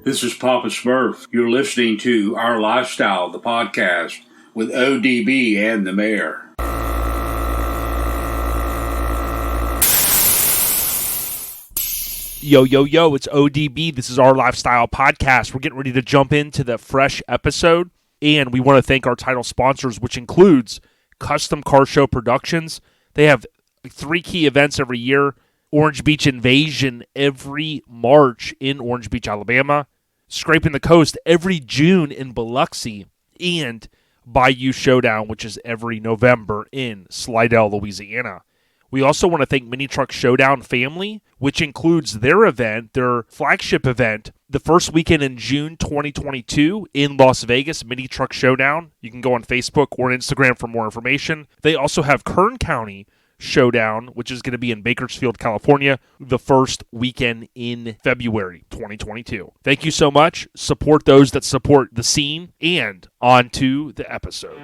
This is Papa Smurf. You're listening to Our Lifestyle, the podcast, with ODB and the Mayor. Yo, it's ODB. This is Our Lifestyle podcast. We're getting ready to jump into the fresh episode, and we want to thank our title sponsors, which includes Custom Car Show Productions. They have 3 key events every year. Orange Beach Invasion every March in Orange Beach, Alabama. Scraping the Coast every June in Biloxi. And Bayou Showdown, which is every November in Slidell, Louisiana. We also want to thank Mini Truck Showdown Family, which includes their event, their flagship event, the first weekend in June 2022 in Las Vegas, Mini Truck Showdown. You can go on Facebook or Instagram for more information. They also have Kern County Showdown, which is going to be in Bakersfield, California, the first weekend in February 2022. Thank you so much. Support those that support the scene, and on to the episode.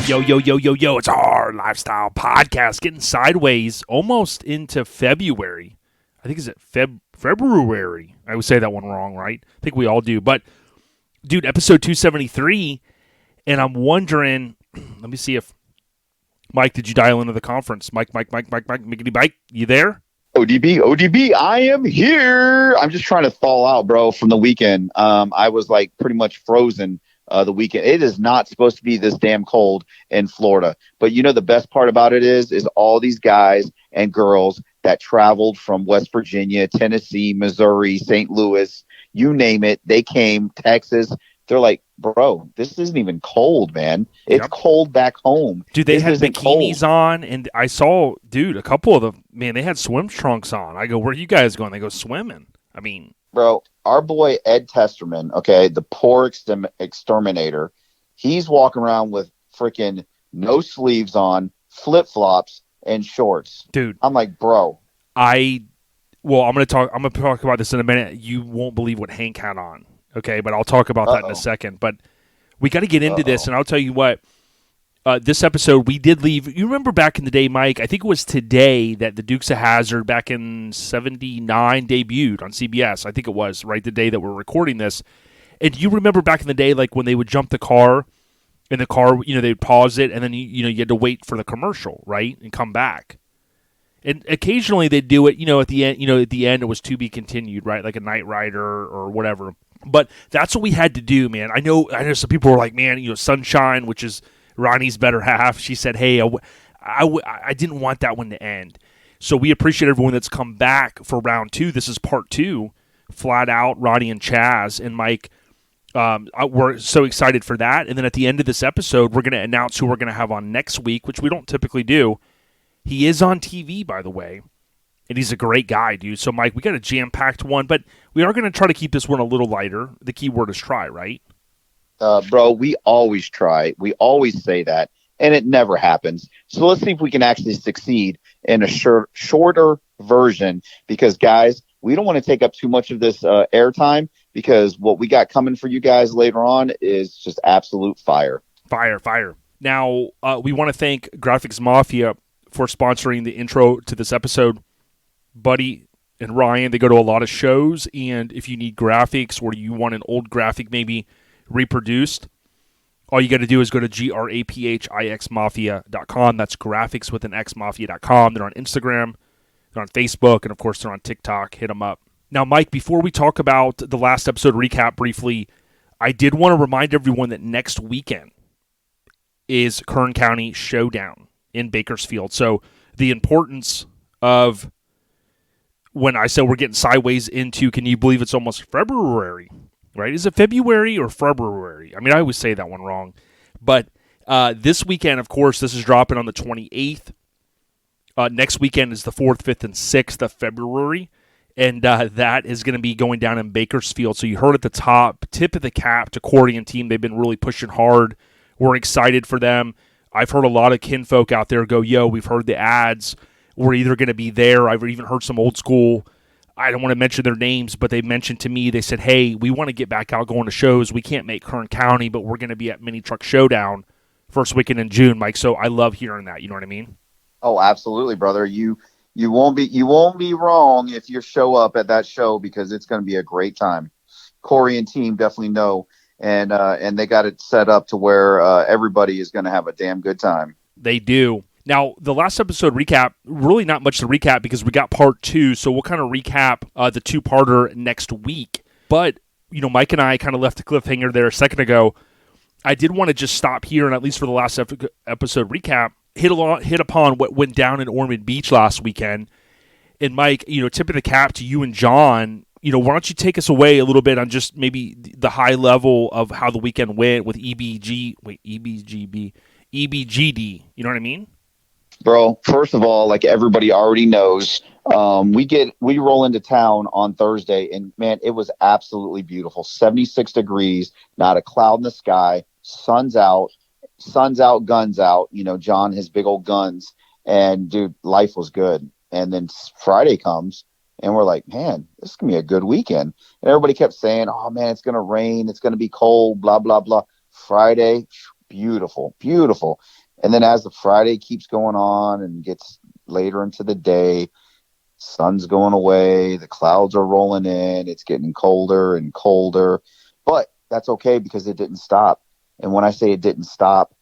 Yo, it's Our Lifestyle podcast, getting sideways almost into February. I think, is it February? I would say that one wrong, right? I think we all do. But, dude, episode 273, and I'm wondering, let me see if, Mike, did you dial into the conference? Mike, Mickety Mike, you there? ODB, I am here. I'm just trying to thaw out, bro, from the weekend. I was like pretty much frozen the weekend. It is not supposed to be this damn cold in Florida. But you know, the best part about it is all these guys and girls that traveled from West Virginia, Tennessee, Missouri, St. Louis, you name it. They came, Texas. They're like, bro, this isn't even cold, man. It's cold back home. Dude, they had bikinis on, and I saw, dude, a couple of them, man, they had swim trunks on. I go, where are you guys going? They go, swimming. I mean, bro, our boy Ed Testerman, okay, the poor exterminator, he's walking around with freaking no sleeves on, flip-flops, and shorts. Dude. I'm like, bro. I'm gonna talk about this in a minute. You won't believe what Hank had on. Okay, but I'll talk about that in a second. But we got to get into this, and I'll tell you what. This episode, we did leave. You remember back in the day, Mike, I think it was today that the Dukes of Hazzard back in 79 debuted on CBS. I think it was, right, the day that we're recording this. And you remember back in the day, like when they would jump the car, and the car, you know, they'd pause it, and then, you had to wait for the commercial, right, and come back. And occasionally they'd do it, at the end it was to be continued, right, like a Knight Rider or whatever. But that's what we had to do, man. I know some people were like, man, Sunshine, which is Ronnie's better half, she said, hey, I didn't want that one to end. So we appreciate everyone that's come back for round 2. This is part 2, Phlat Out, Ronny and Chas, and Mike. We're so excited for that. And then at the end of this episode, we're going to announce who we're going to have on next week, which we don't typically do. He is on TV, by the way, and he's a great guy, dude. So, Mike, we got a jam-packed one, but we are going to try to keep this one a little lighter. The key word is try, right? Bro, we always try. We always say that, and it never happens. So let's see if we can actually succeed in a shorter version because, guys, we don't want to take up too much of this airtime because what we got coming for you guys later on is just absolute fire. Fire. Now, we want to thank Graphics Mafia for sponsoring the intro to this episode. Buddy and Ryan, they go to a lot of shows, and if you need graphics or you want an old graphic maybe reproduced, all you got to do is go to graphixmafia.com. That's graphics with an X mafia.com. They're on Instagram, they're on Facebook, and of course they're on TikTok. Hit them up. Now, Mike, before we talk about the last episode recap briefly, I did want to remind everyone that next weekend is Kern County Showdown in Bakersfield. So the importance of when I said we're getting sideways into, can you believe it's almost February, right? Is it February or February? I mean, I always say that one wrong. But this weekend, of course, this is dropping on the 28th. Next weekend is the 4th, 5th, and 6th of February. And that is going to be going down in Bakersfield. So you heard at the top, tip of the cap to Accordion Team. They've been really pushing hard. We're excited for them. I've heard a lot of kinfolk out there go, yo, we've heard the ads. We're either going to be there. I've even heard some old school I don't want to mention their names, but they mentioned to me, they said, hey, we want to get back out going to shows. We can't make Kern County, but we're going to be at Mini Truck Showdown first weekend in June, Mike. So I love hearing that. You know what I mean? Oh, absolutely, brother. You won't be wrong if you show up at that show, because it's going to be a great time. Corey and team definitely know, and they got it set up to where everybody is going to have a damn good time. They do. Now, the last episode recap, really not much to recap because we got part 2, so we'll kind of recap the 2-parter next week. But, Mike and I kind of left the cliffhanger there a second ago. I did want to just stop here, and at least for the last episode recap, hit upon what went down in Ormond Beach last weekend. And Mike, tipping the cap to you and John, why don't you take us away a little bit on just maybe the high level of how the weekend went with EBGD, you know what I mean? Bro, first of all, like everybody already knows, we roll into town on Thursday, and man, it was absolutely beautiful. 76 degrees, not a cloud in the sky, sun's out, guns out. John, his big old guns, and dude, life was good. And then Friday comes, and we're like, man, this is gonna be a good weekend. And everybody kept saying, oh man, it's gonna rain, it's gonna be cold, blah blah blah. Friday, beautiful, beautiful. And then as the Friday keeps going on and gets later into the day, sun's going away, the clouds are rolling in, it's getting colder and colder. But that's okay, because it didn't stop. And when I say it didn't stop,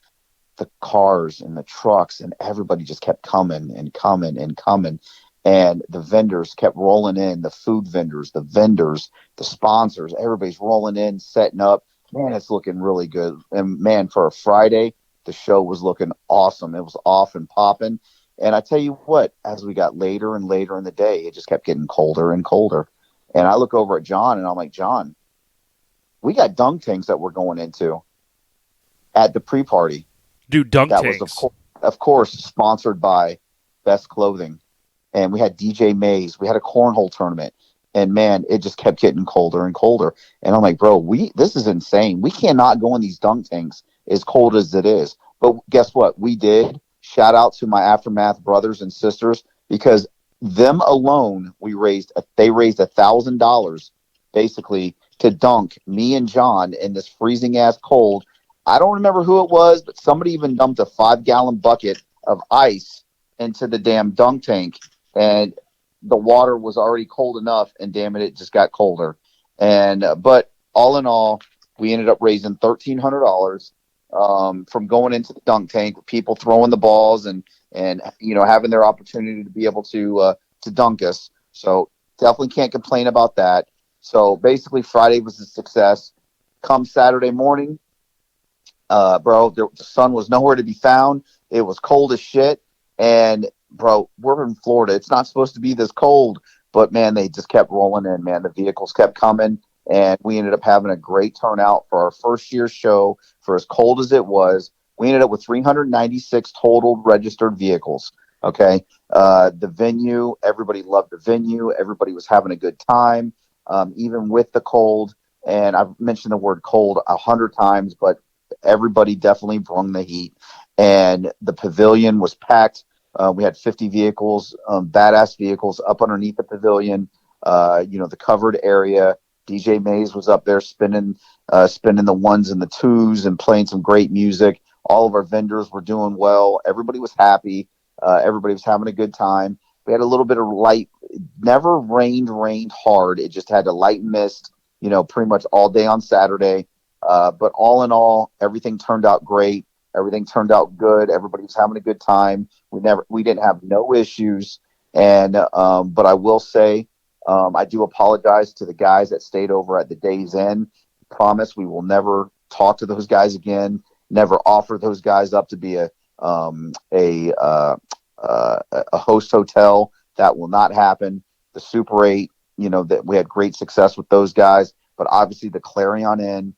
the cars and the trucks and everybody just kept coming and coming and coming. And the vendors kept rolling in, the food vendors, the sponsors, everybody's rolling in, setting up. Man, it's looking really good. And man, for a Friday, the show was looking awesome. It was off and popping. And I tell you what, as we got later and later in the day, it just kept getting colder and colder. And I look over at John, and I'm like, John, we got dunk tanks that we're going into at the pre-party. Dude, dunk that tanks. was, of course, sponsored by Best Clothing. And we had DJ Mays. We had a cornhole tournament. And man, it just kept getting colder and colder. And I'm like, bro, this is insane. We cannot go in these dunk tanks as cold as it is. But guess what? We did. Shout out to my Aftermath brothers and sisters, because them alone, they raised $1,000 basically to dunk me and John in this freezing ass cold. I don't remember who it was, but somebody even dumped a 5-gallon bucket of ice into the damn dunk tank, and the water was already cold enough, and damn it just got colder. And but all in all, we ended up raising $1,300 from going into the dunk tank, with people throwing the balls and having their opportunity to be able to dunk us. So definitely can't complain about that. So basically, Friday was a success. Come Saturday morning, bro, the sun was nowhere to be found. It was cold as shit. And bro, we're in Florida. It's not supposed to be this cold, but man, they just kept rolling in, man. The vehicles kept coming, and we ended up having a great turnout for our first year show. For as cold as it was, we ended up with 396 total registered vehicles. Okay. The venue, everybody loved the venue. Everybody was having a good time, even with the cold. And I've mentioned the word cold 100 times, but everybody definitely brung the heat. And the pavilion was packed. We had 50 vehicles, badass vehicles up underneath the pavilion, the covered area. DJ Mays was up there spinning the ones and the twos and playing some great music. All of our vendors were doing well. Everybody was happy. Everybody was having a good time. We had a little bit of light. It never rained hard. It just had a light mist, pretty much all day on Saturday. But all in all, everything turned out great. Everything turned out good. Everybody was having a good time. We didn't have no issues. And but I will say, I do apologize to the guys that stayed over at the Days Inn. Promise we will never talk to those guys again. Never offer those guys up to be a host hotel. That will not happen. The Super 8, that we had great success with those guys. But obviously the Clarion Inn,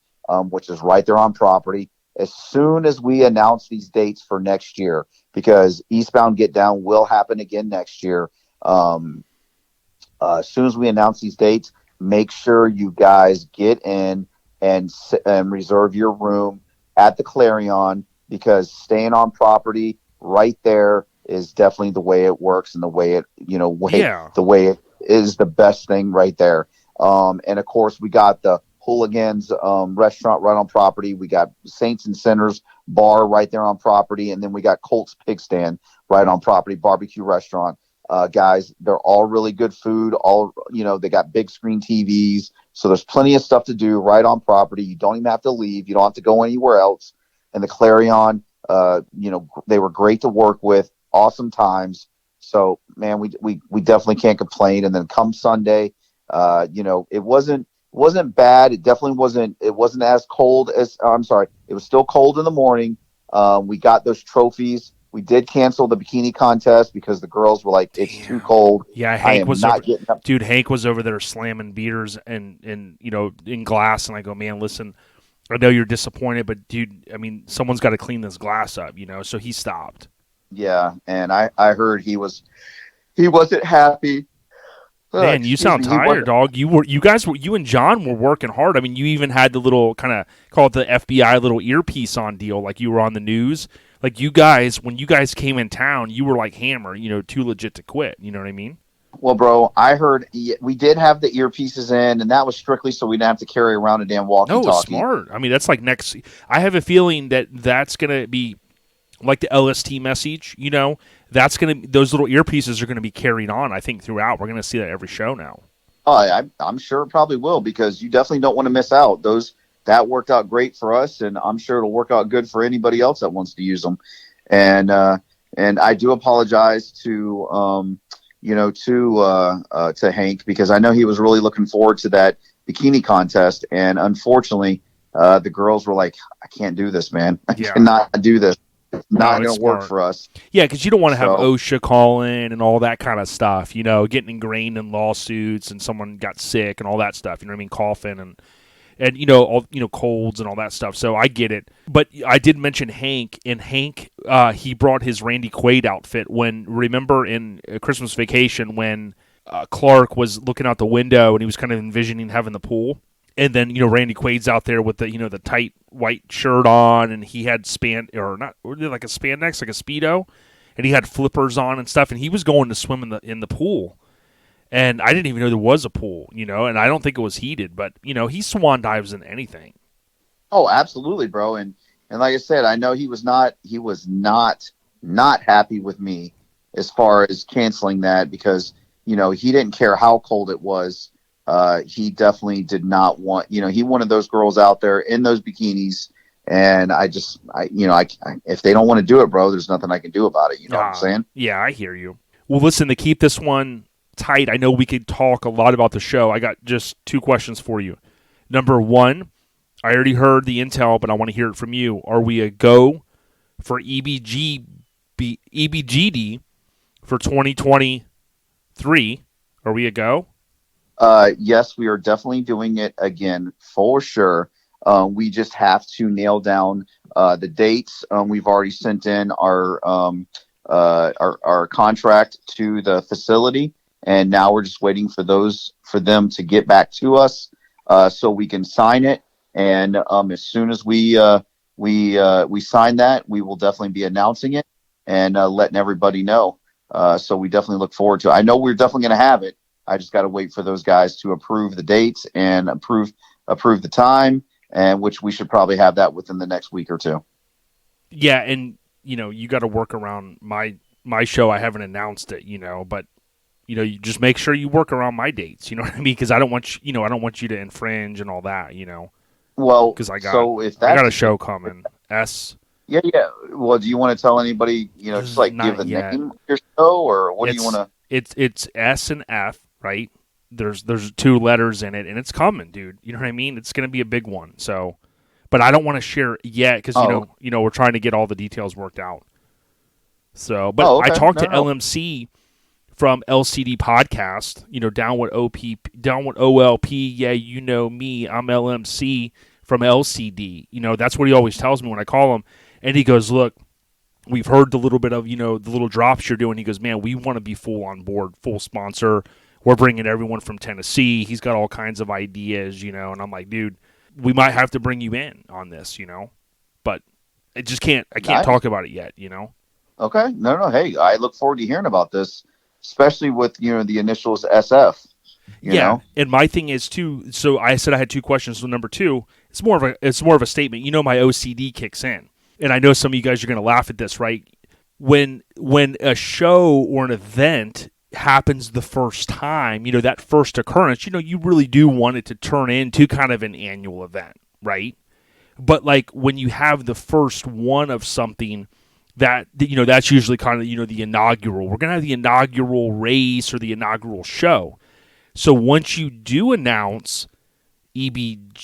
which is right there on property. As soon as we announce these dates for next year, because Eastbound Get Down will happen again next year. As soon as we announce these dates, make sure you guys get in and reserve your room at the Clarion, because staying on property right there is definitely the way it works, and the way it, the way is the best thing right there. And of course, we got the Hooligans restaurant right on property. We got Saints and Sinners bar right there on property, and then we got Colt's Pig Stand right on property, barbecue restaurant. Guys, they're all really good food. All they got big screen TVs, so there's plenty of stuff to do right on property. You don't even have to leave. You don't have to go anywhere else. And the Clarion, they were great to work with. Awesome times. So man, we definitely can't complain. And then come Sunday, it wasn't bad. It definitely wasn't. It wasn't as cold as. I'm sorry. It was still cold in the morning. We got those trophies. We did cancel the bikini contest because the girls were like, "It's too cold." Yeah, Hank was not getting up. Dude, Hank was over there slamming beers and in glass, and I go, "Man, listen, I know you're disappointed, but dude, I mean, someone's got to clean this glass up, So he stopped. Yeah, and I heard he wasn't happy. Man, you sound tired, dog. You and John were working hard. I mean, you even had the little kind of call it the FBI little earpiece on deal, like you were on the news. Like you guys, when you guys came in town, you were like hammer, too legit to quit. You know what I mean? Well, bro, I heard we did have the earpieces in, and that was strictly so we didn't have to carry around a damn walkie-talkie. No, smart. I mean, that's like next. I have a feeling that's gonna be like the LST message. That's those little earpieces are gonna be carried on. I think throughout, we're gonna see that every show now. Oh, I'm sure it probably will, because you definitely don't want to miss out. That worked out great for us, and I'm sure it'll work out good for anybody else that wants to use them. And I do apologize to Hank, because I know he was really looking forward to that bikini contest, and unfortunately, the girls were like, "I can't do this, man. I cannot do this. It's not going to work for us." Yeah, because you don't want to have OSHA calling and all that kind of stuff. Getting ingrained in lawsuits and someone got sick and all that stuff. You know what I mean? Coughing and colds and all that stuff. So I get it. But I did mention Hank, and Hank, he brought his Randy Quaid outfit remember in Christmas Vacation when Clark was looking out the window and he was kind of envisioning having the pool. And then, Randy Quaid's out there with the, the tight white shirt on, and he had like a spandex, like a Speedo, and he had flippers on and stuff, and he was going to swim in the pool. And I didn't even know there was a pool, and I don't think it was heated, but, he swan dives in anything. Oh, absolutely, bro. And like I said, I know he was not happy with me as far as canceling that, because, he didn't care how cold it was. He definitely did not want, he wanted those girls out there in those bikinis. And if they don't want to do it, bro, there's nothing I can do about it. You know what I'm saying? Yeah, I hear you. Well, listen, to keep this one tight, I know we could talk a lot about the show. I got just two questions for you. Number one, I already heard the intel, but I want to hear it from you. Are we a go for EBGD for 2023? Are we a go? Yes, we are definitely doing it again for sure. We just have to nail down the dates. We've already sent in our contract to the facility, and now we're just waiting for them to get back to us so we can sign it. And as soon as we sign that, we will definitely be announcing it and letting everybody know. So we definitely look forward to it. I know we're definitely going to have it. I just got to wait for those guys to approve the dates and approve the time, and which we should probably have that within the next week or two. Yeah, and you got to work around my show. I haven't announced it, but you just make sure you work around my dates. You know what I mean? Because I don't want you to infringe and all that. Well, because I got a show coming. Yeah. Well, do you want to tell anybody? Just like give the name of your show, or what do you want to? It's S and F, right? There's two letters in it, and it's coming, dude. You know what I mean? It's going to be a big one. So, but I don't want to share it yet because we're trying to get all the details worked out. So, but I talked to LMC from LCD Podcast. Down with OLP. Yeah, you know me. I'm LMC from LCD. That's what he always tells me when I call him, and he goes, "Look, we've heard the little bit of the little drops you're doing." He goes, "Man, we want to be full on board, full sponsor. We're bringing everyone from Tennessee." He's got all kinds of ideas, and I'm like, dude, we might have to bring you in on this, but I can't talk about it yet, Okay. No. Hey, I look forward to hearing about this. especially with, the initials SF. You know? And my thing is too. So I said I had two questions. So number two, it's more of a statement. My OCD kicks in, and I know some of you guys are going to laugh at this, right? When a show or an event happens the first time, that first occurrence, you really do want it to turn into kind of an annual event, right? But like when you have the first one of something that's usually kind of, the inaugural. We're going to have the inaugural race or the inaugural show. So once you do announce EBGD,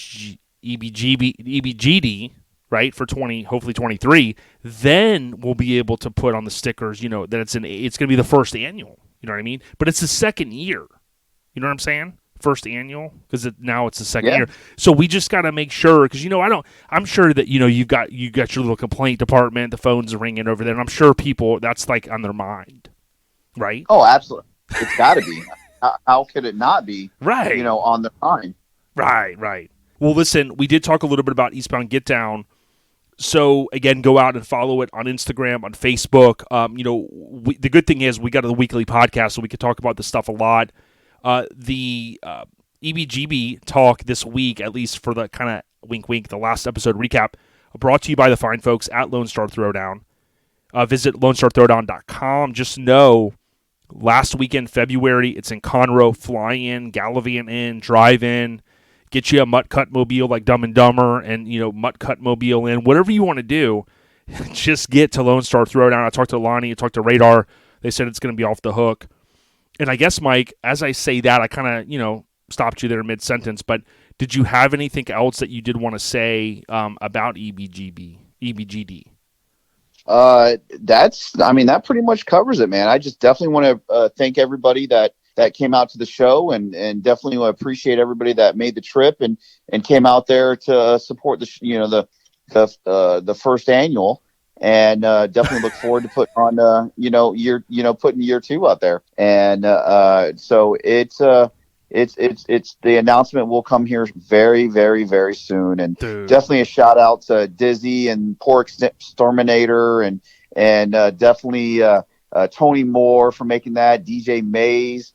right, for hopefully 23, then we'll be able to put on the stickers, that it's going to be the first annual. You know what I mean? But it's the second year. You know what I'm saying? First annual, because now it's the second year. So we just got to make sure, because I'm sure that you've got your little complaint department, the phone's ringing over there, and I'm sure people, that's like on their mind, right? Oh, absolutely. It's got to be. How could it not be? Right. On their mind. Right. Well, listen, we did talk a little bit about Eastbound Get Down. So, again, go out and follow it on Instagram, on Facebook. The good thing is we got a weekly podcast, so we could talk about this stuff a lot. The EBGB talk this week, at least for the kind of wink, the last episode recap, brought to you by the fine folks at Lone Star Throwdown. Visit LoneStarThrowdown.com. Just know, last weekend, February, it's in Conroe. Fly in, gallivant in, drive in. Get you a mutt cut mobile like Dumb and Dumber and, mutt cut mobile in. Whatever you want to do, just get to Lone Star Throwdown. I talked to Lonnie. I talked to Radar. They said it's going to be off the hook. And I guess, Mike, as I say that, I kind of, stopped you there mid-sentence. But did you have anything else that you did want to say about EBGD? That pretty much covers it, man. I just definitely want to thank everybody that came out to the show, and definitely appreciate everybody that made the trip and came out there to support the first annual, and definitely look forward to putting on putting year 2 out there. And so it's the announcement will come here very, very, very soon, and definitely a shout out to Dizzy and Poor Exterminator and definitely Tony Moore for making that, DJ Mays.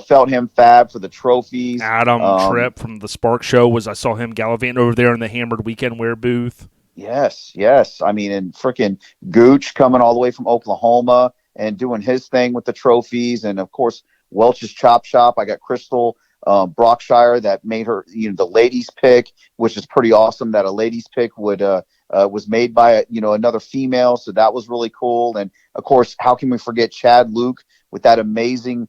Felt him fab for the trophies. Adam Tripp from the Spark Show I saw him gallivanting over there in the Hammered Weekend Wear booth. Yes. And freaking Gooch coming all the way from Oklahoma and doing his thing with the trophies. And of course, Welch's Chop Shop. I got Crystal Brockshire that made her, the ladies pick, which is pretty awesome that a ladies pick was made by, another female. So that was really cool. And of course, how can we forget Chad Luke with that amazing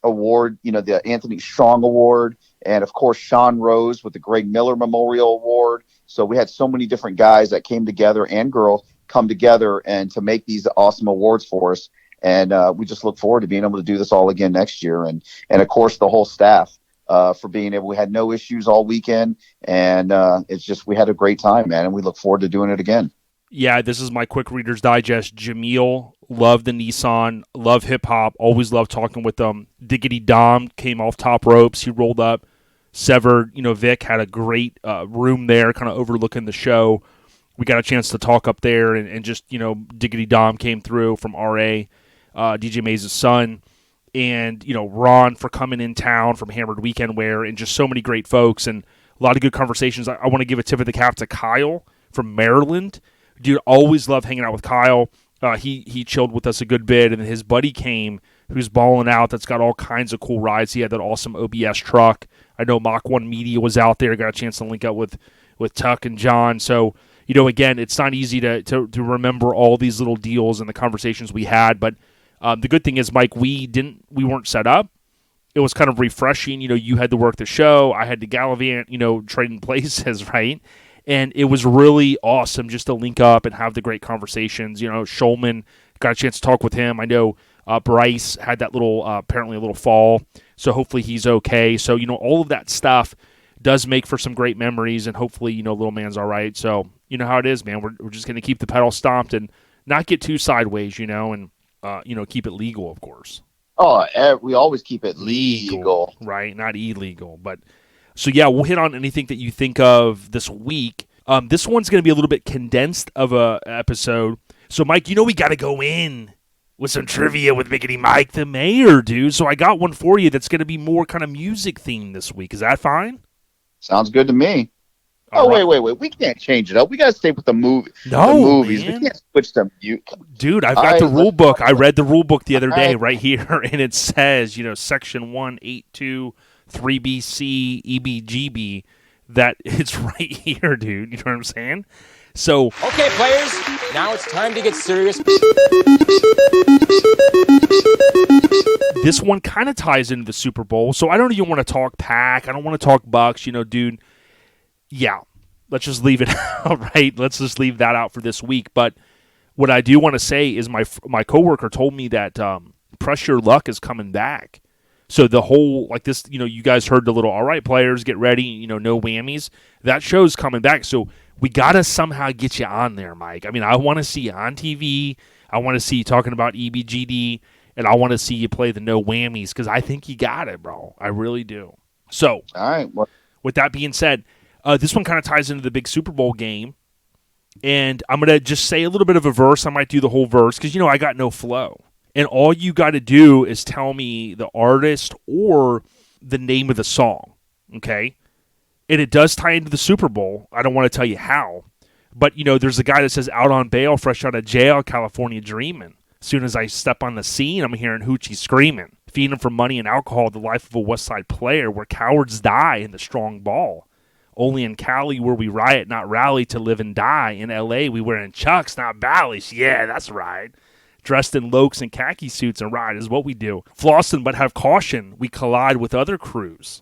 award, the Anthony Strong Award, and of course Sean Rose with the Greg Miller Memorial Award. So we had so many different guys that came together, and girls come together and to make these awesome awards for us. And we just look forward to being able to do this all again next year. And of course the whole staff for being able, we had no issues all weekend, and it's just, we had a great time, man. And we look forward to doing it again. Yeah, this is my quick Reader's Digest. Jameel, love the Nissan, love hip-hop, always love talking with them. Diggity Dom came off top ropes. He rolled up, severed. Vic had a great room there kind of overlooking the show. We got a chance to talk up there, and just, Diggity Dom came through from RA, DJ Mays' son, and, Ron for coming in town from Hammered Weekend Wear, and just so many great folks and a lot of good conversations. I want to give a tip of the cap to Kyle from Maryland. Dude, always love hanging out with Kyle. He chilled with us a good bit, and his buddy came, who's balling out, that's got all kinds of cool rides. He had that awesome OBS truck. I know Mach 1 Media was out there. Got a chance to link up with Tuck and John. So, again, it's not easy to remember all these little deals and the conversations we had. But the good thing is, Mike, we weren't set up. It was kind of refreshing. You had to work the show. I had to gallivant, trading places, right? And it was really awesome just to link up and have the great conversations. Schulman, got a chance to talk with him. I know Bryce had that apparently a little fall, so hopefully he's okay. So, all of that stuff does make for some great memories, and hopefully, little man's all right. So, you know how it is, man. We're just going to keep the pedal stomped and not get too sideways, and, keep it legal, of course. Oh, we always keep it legal. Right? Not illegal, but... So, yeah, we'll hit on anything that you think of this week. This one's going to be a little bit condensed of a episode. So, Mike, we got to go in with some trivia with Mickety Mike the Mayor, dude. So I got one for you that's going to be more kind of music themed this week. Is that fine? Sounds good to me. All right. Wait. We can't change it up. We got to stay with the movie. No, the movies. man. We can't switch them. Dude, I've got the rule book. I read the rule book the other day right here, and it says, Section 182, 3BC, EBGB, that it's right here, dude. You know what I'm saying? So, okay, players, now it's time to get serious. This one kind of ties into the Super Bowl, so I don't even want to talk Pack. I don't want to talk Bucks, dude. Yeah, let's just leave it out, right? Let's just leave that out for this week. But what I do want to say is my coworker told me that Press Your Luck is coming back. So the whole, like this, you guys heard the little, all right, players, get ready, no whammies. That show's coming back. So we got to somehow get you on there, Mike. I mean, I want to see you on TV. I want to see you talking about EBGD. And I want to see you play the no whammies because I think you got it, bro. I really do. So, all right. Well, with that being said, this one kind of ties into the big Super Bowl game. And I'm going to just say a little bit of a verse. I might do the whole verse because, I got no flow. And all you got to do is tell me the artist or the name of the song, okay? And it does tie into the Super Bowl. I don't want to tell you how. But, there's a guy that says, out on bail, fresh out of jail, California dreaming. As soon as I step on the scene, I'm hearing hoochie screaming. Feeding for money and alcohol, the life of a West Side player where cowards die in the strong ball. Only in Cali where we riot, not rally to live and die. In L.A., we wearing chucks, not ballies. Yeah, that's right. Dressed in lokes and khaki suits and ride is what we do. Flossing but have caution, we collide with other crews.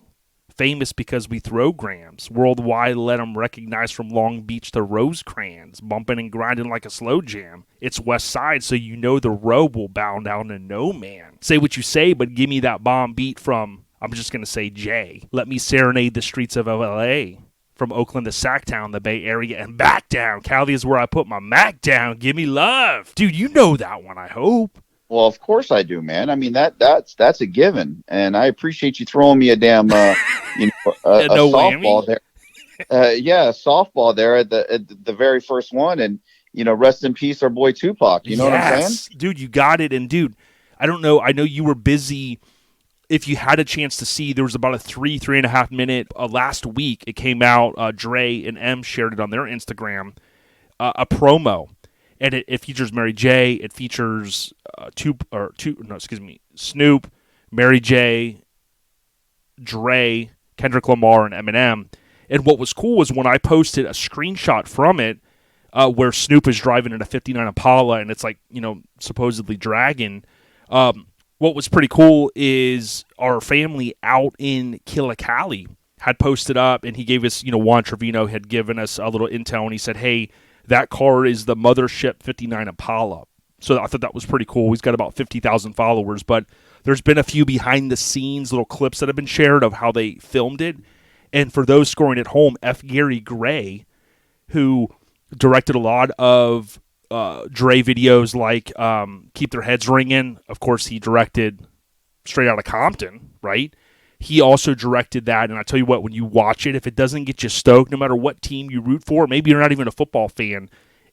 Famous because we throw grams. Worldwide, let them recognize from Long Beach to Rosecrans. Bumping and grinding like a slow jam. It's West Side, so the road will bow down to no man. Say what you say, but give me that bomb beat from, I'm just going to say Jay. Let me serenade the streets of L.A. From Oakland to Sacktown, the Bay Area, and back down. Cali is where I put my Mac down. Give me love. Dude, you know that one, I hope. Well, of course I do, man. I mean, that's a given. And I appreciate you throwing me a damn, no softball there. A softball there at the very first one. And, rest in peace, our boy Tupac. You know what I'm saying? Dude, you got it. And, dude, I don't know. I know you were busy. If you had a chance to see, there was about a 3.5 minute last week. It came out. Dre and M shared it on their Instagram, a promo, and it features Mary J. It features Snoop, Mary J., Dre, Kendrick Lamar, and Eminem. And what was cool was when I posted a screenshot from it, where Snoop is driving in a '59 Impala, and it's like supposedly dragging. What was pretty cool is our family out in Killicali had posted up, and he gave us, Juan Trevino had given us a little intel, and he said, hey, that car is the mothership 59 Impala. So I thought that was pretty cool. He's got about 50,000 followers, but there's been a few behind-the-scenes little clips that have been shared of how they filmed it. And for those scoring at home, F. Gary Gray, who directed a lot of Dre videos like Keep Their Heads Ringing. Of course, he directed Straight Outta Compton, right? He also directed that, and I tell you what, when you watch it, if it doesn't get you stoked, no matter what team you root for, maybe you're not even a football fan,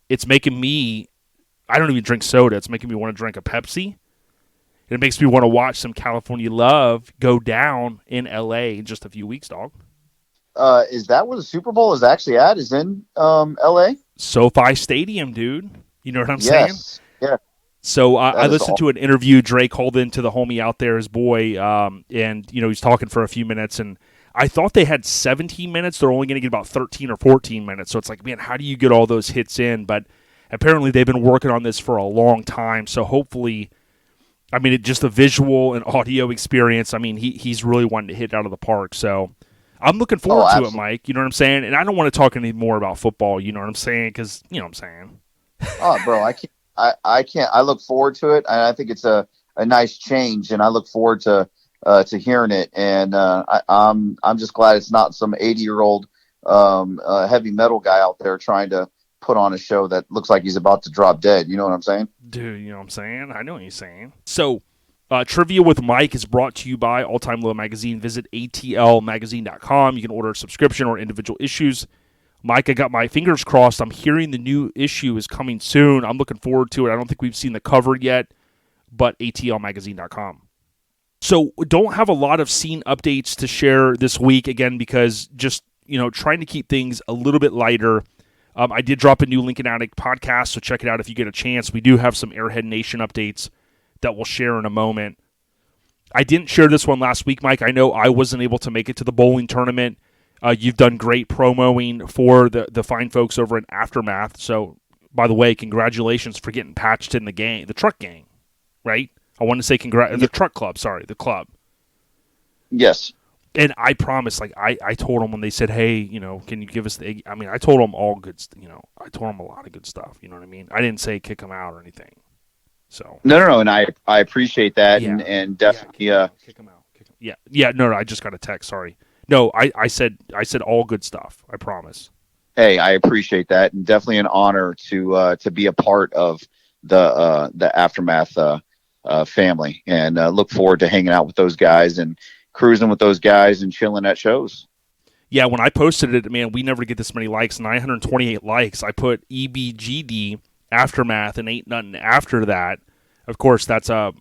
it's making me, I don't even drink soda, it's making me want to drink a Pepsi. It makes me want to watch some California love go down in L.A. in just a few weeks, dog. Is that where the Super Bowl is actually at? Is in L.A.? SoFi Stadium, dude. You know what I'm saying? Yeah. So I listened to an interview. Drake called into the homie out there, his boy, and he's talking for a few minutes. And I thought they had 17 minutes. They're only going to get about 13 or 14 minutes. So it's like, man, how do you get all those hits in? But apparently they've been working on this for a long time. So hopefully, I mean, just the visual and audio experience. I mean, he's really wanting to hit out of the park. So I'm looking forward to it, Mike. You know what I'm saying? And I don't want to talk any more about football. You know what I'm saying? Because you know what I'm saying. Oh, bro, I can't. I look forward to it, and I think it's a nice change, and I look forward to hearing it. And I'm just glad it's not some 80-year-old heavy metal guy out there trying to put on a show that looks like he's about to drop dead. You know what I'm saying? Dude, you know what I'm saying? I know what you're saying. So, Trivia with Mike is brought to you by All Time Low Magazine. Visit atlmagazine.com. You can order a subscription or individual issues. Mike, I got my fingers crossed. I'm hearing the new issue is coming soon. I'm looking forward to it. I don't think we've seen the cover yet. but atlmagazine.com. So don't have a lot of scene updates to share this week, again, because just, trying to keep things a little bit lighter. I did drop a new Lincoln Addict podcast, so check it out if you get a chance. We do have some Airhead Nation updates that we'll share in a moment. I didn't share this one last week, Mike. I know I wasn't able to make it to the bowling tournament. You've done great promoing for the fine folks over in Aftermath. So, by the way, congratulations for getting patched in the truck gang, right? I want to say the truck club, the club. Yes. And I promise, I told them when they said, hey, can you give us I told them all good, I told them a lot of good stuff, you know what I mean? I didn't say kick them out or anything. So. No, and I appreciate that, and definitely, kick them out. Yeah, no, I just got a text, sorry. No, I said all good stuff, I promise. Hey, I appreciate that, and definitely an honor to be a part of the Aftermath family, and look forward to hanging out with those guys and cruising with those guys and chilling at shows. Yeah, when I posted it, man, we never get this many likes, 928 likes. I put EBGD Aftermath and Ain't Nothing After That. Of course, that's a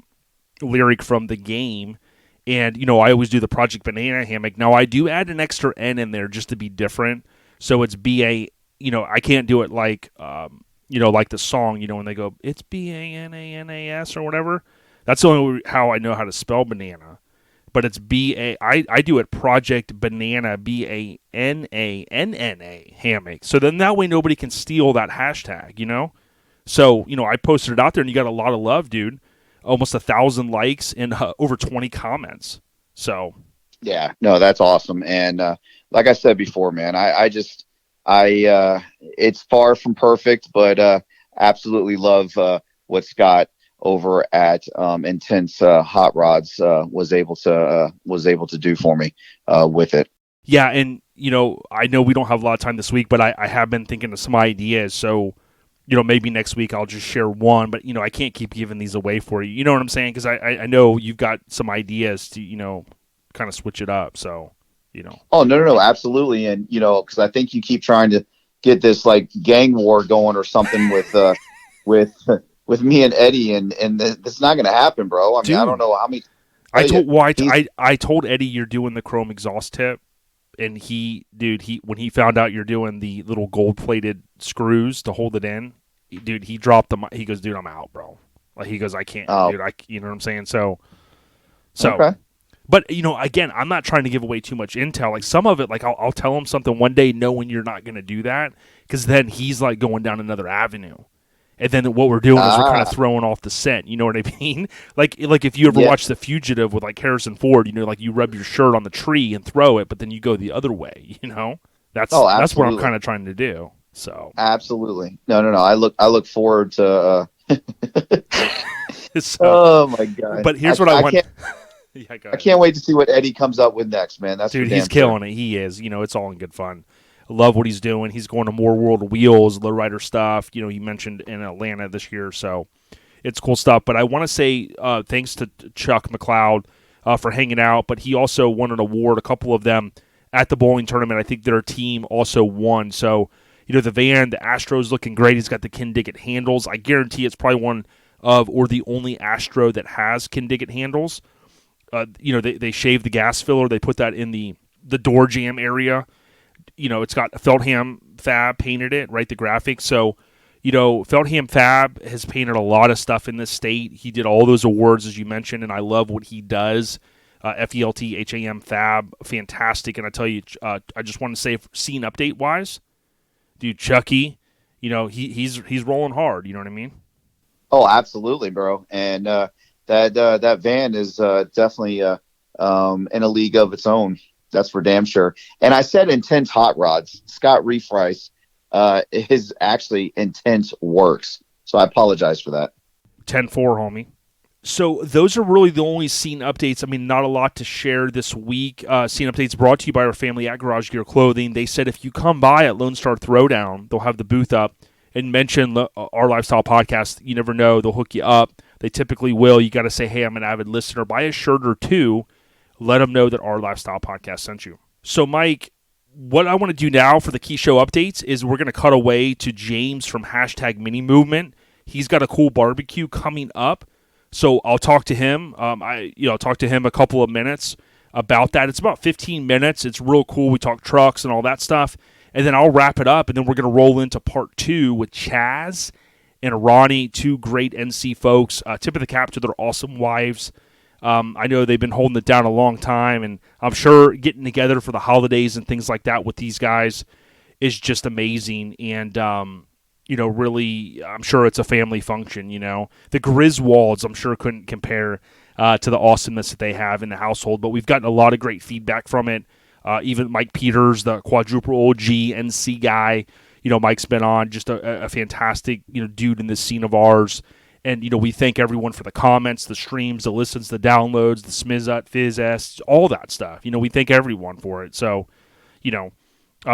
lyric from the game. And, I always do the Project Banana hammock. Now, I do add an extra N in there just to be different. So it's B-A, I can't do it like, like the song, when they go, it's B-A-N-A-N-A-S or whatever. That's the only how I know how to spell banana. But it's I do it Project Banana, B-A-N-A-N-N-A hammock. So then that way nobody can steal that hashtag, So, I posted it out there and you got a lot of love, dude. Almost 1,000 likes and over 20 comments. So, yeah, no, that's awesome. And like I said before, man, it's far from perfect, but absolutely love what Scott over at Intense Hot Rods was able to do for me with it. Yeah, and I know we don't have a lot of time this week, but I have been thinking of some ideas. So, maybe next week I'll just share one, but I can't keep giving these away for you. You know what I'm saying? Because I know you've got some ideas to kind of switch it up. So, Oh, no, absolutely, and because I think you keep trying to get this like gang war going or something with me and Eddie, and it's not going to happen, bro. I mean, dude, I don't know how many. I told Eddie you're doing the chrome exhaust tip, and when he found out you're doing the little gold plated screws to hold it in, dude, he dropped them. He goes, dude, I'm out, bro. Like he goes, I can't, dude. You know what I'm saying? So. Okay. But again, I'm not trying to give away too much intel. Like some of it, like I'll tell him something one day, knowing you're not going to do that, because then he's like going down another avenue. And then what we're doing is we're kind of throwing off the scent. You know what I mean? Like if you ever watch The Fugitive with like Harrison Ford, like you rub your shirt on the tree and throw it, but then you go the other way. That's what I'm kind of trying to do. So absolutely, no. I look forward to. So, oh my god! But here's what I want. Yeah, I can't wait to see what Eddie comes up with next, man. That's dude, he's killing it. He is. It's all in good fun. I love what he's doing. He's going to more World of Wheels, lowrider stuff. He mentioned in Atlanta this year, so it's cool stuff. But I want to say thanks to Chuck McLeod for hanging out. But he also won an award, a couple of them, at the bowling tournament. I think their team also won. So, the van, the Astro's looking great. He's got the Ken Diggett handles. I guarantee it's probably one of, or the only Astro that has Ken Diggett handles. They shaved the gas filler. They put that in the door jam area. It's got Feltham Fab painted it, right? The graphics. So, Feltham Fab has painted a lot of stuff in this state. He did all those awards, as you mentioned, and I love what he does. FELTHAM Fab, fantastic. And I tell you, I just want to say, scene update wise, dude, Chucky, he's rolling hard. You know what I mean? Oh, absolutely, bro. And that van is definitely in a league of its own. That's for damn sure. And I said Intense Hot Rods. Scott Refrice is actually Intense Works. So I apologize for that. 10-4, homie. So those are really the only scene updates. I mean, not a lot to share this week. Scene updates brought to you by our family at Garage Gear Clothing. They said if you come by at Lone Star Throwdown, they'll have the booth up and mention our Lifestyle Podcast. You never know. They'll hook you up. They typically will. You got to say, hey, I'm an avid listener. Buy a shirt or two. Let them know that our Lifestyle Podcast sent you. So, Mike, what I want to do now for the key show updates is we're going to cut away to James from #Mini Movement. He's got a cool barbecue coming up. So I'll talk to him. I'll talk to him a couple of minutes about that. It's about 15 minutes. It's real cool. We talk trucks and all that stuff. And then I'll wrap it up, and then we're going to roll into part 2 with Chaz and Ronny, 2 great NC folks. Tip of the cap to their awesome wives. I know they've been holding it down a long time, and I'm sure getting together for the holidays and things like that with these guys is just amazing. And, really, I'm sure it's a family function, The Griswolds, I'm sure, couldn't compare to the awesomeness that they have in the household, but we've gotten a lot of great feedback from it. Even Mike Peters, the quadruple OG NC guy, Mike's been on, just a fantastic, dude in this scene of ours. And, we thank everyone for the comments, the streams, the listens, the downloads, the Smizut, Fizz, all that stuff. We thank everyone for it. So,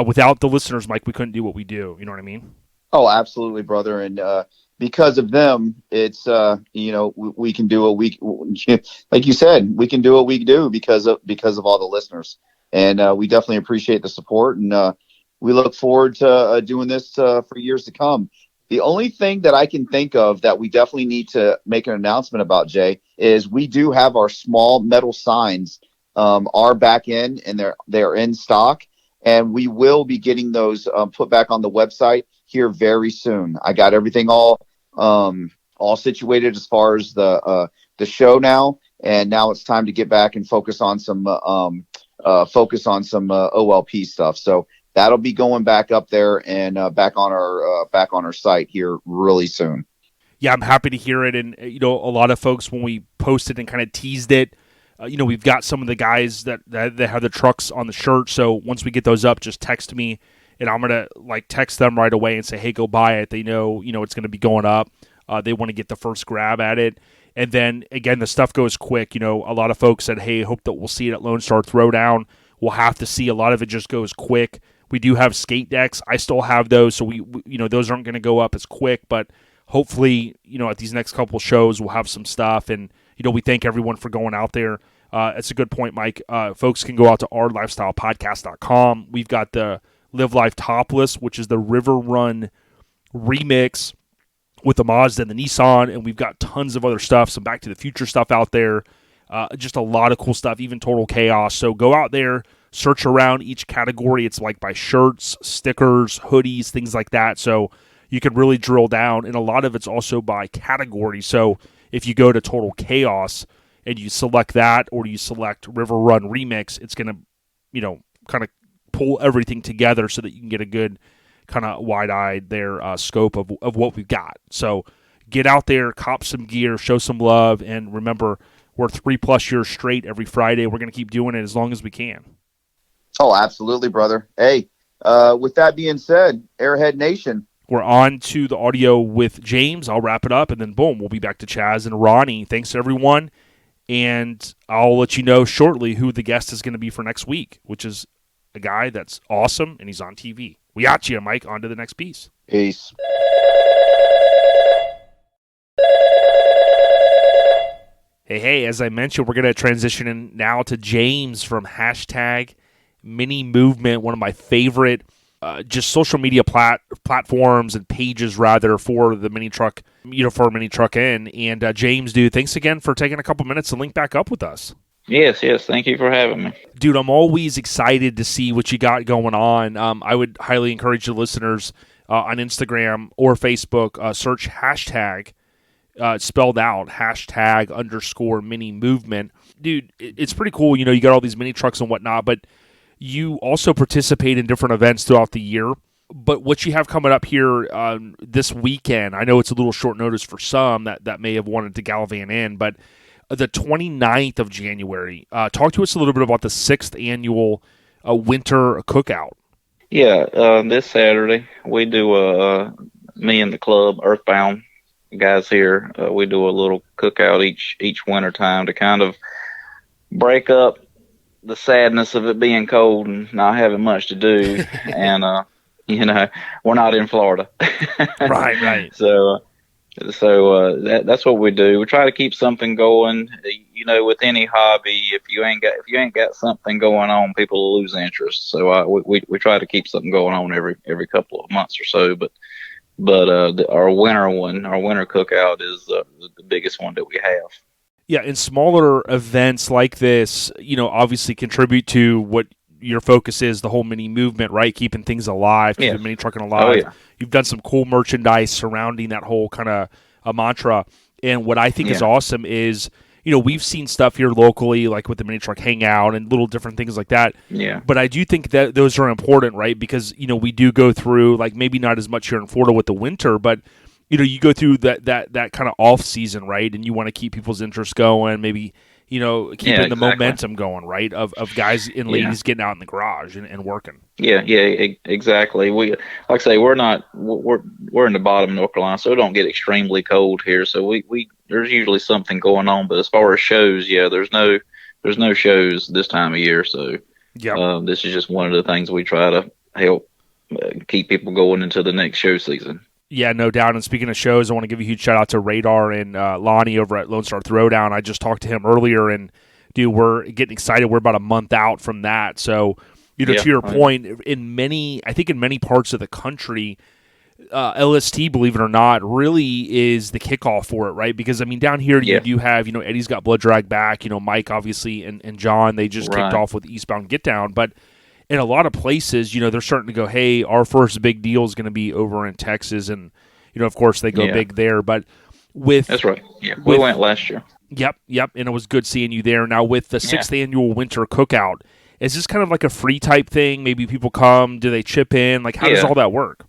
without the listeners, Mike, we couldn't do what we do. You know what I mean? Oh, absolutely, brother. And because of them, it's, we can do what we, like you said, we can do what we do because of all the listeners. And we definitely appreciate the support. And we look forward to doing this for years to come. The only thing that I can think of that we definitely need to make an announcement about, Jay, is we do have our small metal signs are back in, and they're in stock, and we will be getting those put back on the website here very soon. I got everything all situated as far as the show now, and now it's time to get back and focus on some OLP stuff. So that'll be going back up there and back on our site here really soon. Yeah, I'm happy to hear it. And, a lot of folks, when we posted and kind of teased it, we've got some of the guys that have the trucks on the shirt. So once we get those up, just text me, and I'm going to text them right away and say, hey, go buy it. They know, it's going to be going up. They want to get the first grab at it. And then, again, the stuff goes quick. A lot of folks said, hey, hope that we'll see it at Lone Star Throwdown. We'll have to see. A lot of it just goes quick. We do have skate decks. I still have those, so we those aren't going to go up as quick, but hopefully, at these next couple shows, we'll have some stuff. And, we thank everyone for going out there. It's a good point, Mike. Folks can go out to ourlifestylepodcast.com. We've got the Live Life Topless, which is the River Run remix with the Mazda and the Nissan, and we've got tons of other stuff, some Back to the Future stuff out there, just a lot of cool stuff, even Total Chaos. So go out there, search around each category. It's by shirts, stickers, hoodies, things like that. So you can really drill down, and a lot of it's also by category. So if you go to Total Chaos and you select that, or you select River Run Remix, it's going to, kind of pull everything together so that you can get a good kind of wide-eyed scope of what we've got. So get out there, cop some gear, show some love, and remember, we're 3+ years straight every Friday. We're going to keep doing it as long as we can. Oh, absolutely, brother. Hey, with that being said, Airhead Nation. We're on to the audio with James. I'll wrap it up, and then boom, we'll be back to Chaz and Ronny. Thanks, everyone. And I'll let you know shortly who the guest is going to be for next week, which is a guy that's awesome, and he's on TV. We got you, Mike. On to the next piece. Peace. Hey, as I mentioned, we're going to transition in now to James from hashtag Mini Movement, one of my favorite just social media platforms and pages, rather, for the mini truck, for Mini Truckin. And James, dude, thanks again for taking a couple minutes to link back up with us. Yes. Thank you for having me. Dude, I'm always excited to see what you got going on. I would highly encourage the listeners on Instagram or Facebook, search hashtag, spelled out, hashtag _mini movement. Dude, it's pretty cool. You got all these mini trucks and whatnot, but you also participate in different events throughout the year. But what you have coming up here this weekend, I know it's a little short notice for some that may have wanted to gallivant in, but the 29th of January, talk to us a little bit about the 6th annual winter cookout. Yeah, this Saturday we do me and the club, Earthbound guys here, we do a little cookout each winter time to kind of break up the sadness of it being cold and not having much to do. And we're not in Florida. Right. So that's what we do. We try to keep something going. With any hobby, if you ain't got something going on, people will lose interest. So we try to keep something going on every couple of months or so. But But our winter cookout is the biggest one that we have. Yeah, and smaller events like this, obviously contribute to what your focus is, the whole mini movement, right? Keeping things alive, keeping mini trucking alive. Oh, yeah. You've done some cool merchandise surrounding that whole kind of a mantra. And what I think is awesome is, we've seen stuff here locally, like with the mini truck hangout and little different things like that. Yeah. But I do think that those are important, right? Because, we do go through, like, maybe not as much here in Florida with the winter, but you go through that kind of off season, right? And you want to keep people's interest going, maybe, keeping the momentum going, right? Of guys and ladies getting out in the garage and working. Yeah, exactly. We, like I say, we're in the bottom of North Carolina, so it don't get extremely cold here. So we there's usually something going on. But as far as shows, there's no shows this time of year. So this is just one of the things we try to help keep people going into the next show season. Yeah, no doubt. And speaking of shows, I want to give a huge shout out to Radar and Lonnie over at Lone Star Throwdown. I just talked to him earlier, and dude, we're getting excited. We're about a month out from that. So, to your point, in many parts of the country, LST, believe it or not, really is the kickoff for it, right? Because, down here you do have, Eddie's got Blood Drag back, Mike, obviously, and John, they just kicked off with Eastbound Get Down. But in a lot of places, they're starting to go, hey, our first big deal is going to be over in Texas. And, of course, they go big there. But That's right. Yeah, we went last year. Yep. And it was good seeing you there. Now, with the 6th annual winter cookout, is this kind of like a free type thing? Maybe people come, do they chip in? Like, how does all that work?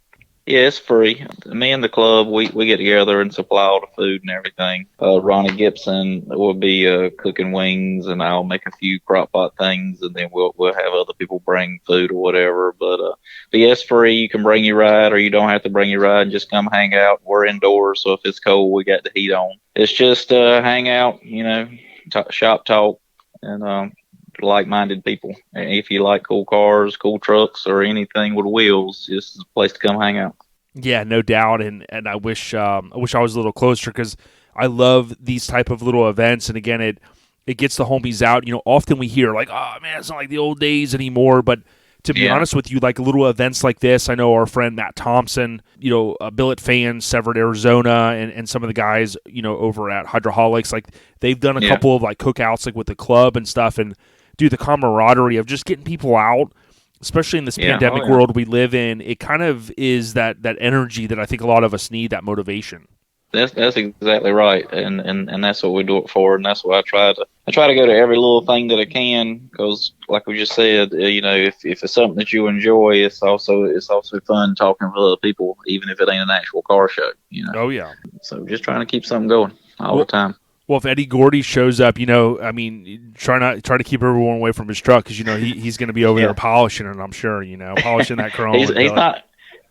Yeah, it's free. Me and the club, we get together and supply all the food and everything. Ronnie Gibson will be cooking wings, and I'll make a few crock pot things, and then we'll have other people bring food or whatever. But yeah, it's free. You can bring your ride, or you don't have to bring your ride and just come hang out. We're indoors, so if it's cold, we got the heat on. It's just hang out, shop talk, and like-minded people. If you like cool cars, cool trucks, or anything with wheels, this is a place to come hang out. Yeah, no doubt. And I wish I was a little closer, because I love these type of little events. And again, it gets the homies out. Often we hear like, oh man, it's not like the old days anymore. But to be honest with you, like little events like this, I know our friend Matt Thompson, a billet fan, Severed, Arizona, and some of the guys, over at Hydroholics, like they've done a couple of like cookouts like with the club and stuff. And dude, the camaraderie of just getting people out, especially in this pandemic world we live in, it kind of is that energy that I think a lot of us need, that motivation. That's exactly right, and that's what we do it for, and that's why I try to go to every little thing that I can, because like we just said, if it's something that you enjoy, it's also fun talking with other people, even if it ain't an actual car show. Oh yeah. So just trying to keep something going all the time. Well, if Eddie Gordy shows up, try to keep everyone away from his truck, because he's going to be over there polishing it. I'm sure, polishing that chrome.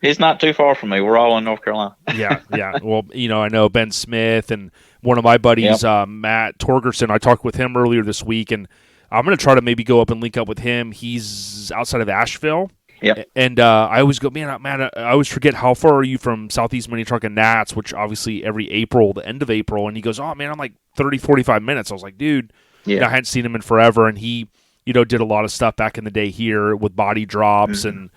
He's not too far from me. We're all in North Carolina. Yeah. Well, I know Ben Smith and one of my buddies, Matt Torgerson. I talked with him earlier this week, and I'm going to try to maybe go up and link up with him. He's outside of Asheville. Yep. And I always go, man, I always forget, how far are you from Southeast Mini Truck and Nats, which obviously every April, the end of April. And he goes, oh, man, I'm like 30, 45 minutes. I was like, dude, I hadn't seen him in forever. And he, did a lot of stuff back in the day here with body drops and,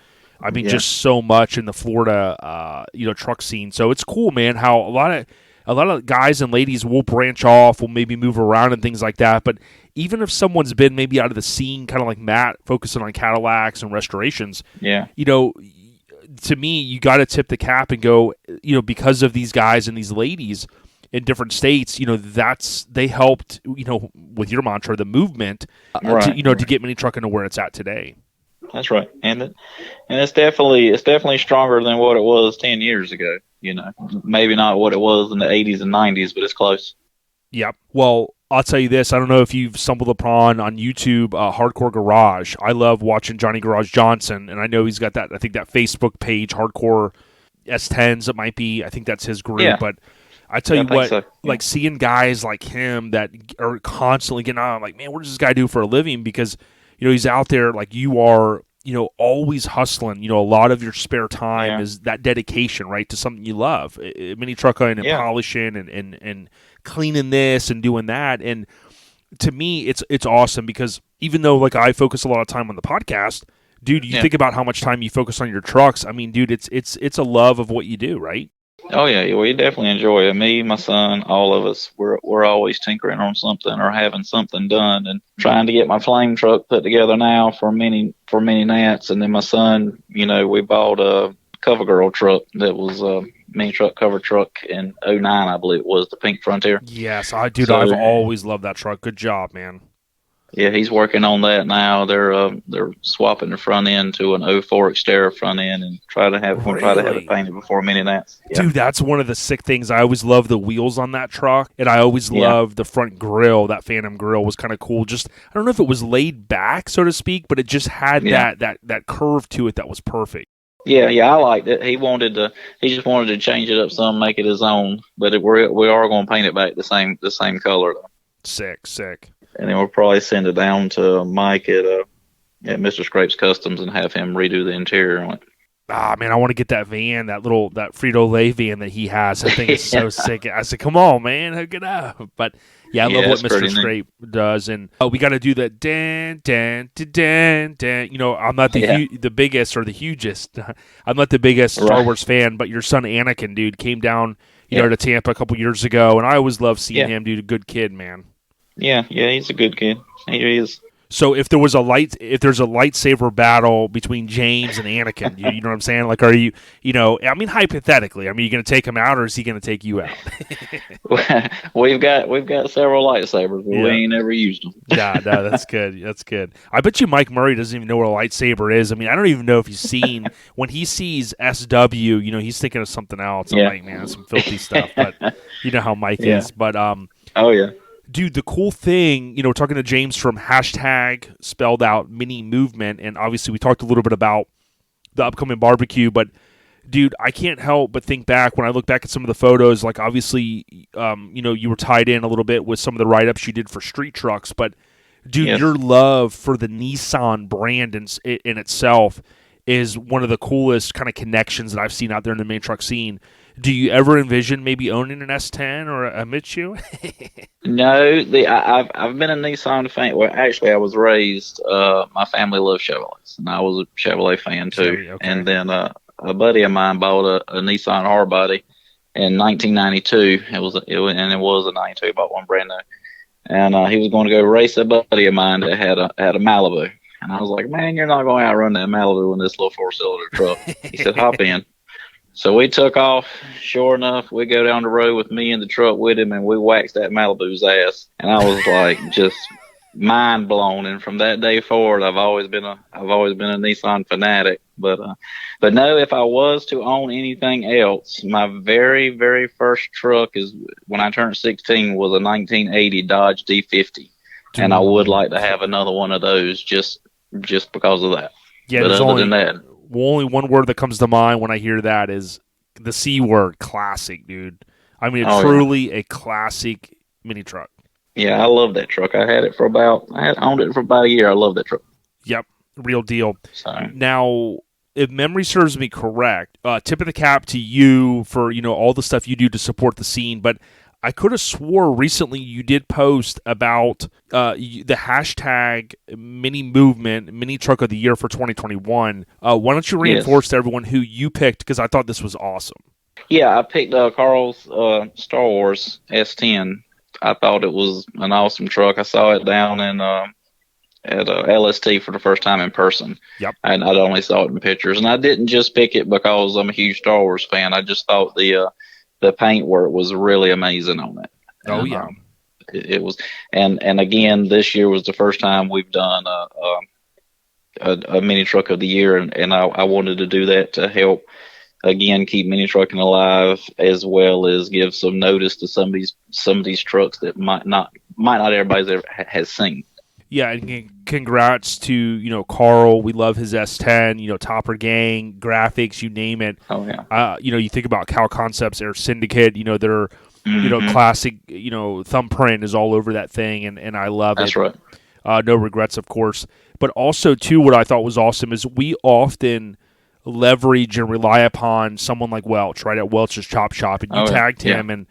just so much in the Florida, truck scene. So it's cool, man, how a lot of guys and ladies will branch off, will maybe move around and things like that. But even if someone's been maybe out of the scene, kind of like Matt, focusing on Cadillacs and restorations, to me, you got to tip the cap and go, because of these guys and these ladies in different states, they helped, with your mantra, the movement, to get mini trucking to where it's at today. That's right, and it's definitely stronger than what it was 10 years ago. Maybe not what it was in the 80s and 90s, but it's close. Yep. Well, I'll tell you this. I don't know if you've stumbled upon on YouTube Hardcore Garage. I love watching Johnny Garage Johnson, and I know he's got that. I think that Facebook page, Hardcore S10s. It might be. I think that's his group. Yeah. But I tell you what, like seeing guys like him that are constantly getting on, I'm like, man, what does this guy do for a living? Because he's out there like you are, always hustling. A lot of your spare time is that dedication, right, to something you love. Mini trucking and polishing and cleaning this and doing that. And to me, it's awesome, because even though like I focus a lot of time on the podcast, dude, you think about how much time you focus on your trucks. I mean, dude, it's a love of what you do, right? Oh yeah, we definitely enjoy it. Me, my son, all of us. We're always tinkering on something or having something done, and trying to get my flame truck put together now for mini Nats. And then my son, we bought a CoverGirl truck that was a mini truck cover truck in '09, I believe it was, the Pink Frontier. Yes, I've always loved that truck. Good job, man. Yeah, he's working on that now. They're swapping the front end to an '04 Xterra front end and try to have it painted before mini Nats. Yeah. Dude, that's one of the sick things. I always love the wheels on that truck, and I always loved the front grill. That Phantom grill was kind of cool. Just I don't know if it was laid back, so to speak, but it just had that curve to it that was perfect. Yeah, I liked it. He just wanted to change it up some, make it his own. But we are going to paint it back the same color though. Sick. And then we'll probably send it down to Mike at Mr. Scrapes Customs and have him redo the interior on it. Ah, man, I want to get that van, that Frito-Lay van that he has. I think it's so sick. I said, come on, man, hook it up. But, I love what Mr. Scrape does. And we got to do the dan, dan, dan, dan. I'm not the biggest or the hugest. I'm not the biggest Star Wars fan, but your son Anakin, dude, came down to Tampa a couple years ago, and I always love seeing him, dude. A good kid, man. Yeah, he's a good kid. He is. So if there's a lightsaber battle between James and Anakin, you know what I'm saying? Like, are you, I mean, hypothetically, you going to take him out, or is he going to take you out? we've got several lightsabers, but we ain't never used them. No, that's good. That's good. I bet you Mike Murray doesn't even know what a lightsaber is. I mean, I don't even know if he's seen when he sees SW. He's thinking of something else. I'm like, man, that's some filthy stuff. But you know how Mike is. But oh yeah. Dude, the cool thing, talking to James from hashtag spelled out mini movement, and obviously we talked a little bit about the upcoming barbecue, but dude, I can't help but think back when I look back at some of the photos, like obviously, you were tied in a little bit with some of the write-ups you did for street trucks, but dude, your love for the Nissan brand in itself is one of the coolest kind of connections that I've seen out there in the main truck scene. Do you ever envision maybe owning an S10 or a Mitsu? No, I've been a Nissan fan. Well, actually, I was raised. My family loves Chevrolets, and I was a Chevrolet fan too. Okay. And then a buddy of mine bought a Nissan hardbody in 1992. It was a 92. He bought one brand new, and he was going to go race a buddy of mine that had a Malibu. And I was like, man, you're not going to outrun that Malibu in this little 4-cylinder truck. He said, hop in. So we took off. Sure enough, we go down the road with me in the truck with him, and we waxed that Malibu's ass. And I was like, just mind blown. And from that day forward, I've always been a Nissan fanatic. But no, if I was to own anything else, my very, very first truck is when I turned 16 was a 1980 Dodge D50, and I would like to have another one of those just because of that. Yeah, but other than that. Only one word that comes to mind when I hear that is the C word, classic, dude. I mean, truly a classic mini truck. Yeah, I love that truck. I owned it for about a year. I love that truck. Yep, real deal. Sorry. Now, if memory serves me correct, tip of the cap to you for all the stuff you do to support the scene, but I could have swore recently you did post about the hashtag mini movement, mini truck of the year for 2021. Why don't you reinforce to everyone who you picked, because I thought this was awesome. Yeah, I picked Carl's Star Wars S10. I thought it was an awesome truck. I saw it down in at LST for the first time in person. Yep. And I'd only saw it in pictures. And I didn't just pick it because I'm a huge Star Wars fan. I just thought the paint work was really amazing on it. Oh, and, yeah. It was, and again, this year was the first time we've done a mini truck of the year, and I wanted to do that to help again keep mini trucking alive, as well as give some notice to some of these trucks that might not everybody's ever has seen. Yeah, and congrats to Carl. We love his S10. Topper Gang graphics, you name it. Oh yeah. You think about Cal Concepts, Air Syndicate. Their classic. Thumbprint is all over that thing, and I love it. That's right. No regrets, of course. But also too, what I thought was awesome is we often leverage and rely upon someone like Welch, right, at Welch's Chop Shop, and you tagged him, and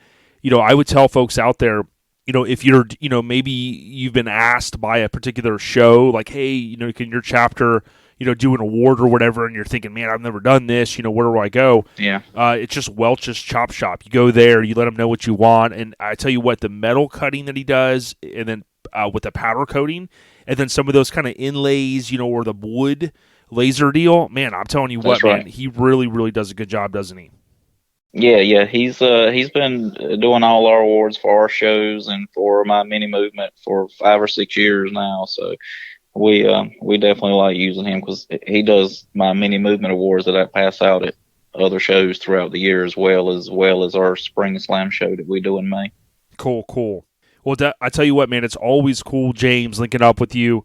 I would tell folks out there, if you're, maybe you've been asked by a particular show, like, hey, can your chapter, do an award or whatever, and you're thinking, man, I've never done this, where do I go? Yeah. It's just Welch's Chop Shop. You go there, you let him know what you want, and I tell you what, the metal cutting that he does, and then with the powder coating, and then some of those kind of inlays, or the wood laser deal, man, I'm telling you what, man, he really, really does a good job, doesn't he? Yeah. He's been doing all our awards for our shows and for my mini movement for 5 or 6 years now. So we definitely like using him because he does my mini movement awards that I pass out at other shows throughout the year, as well as our Spring Slam show that we do in May. Cool. Well, I tell you what, man, it's always cool, James, linking up with you.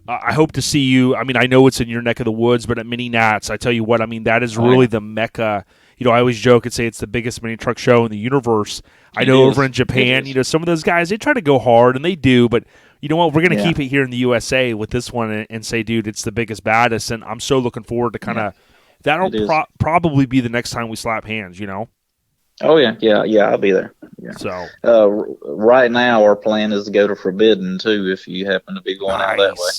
I hope to see you. I mean, I know it's in your neck of the woods, but at Mini Nats, I tell you what, I mean, that is really the mecca. I always joke and say it's the biggest mini truck show in the universe. I know over in Japan, some of those guys, they try to go hard, and they do, but you know what? We're going to keep it here in the USA with this one and say, dude, it's the biggest, baddest, and I'm so looking forward to kind of that'll probably be the next time we slap hands, Oh, yeah, I'll be there. Yeah. So right now, our plan is to go to Forbidden, too, if you happen to be going out that way.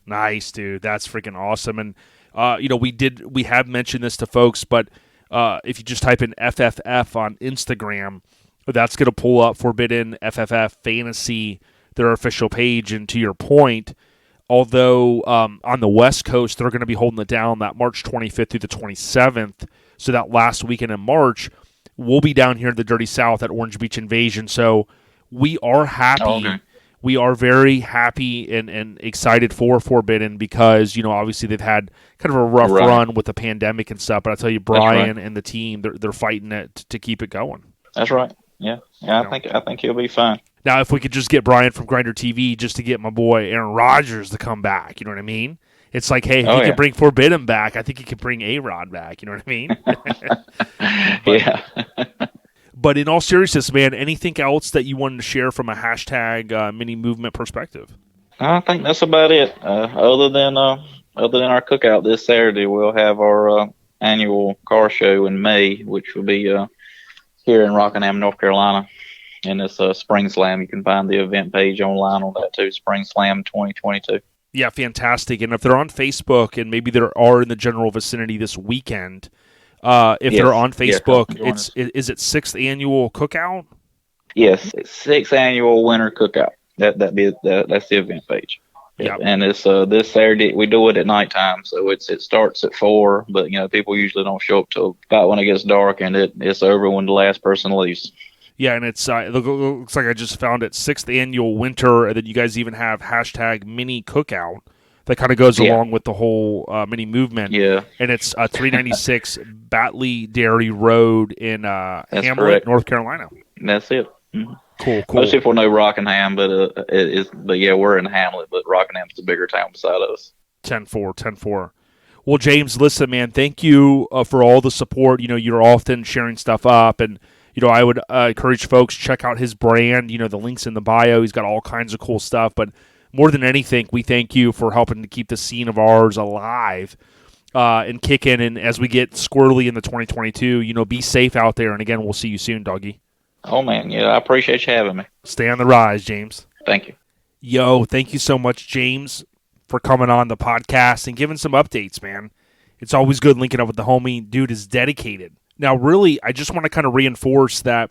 Nice, dude. That's freaking awesome. And, we have mentioned this to folks, but if you just type in FFF on Instagram, that's going to pull up Forbidden FFF Fantasy, their official page. And to your point, although on the West Coast, they're going to be holding it down that March 25th through the 27th. So that last weekend in March, we'll be down here in the Dirty South at Orange Beach Invasion. So we are happy. Oh, okay. We are very happy and excited for Forbidden because, obviously they've had kind of a rough run with the pandemic and stuff. But I tell you, Brian and the team, they're fighting it to keep it going. That's right. Yeah. I think he'll be fine. Now, if we could just get Brian from Grinder TV just to get my boy Aaron Rodgers to come back, you know what I mean? It's like, hey, he can bring Forbidden back. I think he could bring A-Rod back, you know what I mean? Yeah. But in all seriousness, man, anything else that you wanted to share from a hashtag mini movement perspective? I think that's about it. Other than our cookout this Saturday, we'll have our annual car show in May, which will be here in Rockingham, North Carolina. And it's Spring Slam. You can find the event page online on that too, Spring Slam 2022. Yeah, fantastic. And if they're on Facebook and maybe they are in the general vicinity this weekend, they're on Facebook, is it 6th annual cookout? Yes, it's 6th annual winter cookout. That's the event page. Yeah, and it's this Saturday. We do it at nighttime, so it starts at 4. But people usually don't show up till about when it gets dark, and it's over when the last person leaves. Yeah, and it's it looks like I just found it 6th annual winter, and then you guys even have hashtag mini cookout that kind of goes along with the whole mini movement. Yeah, and it's 396 Batley Dairy Road in Hamlet, correct. North Carolina. That's it. Mm-hmm. Cool. Most people know Rockingham, but we're in Hamlet, but Rockingham's the bigger town beside us. 10-4. Well, James, listen, man, thank you for all the support. You're often sharing stuff up, and I would encourage folks check out his brand. The link's in the bio. He's got all kinds of cool stuff, but more than anything, we thank you for helping to keep the scene of ours alive and kicking. And as we get squirrely in the 2022, be safe out there. And again, we'll see you soon, doggy. Oh, man. Yeah, I appreciate you having me. Stay on the rise, James. Thank you. Yo, thank you so much, James, for coming on the podcast and giving some updates, man. It's always good linking up with the homie. Dude is dedicated. Now, really, I just want to kind of reinforce that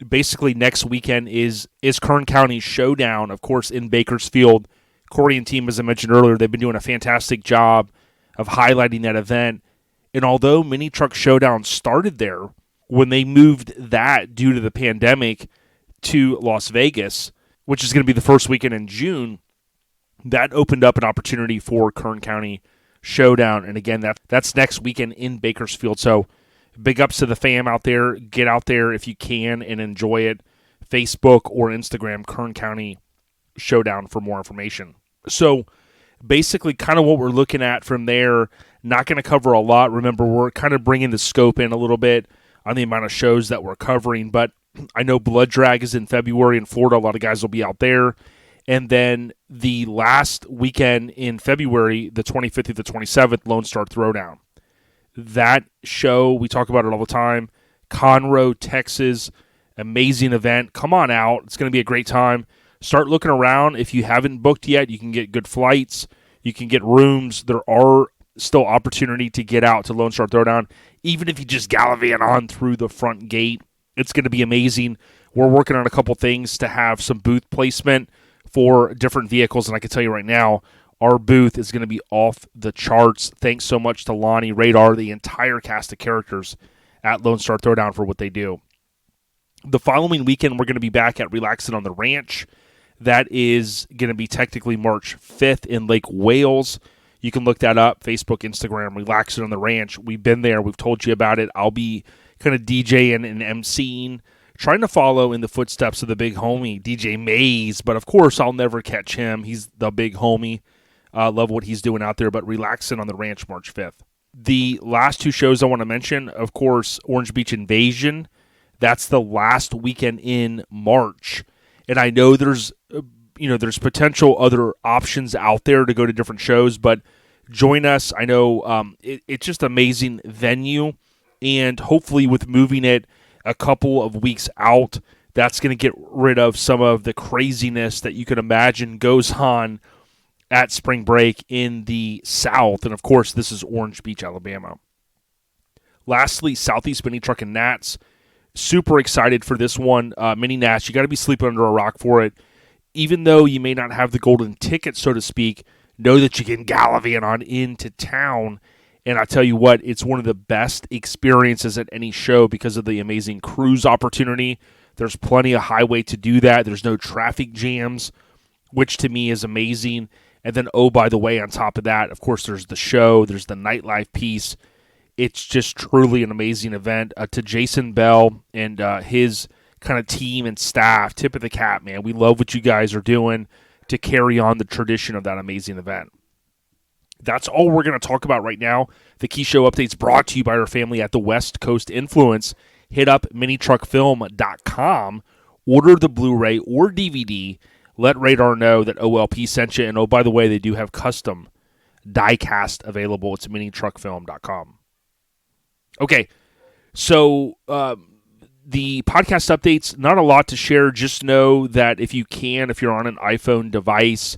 basically next weekend is Kern County's showdown, of course, in Bakersfield. Corey and team, as I mentioned earlier, they've been doing a fantastic job of highlighting that event. And although Mini Truck Showdown started there, when they moved that due to the pandemic to Las Vegas, which is going to be the first weekend in June, that opened up an opportunity for Kern County Showdown. And again, that's next weekend in Bakersfield. So big ups to the fam out there. Get out there if you can and enjoy it. Facebook or Instagram, Kern County Showdown for more information. So basically kind of what we're looking at from there, not going to cover a lot. Remember, we're kind of bringing the scope in a little bit on the amount of shows that we're covering, but I know Blood Drag is in February in Florida. A lot of guys will be out there. And then the last weekend in February, the 25th through the 27th, Lone Star Throwdown. That show, we talk about it all the time. Conroe, Texas, amazing event. Come on out. It's going to be a great time. Start looking around. If you haven't booked yet, you can get good flights. You can get rooms. There are still opportunity to get out to Lone Star Throwdown, even if you just gallivant on through the front gate. It's going to be amazing. We're working on a couple things to have some booth placement for different vehicles, and I can tell you right now, our booth is going to be off the charts. Thanks so much to Lonnie, Radar, the entire cast of characters at Lone Star Throwdown for what they do. The following weekend, we're going to be back at Relaxin' on the Ranch. That is going to be technically March 5th in Lake Wales. You can look that up, Facebook, Instagram, Relaxin' on the Ranch. We've been there. We've told you about it. I'll be kind of DJing and MCing, trying to follow in the footsteps of the big homie, DJ Mays. But, of course, I'll never catch him. He's the big homie. Love what he's doing out there. But Relaxin' on the Ranch, March 5th. The last two shows I want to mention, of course, Orange Beach Invasion. That's the last weekend in March. And I know there's potential other options out there to go to different shows, but join us. I know it's just an amazing venue. And hopefully with moving it a couple of weeks out, that's going to get rid of some of the craziness that you can imagine goes on at spring break in the South. And, of course, this is Orange Beach, Alabama. Lastly, Southeast Mini Truck and Nats. Super excited for this one. Mini Nats, you got to be sleeping under a rock for it. Even though you may not have the golden ticket, so to speak, know that you can gallivant on into town. And I tell you what, it's one of the best experiences at any show because of the amazing cruise opportunity. There's plenty of highway to do that. There's no traffic jams, which to me is amazing. And then, oh, by the way, on top of that, of course, there's the show. There's the nightlife piece. It's just truly an amazing event. To Jason Bell and his kind of team and staff, tip of the cap, man. We love what you guys are doing to carry on the tradition of that amazing event. That's all we're going to talk about right now. The Key Show updates brought to you by our family at the West Coast Influence. Hit up minitruckfilm.com, order the Blu-ray or DVD, let Radar know that OLP sent you, and oh, by the way, they do have custom die-cast available. It's minitruckfilm.com. Okay, so the podcast updates, not a lot to share. Just know that if you can, if you're on an iPhone device,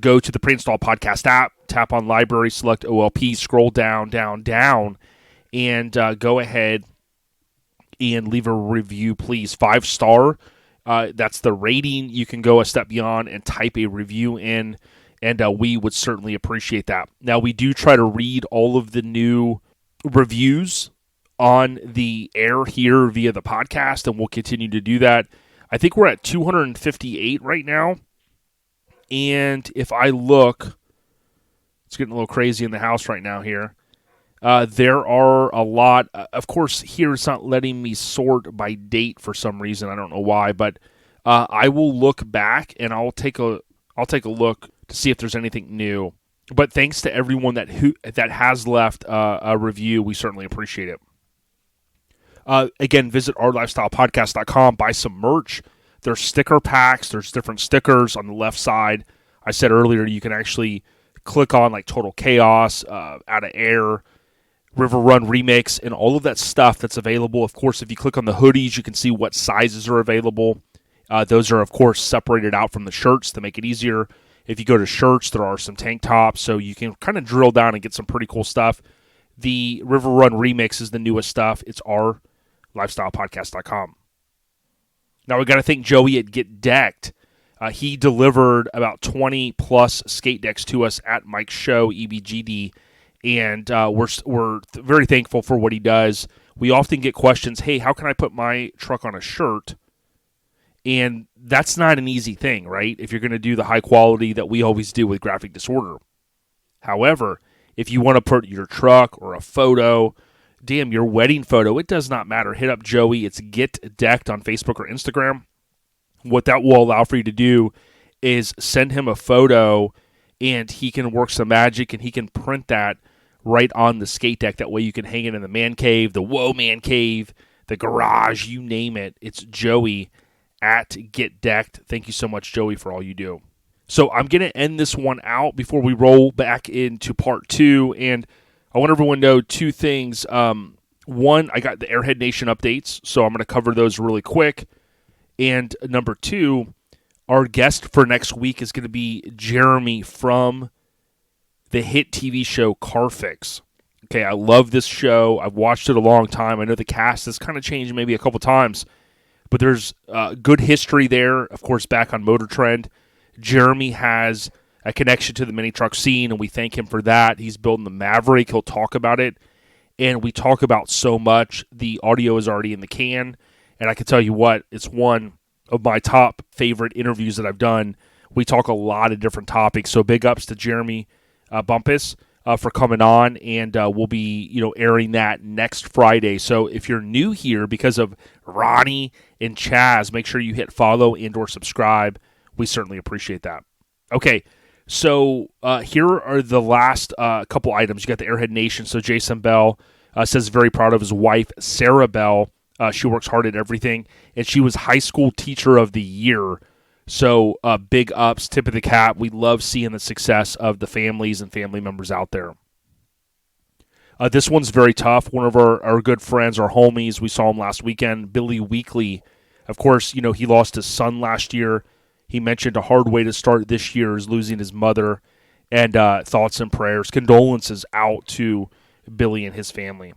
go to the pre-install podcast app, tap on library, select OLP, scroll down, and go ahead and leave a review, please. 5-star. That's the rating. You can go a step beyond and type a review in, and we would certainly appreciate that. Now, we do try to read all of the new reviews on the air here via the podcast, and we'll continue to do that. I think we're at 258 right now, and if I look, it's getting a little crazy in the house right now here. There are a lot. Of course, here it's not letting me sort by date for some reason. I don't know why, but I will look back and I'll take a look to see if there's anything new. But thanks to everyone that has left a review. We certainly appreciate it. Again, visit ourlifestylepodcast.com, buy some merch. There's sticker packs. There's different stickers on the left side. I said earlier you can actually click on like Total Chaos, Out of Air, River Run Remix, and all of that stuff that's available. Of course, if you click on the hoodies, you can see what sizes are available. Those are, of course, separated out from the shirts to make it easier. If you go to shirts, there are some tank tops, so you can kind of drill down and get some pretty cool stuff. The River Run Remix is the newest stuff. It's ourlifestylepodcast.com. Now, we got to thank Joey at Get Decked. He delivered about 20-plus skate decks to us at Mike's show, EBGD, and we're very thankful for what he does. We often get questions, hey, how can I put my truck on a shirt? And that's not an easy thing, right? If you're going to do the high quality that we always do with Graphic Disorder. However, if you want to put your truck or a photo, your wedding photo, it does not matter. Hit up Joey. It's Get Decked on Facebook or Instagram. What that will allow for you to do is send him a photo, and he can work some magic, and he can print that right on the skate deck. That way you can hang it in the man cave, the Whoa Man Cave, the garage, you name it. It's Joey at Get Decked. Thank you so much, Joey, for all you do. So I'm going to end this one out before we roll back into part 2, and I want everyone to know 2 things. One, I got the Airhead Nation updates, so I'm going to cover those really quick. And number 2, our guest for next week is going to be Jeremy from the hit TV show Car Fix. Okay, I love this show. I've watched it a long time. I know the cast has kind of changed maybe a couple times, but there's good history there. Of course, back on Motor Trend, Jeremy has a connection to the mini truck scene, and we thank him for that. He's building the Maverick. He'll talk about it, and we talk about so much. The audio is already in the can, and I can tell you what, it's one of my top favorite interviews that I've done. We talk a lot of different topics, so big ups to Jeremy Bumpus for coming on, and we'll be airing that next Friday. So if you're new here because of Ronny and Chas, make sure you hit follow and or subscribe. We certainly appreciate that. Okay, so here are the last couple items. You got the Airhead Nation. So Jason Bell says very proud of his wife, Sarah Bell. She works hard at everything, and she was high school teacher of the year. So big ups, tip of the cap. We love seeing the success of the families and family members out there. This one's very tough. One of our good friends, our homies, we saw him last weekend, Billy Weekly. Of course, he lost his son last year. He mentioned a hard way to start this year is losing his mother, and thoughts and prayers, condolences out to Billy and his family.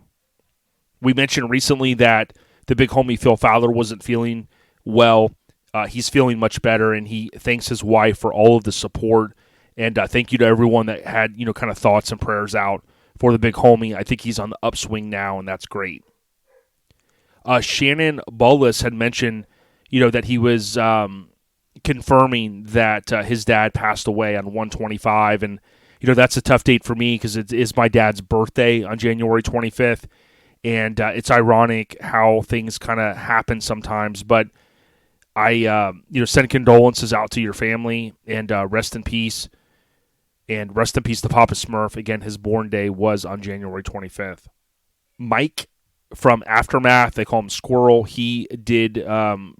We mentioned recently that the big homie Phil Fowler wasn't feeling well. He's feeling much better, and he thanks his wife for all of the support. And thank you to everyone that had kind of thoughts and prayers out for the big homie. I think he's on the upswing now, and that's great. Shannon Bullis had mentioned that he was confirming that his dad passed away on 1/25, and that's a tough date for me because it is my dad's birthday on January 25th, and it's ironic how things kind of happen sometimes. But I send condolences out to your family, and rest in peace, and rest in peace to Papa Smurf. Again, his born day was on January 25th. Mike from Aftermath, they call him Squirrel. He did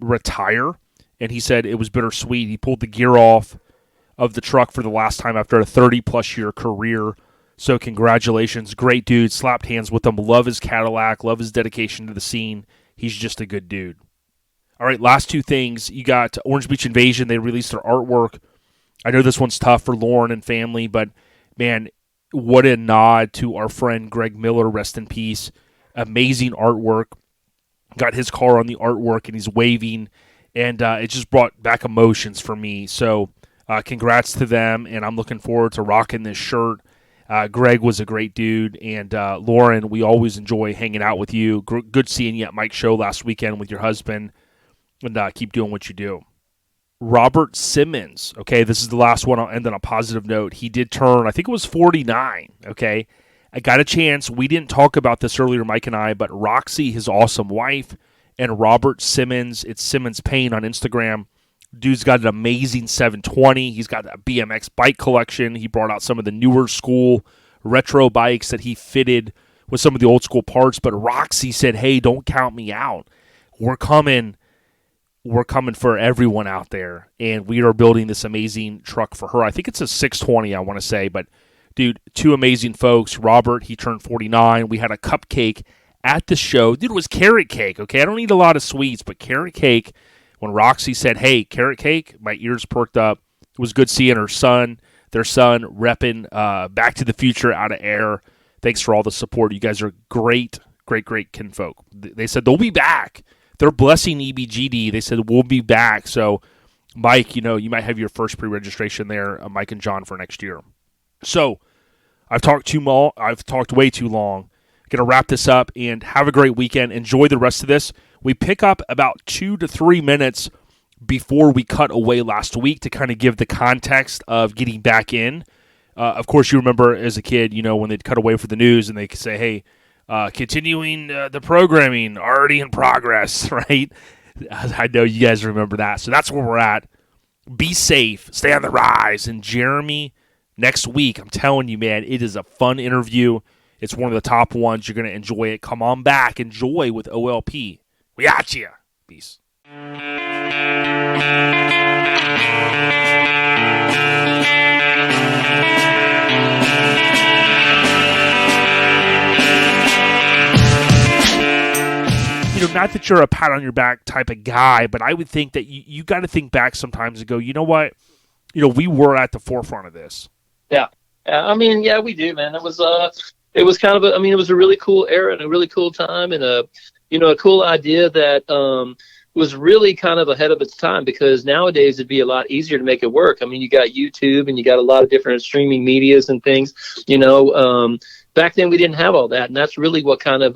retire. And he said it was bittersweet. He pulled the gear off of the truck for the last time after a 30-plus year career. So congratulations. Great dude. Slapped hands with him. Love his Cadillac. Love his dedication to the scene. He's just a good dude. All right, last two things. You got Orange Beach Invasion. They released their artwork. I know this one's tough for Lauren and family, but, man, what a nod to our friend Greg Miller. Rest in peace. Amazing artwork. Got his car on the artwork, and he's waving. And it just brought back emotions for me. So congrats to them, and I'm looking forward to rocking this shirt. Greg was a great dude. And Lauren, we always enjoy hanging out with you. Good seeing you at Mike's show last weekend with your husband. And keep doing what you do. Robert Simmons. Okay, this is the last one. I'll end on a positive note. He did turn, I think it was 49. Okay, I got a chance. We didn't talk about this earlier, Mike and I, but Roxy, his awesome wife, and Robert Simmons, it's Simmons Payne on Instagram. Dude's got an amazing 720. He's got a BMX bike collection. He brought out some of the newer school retro bikes that he fitted with some of the old school parts. But Roxy said, hey, don't count me out. We're coming for everyone out there. And we are building this amazing truck for her. I think it's a 620, I want to say. But, dude, two amazing folks. Robert, he turned 49. We had a cupcake at the show. Dude, it was carrot cake, okay? I don't eat a lot of sweets, but carrot cake, when Roxy said, hey, carrot cake, my ears perked up. It was good seeing their son repping Back to the Future out of air. Thanks for all the support. You guys are great kinfolk. They said they'll be back. They're blessing EBGD. They said we'll be back. So, Mike, you might have your first pre-registration there, Mike and John, for next year. So, I've talked way too long. Going to wrap this up and have a great weekend. Enjoy the rest of this. We pick up about 2 to 3 minutes before we cut away last week to kind of give the context of getting back in. Of course, you remember as a kid, when they'd cut away for the news and they could say, hey, continuing the programming, already in progress, right? I know you guys remember that. So that's where we're at. Be safe. Stay on the rise. And Jeremy, next week, I'm telling you, man, it is a fun interview. It's one of the top ones. You're going to enjoy it. Come on back. Enjoy with OLP. We got you. Peace. Not that you're a pat on your back type of guy, but I would think that you got to think back sometimes and go, you know what? We were at the forefront of this. Yeah. I mean, yeah, we do, man. It was kind of it was a really cool era and a really cool time and a cool idea that was really kind of ahead of its time, because nowadays it'd be a lot easier to make it work. I mean, you got YouTube and you got a lot of different streaming medias and things, back then we didn't have all that. And that's really what kind of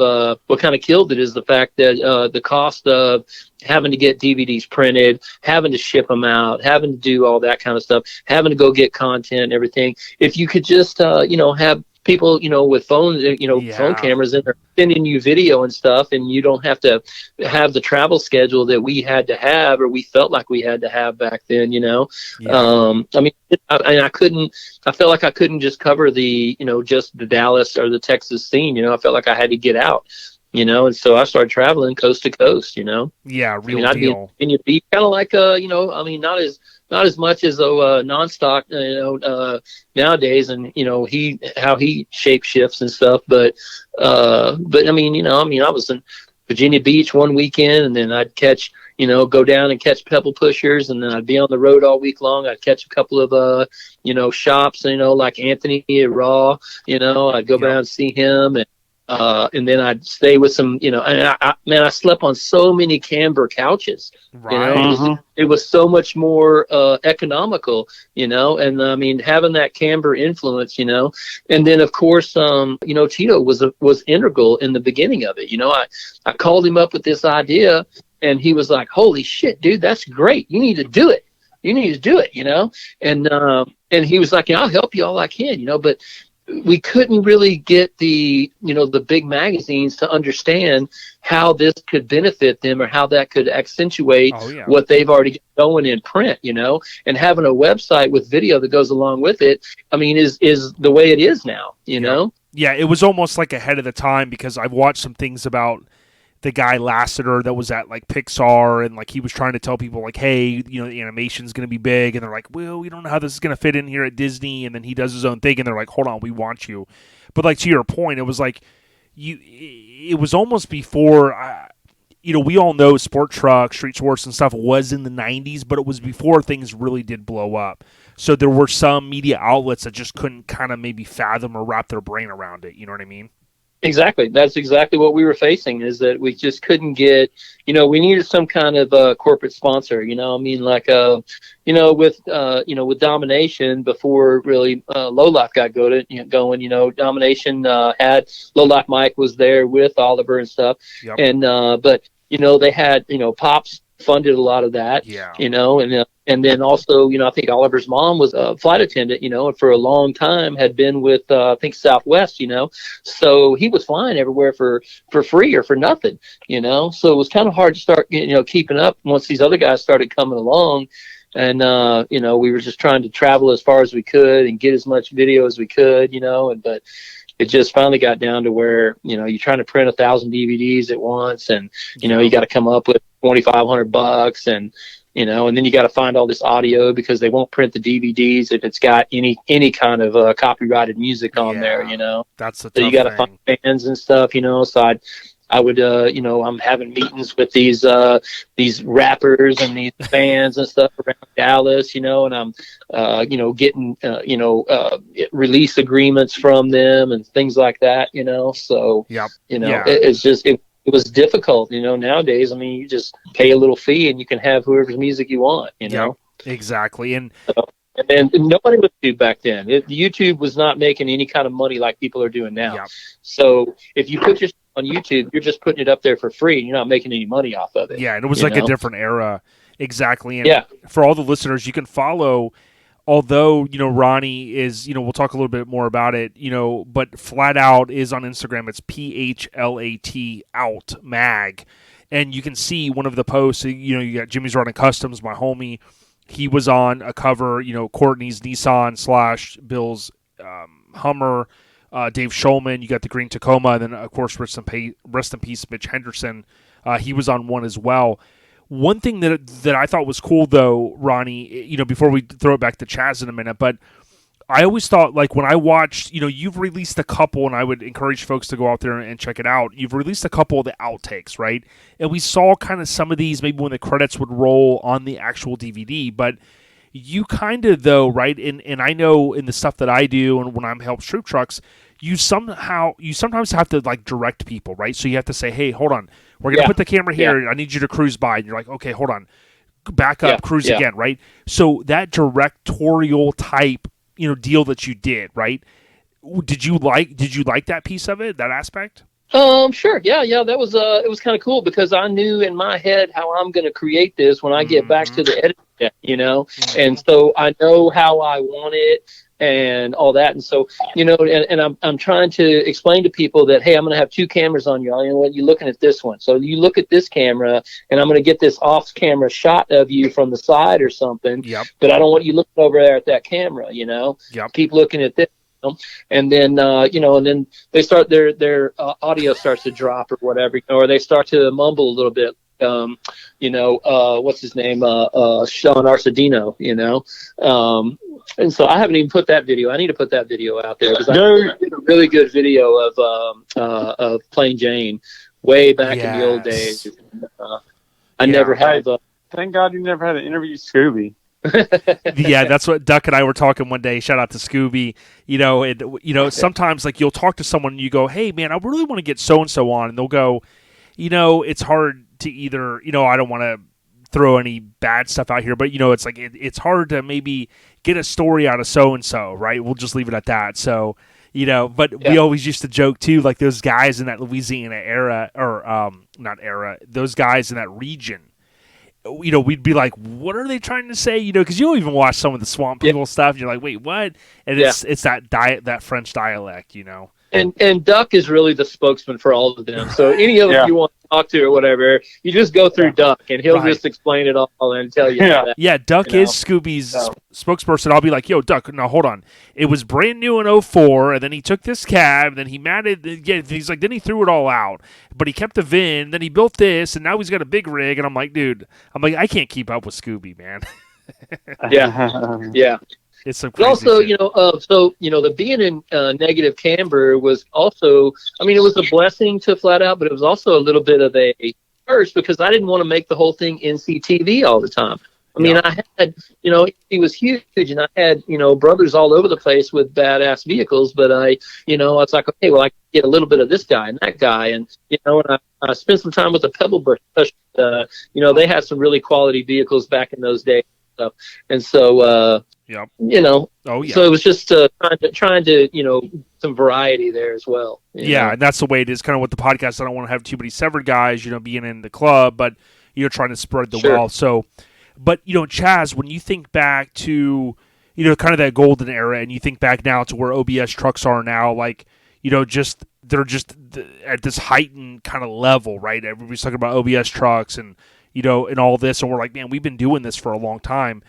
killed it, is the fact that the cost of having to get DVDs printed, having to ship them out, having to do all that kind of stuff, having to go get content and everything. If you could just, have people, with phones, phone cameras in there sending you video and stuff, and you don't have to have the travel schedule that we had to have, or we felt like we had to have back then, I felt like I couldn't just cover the, just the Dallas or the Texas scene, I felt like I had to get out. And so I started traveling coast to coast, Yeah, real I'd deal. be in your beat, kind of like, not as much as non-stock, nowadays, and how he shape shifts and stuff. But I was in Virginia Beach one weekend, and then I'd catch, go down and catch pebble pushers, and then I'd be on the road all week long. I'd catch a couple of shops, like Anthony at Raw. I'd go down and see him, and then I'd stay with some, and I slept on so many camber couches, Right. It was so much more economical, and I mean, having that camber influence, and then of course, Tito was integral in the beginning of it. I called him up with this idea, and he was like, "Holy shit, dude, that's great. You need to do it. You need to do it," and he was like, "I'll help you all I can," but we couldn't really get the big magazines to understand how this could benefit them, or how that could accentuate what they've already got going in print, and having a website with video that goes along with it, I mean, is the way it is now, know? Yeah, it was almost like ahead of the time, because I've watched some things about the guy Lasseter that was at like Pixar, and like he was trying to tell people like, hey, the animation's going to be big, and they're like, well, we don't know how this is going to fit in here at Disney, and then he does his own thing, and they're like, hold on, we want you. But like, to your point, it was like it was almost before we all know Sport Truck, Street Sports and stuff was in the 90s, but it was before things really did blow up. So there were some media outlets that just couldn't kind of maybe fathom or wrap their brain around it, you know what I mean? Exactly. That's exactly what we were facing, is that we just couldn't get, we needed some kind of corporate sponsor, with Domination, before really Low Life got going, Domination had Low Life Mike was there with Oliver and stuff. Yep. And, but, they had, Pops funded a lot of that, and then also, I think Oliver's mom was a flight attendant, and for a long time had been with, I think Southwest, so he was flying everywhere for free or for nothing, so it was kind of hard to start, keeping up once these other guys started coming along. And, we were just trying to travel as far as we could and get as much video as we could, but it just finally got down to where, you're trying to print 1,000 DVDs at once, and, you got to come up with $2,500, and, and then you got to find all this audio, because they won't print the DVDs if it's got any kind of copyrighted music on there, That's the so you got to find fans and stuff, so I would, I'm having meetings with these rappers and these fans and stuff around Dallas, and I'm, getting, release agreements from them and things like that, so, it's just, it was difficult, nowadays. I mean, you just pay a little fee and you can have whoever's music you want, Exactly. And nobody would do back then. YouTube was not making any kind of money like people are doing now. Yep. So if you put your on YouTube, you're just putting it up there for free, and you're not making any money off of it. Yeah, and it was like a different era. Exactly. And for all the listeners, you can follow, although, Ronny is, we'll talk a little bit more about it, but Phlat Out is on Instagram. It's PHLAT Out Mag. And you can see one of the posts, you got Jimmy's Running Customs, my homie. He was on a cover, Courtney's Nissan / Bill's Hummer, Dave Schulman, you got the green Tacoma, and then, of course, rest in peace, Mitch Henderson. He was on one as well. One thing that I thought was cool, though, Ronny, before we throw it back to Chas in a minute, but I always thought, like, when I watched, you've released a couple, and I would encourage folks to go out there and check it out. You've released a couple of the outtakes, right? And we saw kind of some of these maybe when the credits would roll on the actual DVD, but You kind of though, right? And I know in the stuff that I do and when I'm help troop trucks, you sometimes have to like direct people, right? So you have to say, hey, hold on, we're gonna put the camera here. I need you to cruise by, and you're like, okay, hold on, back up, cruise again, right? So that directorial type, deal that you did, right? Did you like that piece of it, that aspect? Sure. Yeah. That was, it was kind of cool because I knew in my head how I'm going to create this when I get back to the editing deck, and so I know how I want it and all that. And so, and I'm trying to explain to people that, hey, I'm going to have two cameras on you. You're looking at this one. So you look at this camera and I'm going to get this off camera shot of you from the side or something. Yep. But I don't want you looking over there at that camera, Yep. Keep looking at this. And then and then they start their audio starts to drop or whatever, or they start to mumble a little bit. What's his name? Sean Arcedino. And so I haven't even put that video. I need to put that video out there because I did a really good video of Plain Jane way back in the old days. I never had. Thank God you never had to interview Scooby. Yeah, that's what Duck and I were talking one day. Shout out to Scooby. Sometimes like you'll talk to someone and you go, hey man, I really want to get so and so on, and they'll go, it's hard to either, I don't want to throw any bad stuff out here, but it's like it's hard to maybe get a story out of so and so, right? We'll just leave it at that. So but we always used to joke too, like those guys in that Louisiana era, or not era, those guys in that region. We'd be like, what are they trying to say? Because you'll even watch some of the Swamp People stuff. You're like, wait, what? And it's that French dialect, And Duck is really the spokesman for all of them. So any of them you want to talk to or whatever, you just go through Duck, and he'll just explain it all and tell you. Yeah, Duck is Scooby's spokesperson. I'll be like, yo, Duck, now hold on. It was brand new in 04, and then he took this cab, then he matted. He's like, then he threw it all out, but he kept the VIN, then he built this, and now he's got a big rig. And I'm like, dude, I can't keep up with Scooby, man. Yeah. It's some but crazy also, shit. the being in Negative Camber was also, it was a blessing to Phlat Out, but it was also a little bit of a curse because I didn't want to make the whole thing NCTV all the time. I had, he was huge, and I had, brothers all over the place with badass vehicles, but I was like, okay, well, I can get a little bit of this guy and that guy, and, and I spent some time with the Pebblebrook. They had some really quality vehicles back in those days. And so, so it was just trying to, some variety there as well. And that's the way it is kind of with the podcast. I don't want to have too many severed guys, being in the club, but you're trying to spread the wealth. So, but, Chaz, when you think back to, kind of that golden era, and you think back now to where OBS trucks are now, like, they're just at this heightened kind of level, right? Everybody's talking about OBS trucks and, and all this, and we're like, man, we've been doing this for a long time.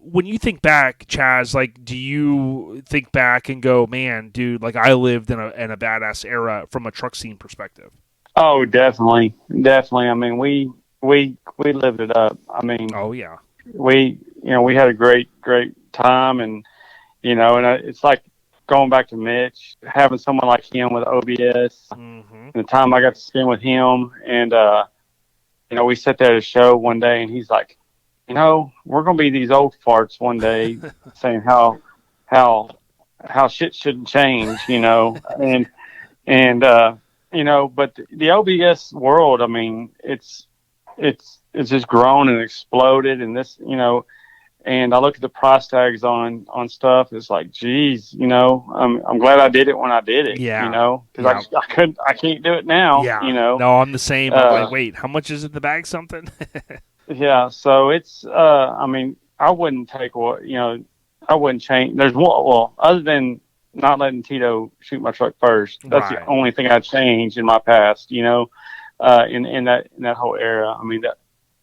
When you think back, Chaz, like, do you think back and go, man, dude, like I lived in a badass era from a truck scene perspective? Oh, definitely. We lived it up. Oh yeah. We had a great time, and it's like going back to Mitch, having someone like him with OBS, and the time I got to spend with him, and we sat there at a show one day, and he's like, we're going to be these old farts one day saying how shit shouldn't change, but the OBS world, it's just grown and exploded, and this, and I look at the price tags on stuff. It's like, geez, I'm glad I did it when I did it, because I can't do it now, No, I'm the same. I'm like, wait, how much is in the bag? Something. Yeah, so it's I wouldn't take what I wouldn't change. There's one, well, other than not letting Tito shoot my truck first. That's the only thing I'd change in my past, in that whole era.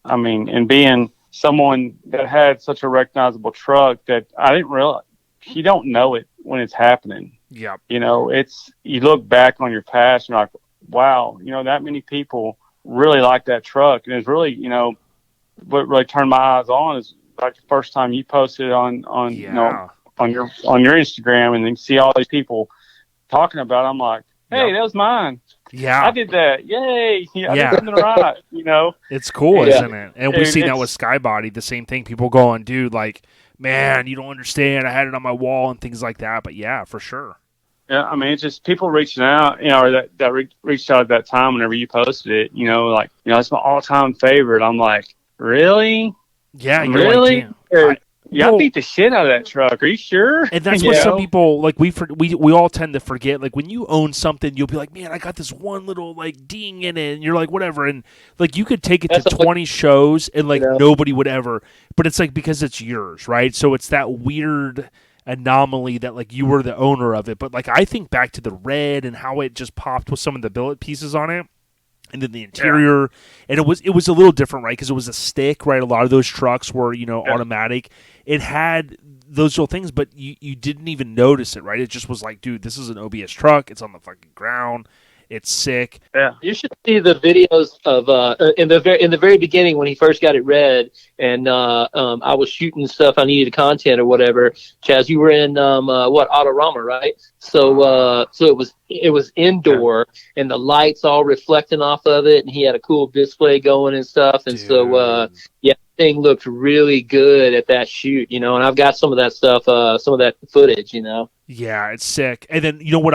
And being someone that had such a recognizable truck that I didn't realize, you don't know it when it's happening. Yeah. It's, you look back on your past and you're like, wow, that many people really like that truck. And it's really, what really turned my eyes on is like the first time you posted on your Instagram, and then see all these people talking about it. I'm like, hey, that was mine. Yeah, I did that. Yay! I did something right. It's cool, isn't it? And we've seen that with Skybody, the same thing. People going, dude, like, man, you don't understand. I had it on my wall and things like that. But yeah, for sure. Yeah, I mean, it's just people reaching out, or that reached out at that time whenever you posted it, like, it's my all-time favorite. I'm like, really? Yeah, you're really? Like, I beat the shit out of that truck. Are you sure? And that's what some people, like, we all tend to forget. Like, when you own something, you'll be like, man, I got this one little, like, ding in it. And you're like, whatever. And, like, you could take it to 20 shows and, like, nobody would ever. But it's, like, because it's yours, right? So it's that weird anomaly that, like, you were the owner of it. But, like, I think back to the red and how it just popped with some of the billet pieces on it. And then the interior, and it was a little different, right? Because it was a stick, right? A lot of those trucks were, automatic. It had those little things, but you didn't even notice it, right? It just was like, dude, this is an OBS truck. It's on the fucking ground. It's sick. Yeah. You should see the videos of in the very beginning when he first got it red, and I was shooting stuff I needed content or whatever. Chaz, you were in Autorama, right? So it was indoor, and the lights all reflecting off of it, and he had a cool display going and stuff, and thing looked really good at that shoot, and I've got some of that stuff, some of that footage, Yeah, it's sick. And then what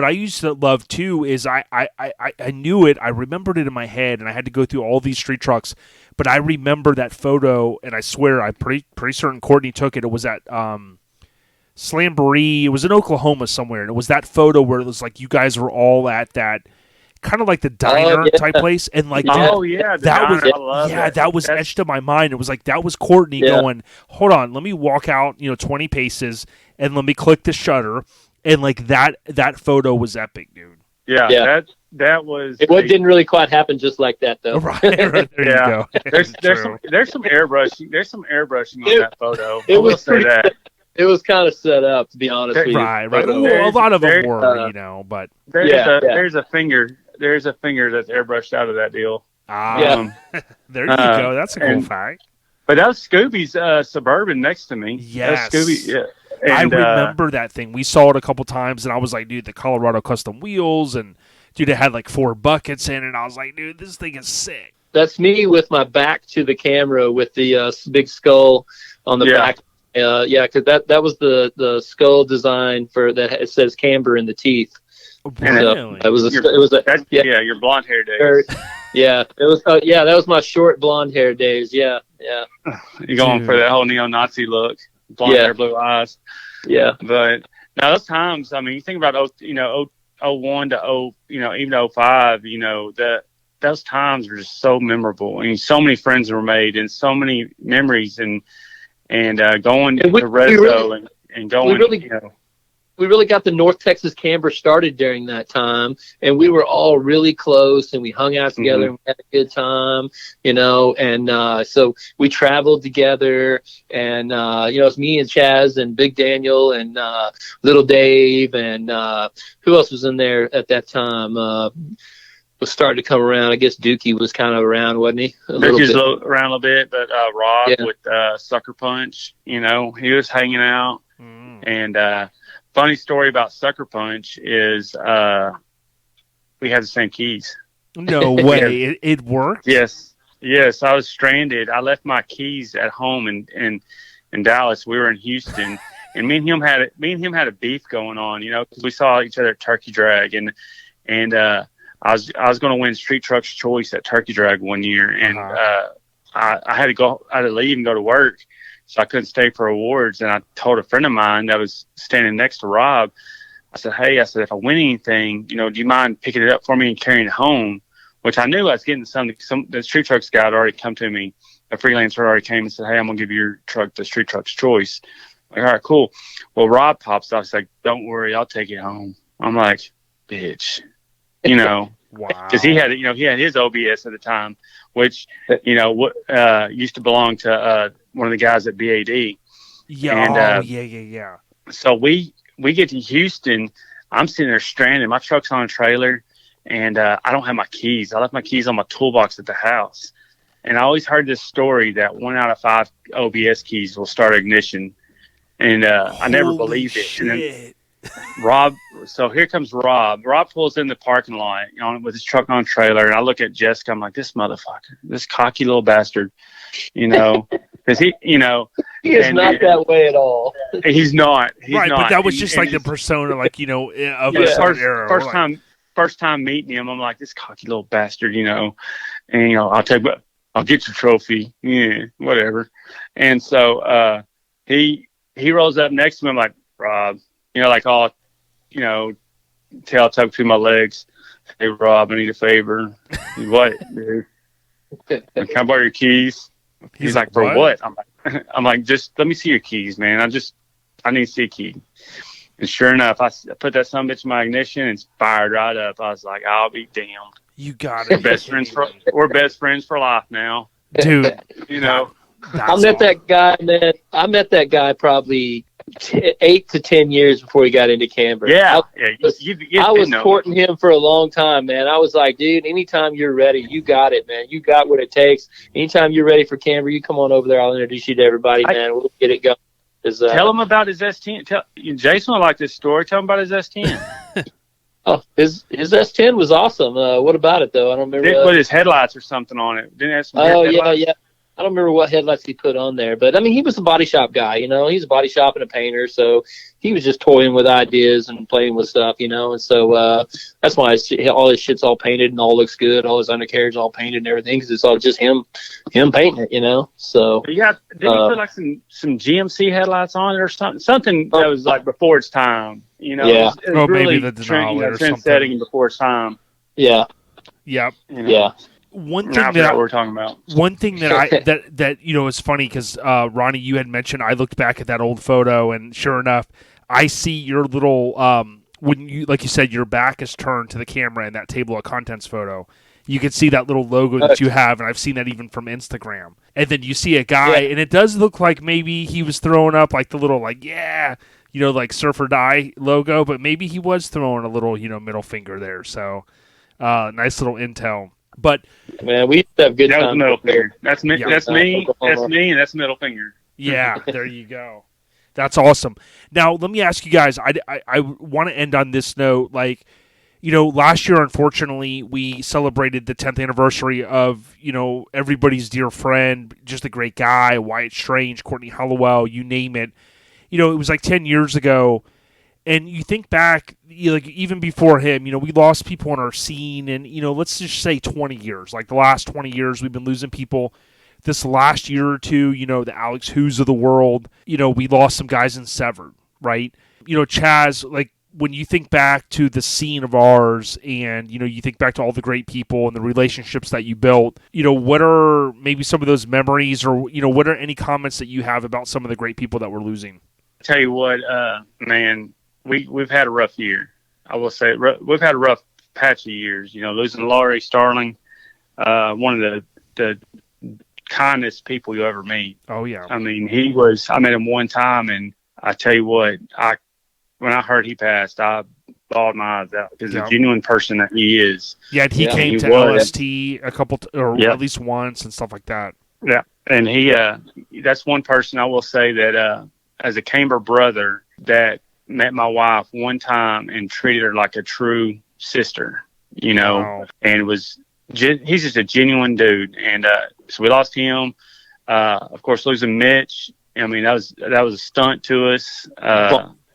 I used to love too is I knew it, I remembered it in my head, and I had to go through all these street trucks, but I remember that photo, and I swear I'm pretty certain Courtney took it. It was at Slamboree. It was in Oklahoma somewhere, and it was that photo where it was like you guys were all at that kind of like the diner type place, and like that was etched in my mind. It was like that was Courtney going, hold on, let me walk out 20 paces and let me click the shutter, and like that photo was epic, dude. That was it. Didn't really quite happen just like that though. Right there you go. There's some airbrushing on that photo. It was kind of set up, to be honest with you. Right. Well, a lot of them were, but there's a finger that's airbrushed out of that deal. There you go. That's a cool fact. But that was Scooby's Suburban next to me. Yes. Scooby, yeah. And, I remember that thing. We saw it a couple times, and I was like, dude, the Colorado custom wheels, and dude, it had like 4 buckets in it, and I was like, dude, this thing is sick. That's me with my back to the camera with the big skull on the back. Because that was the skull design for that. It says Camber in the teeth. Really? Your blonde hair days. It was. That was my short blonde hair days. Yeah. You're going for that whole neo-Nazi look, blonde hair, blue eyes. Yeah. But now those times, I mean, you think about 01 to even 05. Those times were just so memorable. I mean, so many friends were made, and so many memories, and going to Rezo and going. We really got the North Texas Camber started during that time, and we were all really close, and we hung out together and we had a good time, and so we traveled together, and it's me and Chaz and Big Daniel and Little Dave, and who else was in there at that time? Was starting to come around. I guess Dookie was kind of around, wasn't he? Dookie's around a little bit, but Rob with Sucker Punch, he was hanging out, and funny story about Sucker Punch is we had the same keys. No way. It worked? Yes. I was stranded. I left my keys at home in Dallas. We were in Houston, and me and him had a beef going on, because we saw each other at Turkey Drag, and I was going to win Street Trucks Choice at Turkey Drag one year, and I had to leave and go to work. So I couldn't stay for awards, and I told a friend of mine that was standing next to Rob, I said, hey, if I win anything, do you mind picking it up for me and carrying it home? Which I knew I was getting something. The Street Trucks guy had already come to me. A freelancer already came and said, hey, I'm going to give your truck the Street Trucks Choice. I'm like, all right, cool. Well, Rob pops up. He's like, don't worry, I'll take it home. I'm like, bitch, Wow. Because he had his OBS at the time, which, used to belong to one of the guys at BAD. Yeah. Yeah. So we get to Houston. I'm sitting there stranded. My truck's on a trailer, and I don't have my keys. I left my keys on my toolbox at the house. And I always heard this story that 1 out of 5 OBS keys will start ignition. And I never believed it. And then Rob, so here comes Rob. Rob pulls in the parking lot with his truck on a trailer, and I look at Jessica. I'm like, this motherfucker, this cocky little bastard, because he, He is not that way at all. He's not. Right, not. but that was just like the persona, like, of a certain era. First time meeting him, I'm like, this cocky little bastard, and I'll get your trophy, yeah, whatever. And so he rolls up next to me, I'm like, Rob, tail tucked between my legs. Hey, Rob, I need a favor. What, dude? Can I borrow your keys? He's like, for what? I'm like, just let me see your keys, man. I need to see a key. And sure enough, I put that son of a bitch in my ignition and it's fired right up. I was like, I'll be damned. You got it. We're best friends for life now, dude. I met that guy, man. I met that guy probably 8 to 10 years before he got into Camber. Yeah, I was courting him for a long time, man. I was like, dude, anytime you're ready, you got it, man. You got what it takes. Anytime you're ready for Camber, you come on over there. I'll introduce you to everybody, man. We'll get it going. Tell him about his S10. Jason will like this story. Tell him about his S10. Oh, his S10 was awesome. What about it, though? I don't remember. Didn't put his headlights or something on it. Didn't have some headlights? Yeah. I don't remember what headlights he put on there, but I mean, he was a body shop guy, he's a body shop and a painter. So he was just toying with ideas and playing with stuff, and so that's why all his shit's all painted and all looks good. All his undercarriage all painted and everything, because it's all just him painting it, so. Didn't he put like some GMC headlights on it or something that was like before its time, Yeah. It was really maybe the Denali or trend setting before its time. Yeah. Yep. Yeah. One thing that we're talking about. One thing that that is funny because Ronny, you had mentioned, I looked back at that old photo and sure enough, I see your little when you, like you said, your back is turned to the camera in that table of contents photo. You can see that little logo that you have, and I've seen that even from Instagram. And then you see a guy, and it does look like maybe he was throwing up like the little like surf or die logo, but maybe he was throwing a little middle finger there. So nice little intel. But man, we used to have good time. That was middle finger. That's me. Yeah. That's me. That's me, and that's middle finger. Yeah, there you go. That's awesome. Now, let me ask you guys. I want to end on this note. Like, last year, unfortunately, we celebrated the 10th anniversary of everybody's dear friend, just a great guy, Wyatt Strange, Courtney Hollowell, you name it. It was like 10 years ago. And you think back, like even before him, we lost people on our scene, and let's just say 20 years. Like the last 20 years, we've been losing people. This last year or two, the Alex Who's of the world, we lost some guys in Severed, right? Chaz, like when you think back to the scene of ours, and you think back to all the great people and the relationships that you built, what are maybe some of those memories, or what are any comments that you have about some of the great people that we're losing? Tell you what, man. We've had a rough year. I will say we've had a rough patch of years. Losing Laurie Starling, one of the kindest people you ever meet. Oh yeah. I mean, I met him one time, and I tell you what, when I heard he passed, I bawled my eyes out because the genuine person that he is. Yeah, he came to LST a couple at least once and stuff like that. Yeah, and that's one person I will say that as a Camber brother that met my wife one time and treated her like a true sister, Wow. and he's just a genuine dude. And so we lost him. Of course, losing Mitch, I mean, that was a stunt to us.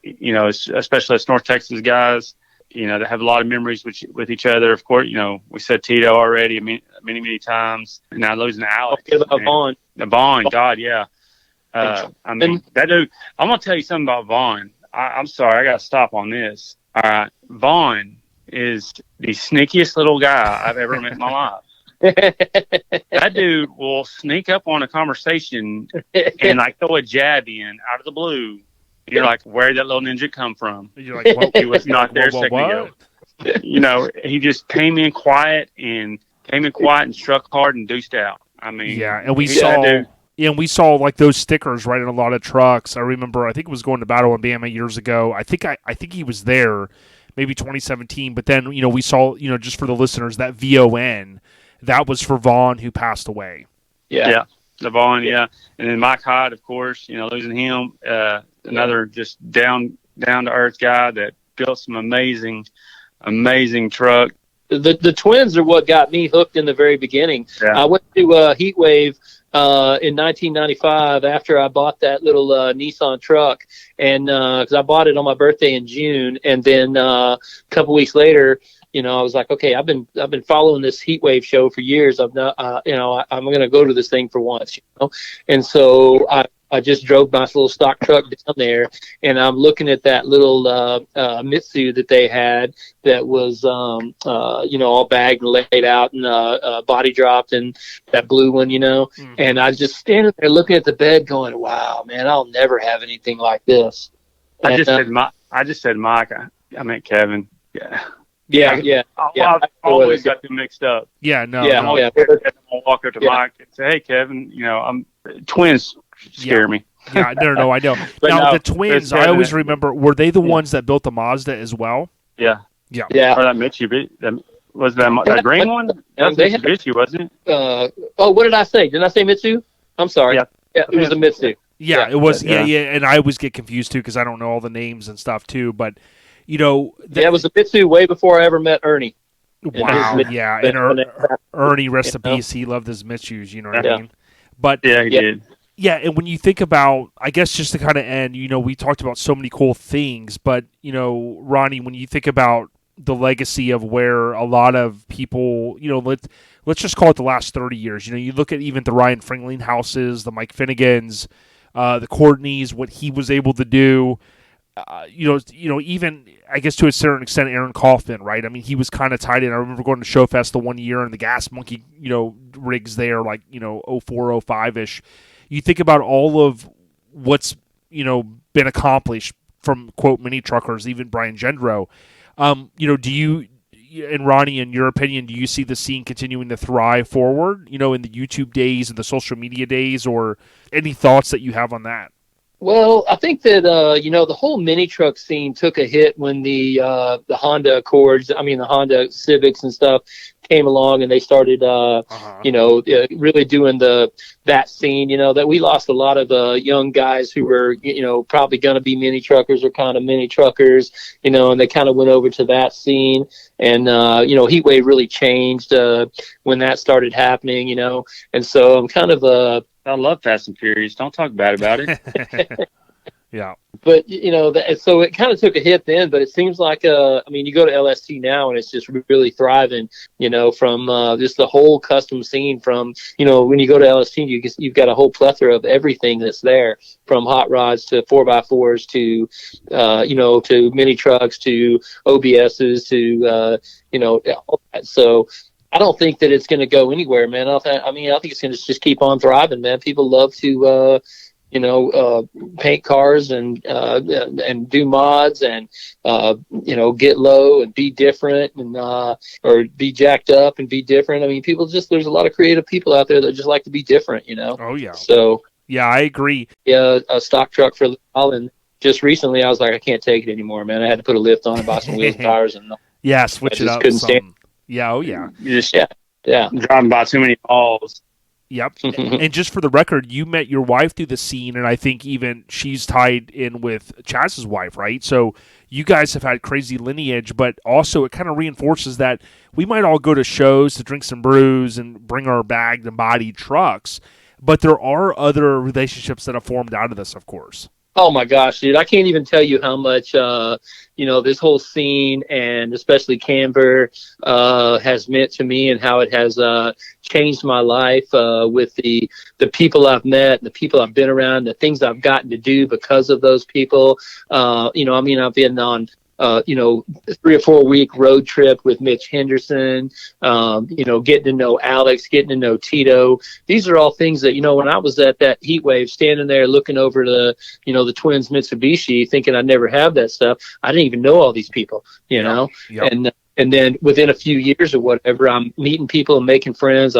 Especially us North Texas guys, that have a lot of memories with each other. Of course, we said Tito already many times. And now losing Alex. Vaughn. Vaughn, God, yeah. I mean, that dude, I'm going to tell you something about Vaughn. I'm sorry, I got to stop on this. All right. Vaughn is the sneakiest little guy I've ever met in my life. That dude will sneak up on a conversation and like throw a jab in out of the blue. You're like, where did that little ninja come from? You're like, well, he was not there a second ago. He just came in quiet and struck hard and deuced out. I mean, yeah, and we saw like those stickers right in a lot of trucks. I remember, I think it was going to Battle in Bama years ago. I think he was there, maybe 2017. But then we saw just for the listeners that VON, that was for Vaughn who passed away. Yeah, the Vaughn, yeah, and then Mike Hyde, of course. Losing him, another just down to earth guy that built some amazing truck. The twins are what got me hooked in the very beginning. Yeah. I went to Heat Wave in 1995 after I bought that little Nissan truck, and because I bought it on my birthday in June, and then a couple weeks later, I was like, okay, I've been following this heat wave show for years. I'm not, I'm going to go to this thing for once, and so I just drove my little stock truck down there, and I'm looking at that little Mitsu that they had that was, all bagged and laid out and body dropped, and that blue one, and I just standing there looking at the bed going, wow, man, I'll never have anything like this. I just said Mike. I meant Kevin. Yeah. I've always got them mixed up. Yeah, no. I'll walk up to Mike and say, hey, Kevin, twins scare me. Yeah, no, I know. But now, the twins, I always remember, were they the ones that built the Mazda as well? Yeah. Yeah. Or that Mitsubishi. Was that green one? That was Mitsubishi, wasn't it? What did I say? Didn't I say Mitsu? I'm sorry. Yeah, it was a Mitsu. Yeah, it was. Yeah, and I always get confused too because I don't know all the names and stuff too. But it was a Mitsu way before I ever met Ernie. Wow. Yeah, and Ernie, rest in peace. He loved his Mitsus. You know what I mean? But he did. Yeah, and when you think about, I guess just to kind of end, we talked about so many cool things, but Ronny, when you think about the legacy of where a lot of people, let's just call it the last 30 years. You look at even the Ryan Fringling houses, the Mike Finnegans, the Courtneys, what he was able to do. Even I guess to a certain extent, Aaron Kaufman, right? I mean, he was kind of tied in. I remember going to Showfest the one year and the Gas Monkey, rigs there, like 04, 05 ish. You think about all of what's been accomplished from quote mini truckers, even Brian Gendro. Do you and Ronny, in your opinion, do you see the scene continuing to thrive forward? In the YouTube days and the social media days, or any thoughts that you have on that? Well, I think that the whole mini truck scene took a hit when the Honda Accords, the Honda Civics and stuff came along, and they started really doing that scene. That we lost a lot of young guys who were probably going to be mini truckers or kind of mini truckers, and they kind of went over to that scene. And Heatwave really changed when that started happening. And so I'm kind of I love Fast and Furious. Don't talk bad about it. Yeah. But, so it kind of took a hit then, but it seems like, you go to LST now and it's just really thriving, from just the whole custom scene from, when you go to LST, you've got a whole plethora of everything that's there, from hot rods to 4x4s to, to mini trucks to OBSs to, all that. So I don't think that it's going to go anywhere, man. I think it's going to just keep on thriving, man. People love to, paint cars and do mods and, get low and be different and, or be jacked up and be different. I mean, there's a lot of creative people out there that just like to be different, Oh, yeah. So, yeah, I agree. Yeah, a stock truck for a while, and just recently I was like, I can't take it anymore, man. I had to put a lift on and buy some wheels and tires. And yeah, switch it up. Couldn't stand. Yeah, oh, yeah. You just driving by too many balls. Yep. And just for the record, you met your wife through the scene, and I think even she's tied in with Chaz's wife, right? So you guys have had crazy lineage, but also it kind of reinforces that we might all go to shows to drink some brews and bring our bagged and bodied trucks, but there are other relationships that have formed out of this, of course. Oh my gosh, dude! I can't even tell you how much this whole scene and especially Camber has meant to me, and how it has changed my life with the people I've met, the people I've been around, the things I've gotten to do because of those people. I've been on 3 or 4 week road trip with Mitch Henderson, getting to know Alex, getting to know Tito. These are all things that, when I was at that heat wave, standing there looking over the twins Mitsubishi, thinking I'd never have that stuff. I didn't even know all these people, Yep. And then within a few years or whatever, I'm meeting people and making friends.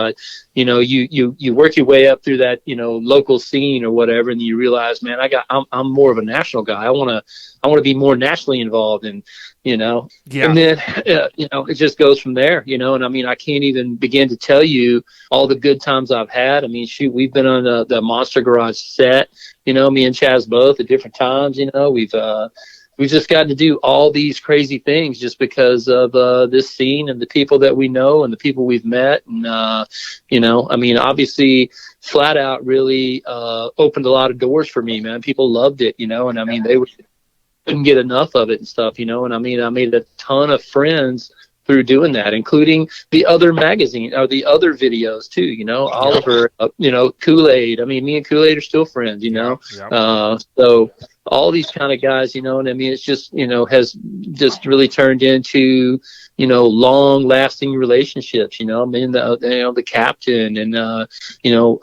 You work your way up through that, local scene or whatever, and you realize, man, I'm more of a national guy. I want to be more nationally involved, and and then it just goes from there, and I can't even begin to tell you all the good times I've had. I mean, shoot, we've been on the Monster Garage set, me and Chaz both at different times. we've just gotten to do all these crazy things just because of this scene and the people that we know and the people we've met. And, you know, I mean, obviously Phlat Out really opened a lot of doors for me, man. People loved it, you know, and I mean, couldn't get enough of it and stuff, you know. And I mean, I made a ton of friends through doing that, including the other magazine or the other videos too, you know. Oliver, you know, Kool-Aid. I mean, me and Kool-Aid are still friends, you know. So all these kind of guys, you know, and I mean, it's just, you know, has just really turned into, you know, long lasting relationships, you know. I mean, the captain and, you know,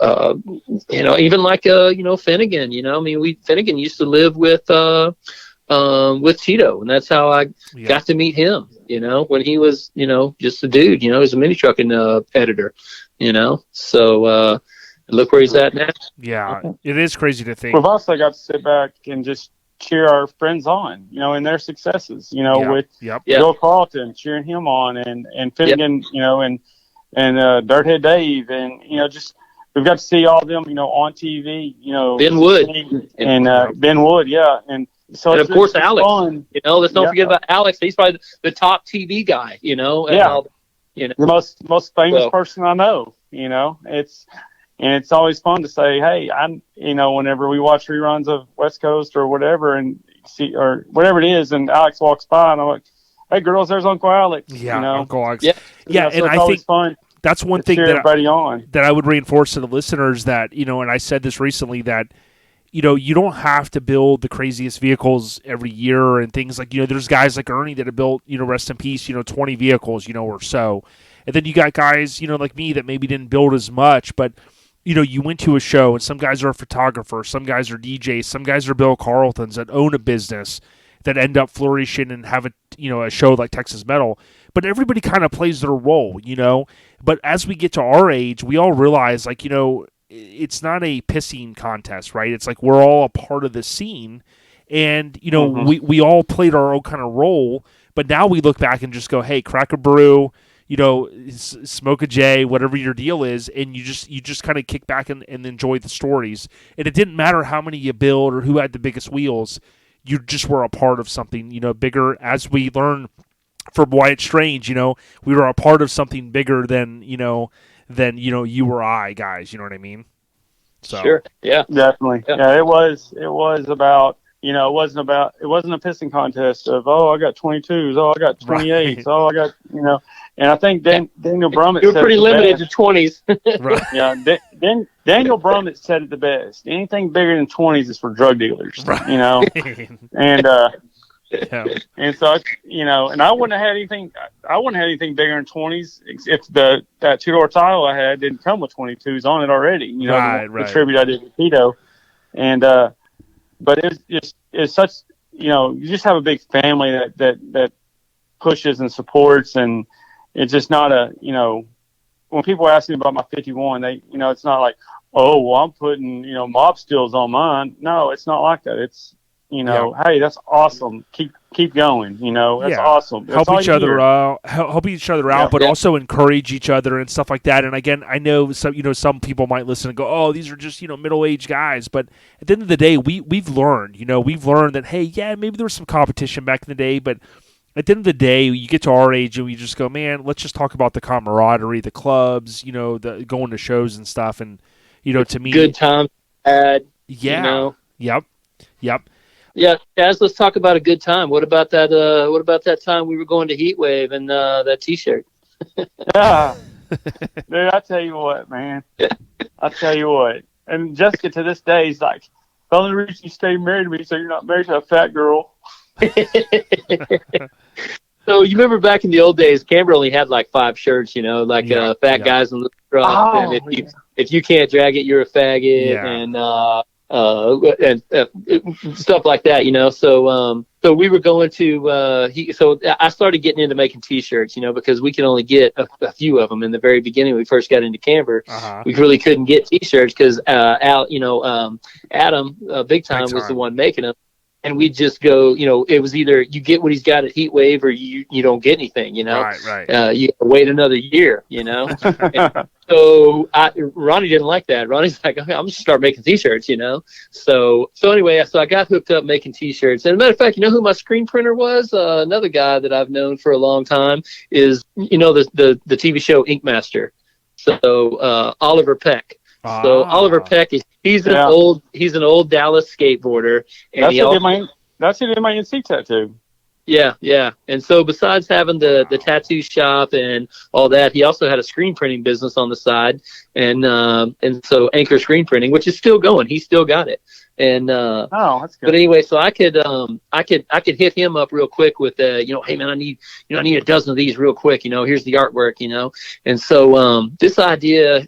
even like, you know, Finnegan, you know, I mean, Finnegan used to live with Tito, and that's how I got to meet him, you know, when he was, you know, just a dude, you know, he's a mini trucking editor, you know. So look where he's at now. Yeah, it is crazy to think. We've also got to sit back and just cheer our friends on, you know, in their successes, you know, with Bill Carlton, cheering him on, and Finnegan, you know, and Dirthead Dave, and, you know, just we've got to see all of them, you know, on TV, you know, Ben Wood and Ben Wood, and so, and of course Alex, fun. You know, let's don't forget about Alex. He's probably the top TV guy, you know. And you know, the most famous person I know. You know, it's always fun to say, hey, I'm, you know, whenever we watch reruns of West Coast or whatever, and see or whatever it is, and Alex walks by, and I'm like, hey, girls, there's Uncle Alex. Yeah, you know? Uncle Alex. Yeah, yeah, so and I think fun. That's one thing that I would reinforce to the listeners that, you know, and I said this recently, that, you know, you don't have to build the craziest vehicles every year and things like, you know, there's guys like Ernie that have built, you know, rest in peace, you know, 20 vehicles, you know, or so. And then you got guys, you know, like me that maybe didn't build as much, but, you know, you went to a show and some guys are a photographer, some guys are DJs, some guys are Bill Carltons that own a business that end up flourishing and have a, you know, a show like Texas Metal. But everybody kind of plays their role, you know. But as we get to our age, we all realize, like, you know, it's not a pissing contest, right? It's like we're all a part of the scene, and, you know, we all played our own kind of role. But now we look back and just go, hey, crack a brew, you know, smoke a J, whatever your deal is, and you just kind of kick back and enjoy the stories. And it didn't matter how many you build or who had the biggest wheels. You just were a part of something, you know, bigger. As we learn from Wyatt Strange, you know, we were a part of something bigger than you or I, guys. You know what I mean? So. Sure. Yeah. Definitely. Yeah. It was about, you know, it wasn't a pissing contest of, oh, I got 22s, oh, I got 28s, right. Oh, I got, you know. And I think Daniel Brummett. You're pretty limited to 20s. Right. Yeah. Daniel Brummett said it the best. Anything bigger than 20s is for drug dealers. Right. You know. And and so, you know, and I wouldn't have had anything bigger than 20s if that two-door title I had didn't come with 22s on it already. You know, the tribute I did to Tito. And but it's such, you know, you just have a big family that pushes and supports, and it's just not a, you know, when people ask me about my 51, they, you know, it's not like, oh, well, I'm putting, you know, mob stills on mine. No, it's not like that. It's, you know, hey, that's awesome. Keep going. You know, that's awesome. That's help each other out, but also encourage each other and stuff like that. And again, I know some people might listen and go, oh, these are just, you know, middle-aged guys. But at the end of the day, we've learned that, hey, yeah, maybe there was some competition back in the day, but at the end of the day, you get to our age and we just go, man, let's just talk about the camaraderie, the clubs, you know, the going to shows and stuff, and, you know, to me, good time had. Yeah. You know? Yep. Yeah, Chaz, let's talk about a good time. What about that time we were going to Heatwave and that T-shirt? Yeah, dude, I tell you what, man. I tell you what. And Jessica to this day is like, the only reason you stay married to me so you're not married to a fat girl. So you remember back in the old days, Camber only had like 5 shirts, you know, like fat guys in the truck, and if you can't drag it, you're a faggot, and stuff like that, you know. So we were going to so I started getting into making T-shirts, you know, because we could only get a few of them in the very beginning when we first got into Camber. We really couldn't get T-shirts because Adam Big Time was the one making them. and we'd just go, it was either you get what he's got at Heat Wave or you don't get anything, Right. You wait another year, And so Ronnie didn't like that. Ronnie's like, okay, I'm going to start making T-shirts, So anyway, so I got hooked up making T-shirts. And as a matter of fact, you know who my screen printer was? Another guy that I've known for a long time is, the TV show Ink Master. So Oliver Peck. So Oliver Peck he's an old Dallas skateboarder, and that's who did my NC tattoo. Yeah. And so besides having the tattoo shop and all that, he also had a screen printing business on the side, and so Anchor Screen Printing, which is still going. He's still got it. And that's good. But anyway, so I could hit him up real quick with hey man, I need a dozen of these real quick. Here's the artwork. And so this idea,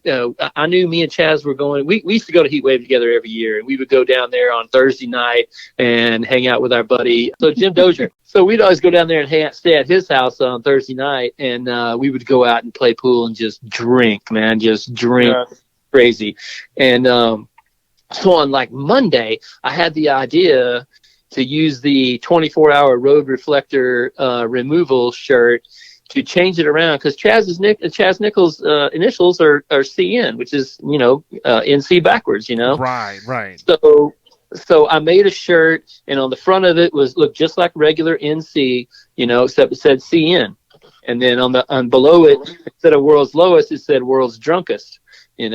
I knew me and Chaz were going. We used to go to Heat Wave together every year, and we would go down there on Thursday night and hang out with our buddy, so Jim Dozier. So we'd always go down there and stay at his house on Thursday night, and we would go out and play pool and just drink, man, crazy. And so on like Monday, I had the idea to use the 24-hour road reflector removal shirt to change it around, because Chaz Nichols' initials are CN, which is NC backwards, Right. So I made a shirt, and on the front of it looked just like regular NC, except it said CN, and then on below it, instead of world's lowest, it said world's drunkest, and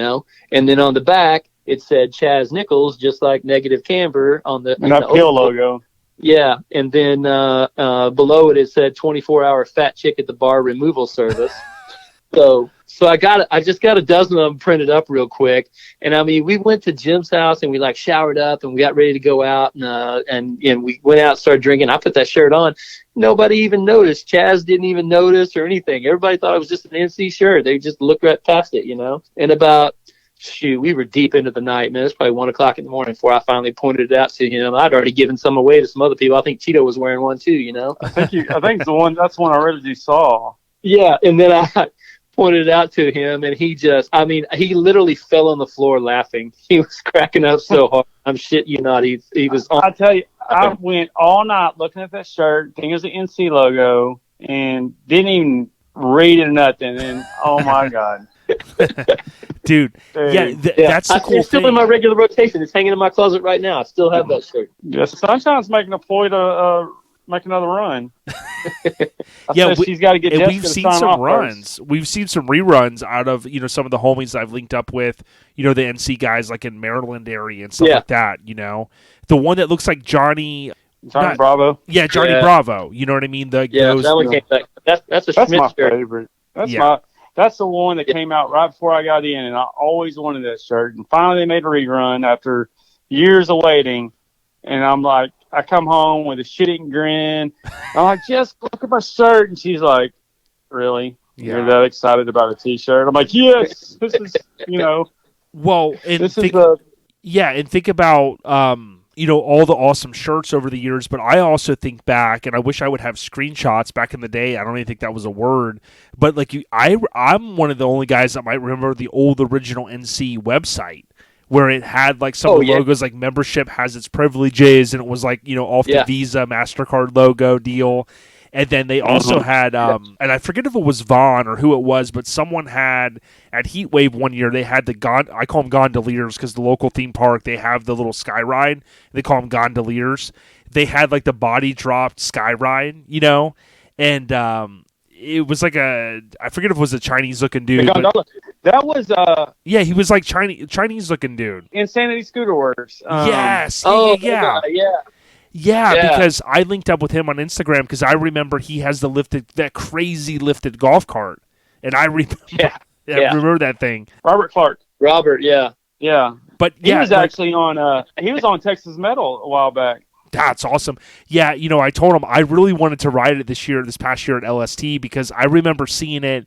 then on the back it said Chaz Nichols, just like Negative Camber on the Peel logo. Yeah, and then below it said 24-hour fat chick at the bar removal service. So I just got a dozen of them printed up real quick, and I mean, we went to Jim's house and we like showered up and we got ready to go out, and we went out and started drinking. I put that shirt on. Nobody even noticed. Chaz didn't even notice or anything. Everybody thought it was just an NC shirt. They just looked right past it, And about we were deep into the night, man. It's probably 1 o'clock in the morning before I finally pointed it out to him. I'd already given some away to some other people. I think Tito was wearing one too, I think that's the one I originally saw. Yeah, and then I pointed it out to him, and he literally fell on the floor laughing. He was cracking up so hard. I'm shit you not. He was on. I tell you, I went all night looking at that shirt, thinking it was the NC logo, and didn't even read it or nothing. And oh my God. Dude. Yeah, that's the cool thing. It's still in my regular rotation. It's hanging in my closet right now. I still have that shirt. Yes, Sunshine's making a point to make another run. She's got to get. We've seen some runs. First. We've seen some reruns out of some of the homies I've linked up with. The NC guys like in Maryland area and stuff like that. The one that looks like Johnny Bravo. Yeah, Johnny Bravo. You know what I mean? That one came back. That's my favorite. That's the one that came out right before I got in, and I always wanted that shirt. And finally, they made a rerun after years of waiting. And I'm like, I come home with a shit-eating grin. I'm like, just look at my shirt. And she's like, really? Yeah. You're that excited about a T-shirt? I'm like, yes. This is, Well, and this think, is and think about all the awesome shirts over the years, but I also think back, and I wish I would have screenshots back in the day. I don't even think that was a word, but I'm one of the only guys that might remember the old original NC website where it had like some of the logos, like membership has its privileges, and it was like off the Visa MasterCard logo deal. And then they also had, and I forget if it was Vaughn or who it was, but someone had, at Heat Wave one year, they had I call them gondoliers because the local theme park, they have the little sky ride. They call them gondoliers. They had like the body dropped sky ride, and it was like I forget if it was a Chinese looking dude. That was he was like Chinese looking dude. Insanity Scooter Works. Yes. Yeah. Yeah, because I linked up with him on Instagram because I remember he has that crazy lifted golf cart, and I remember, remember that thing. Robert Clark. Yeah. But he was actually on Texas Metal a while back. That's awesome. Yeah, I told him I really wanted to ride it this past year at LST because I remember seeing it.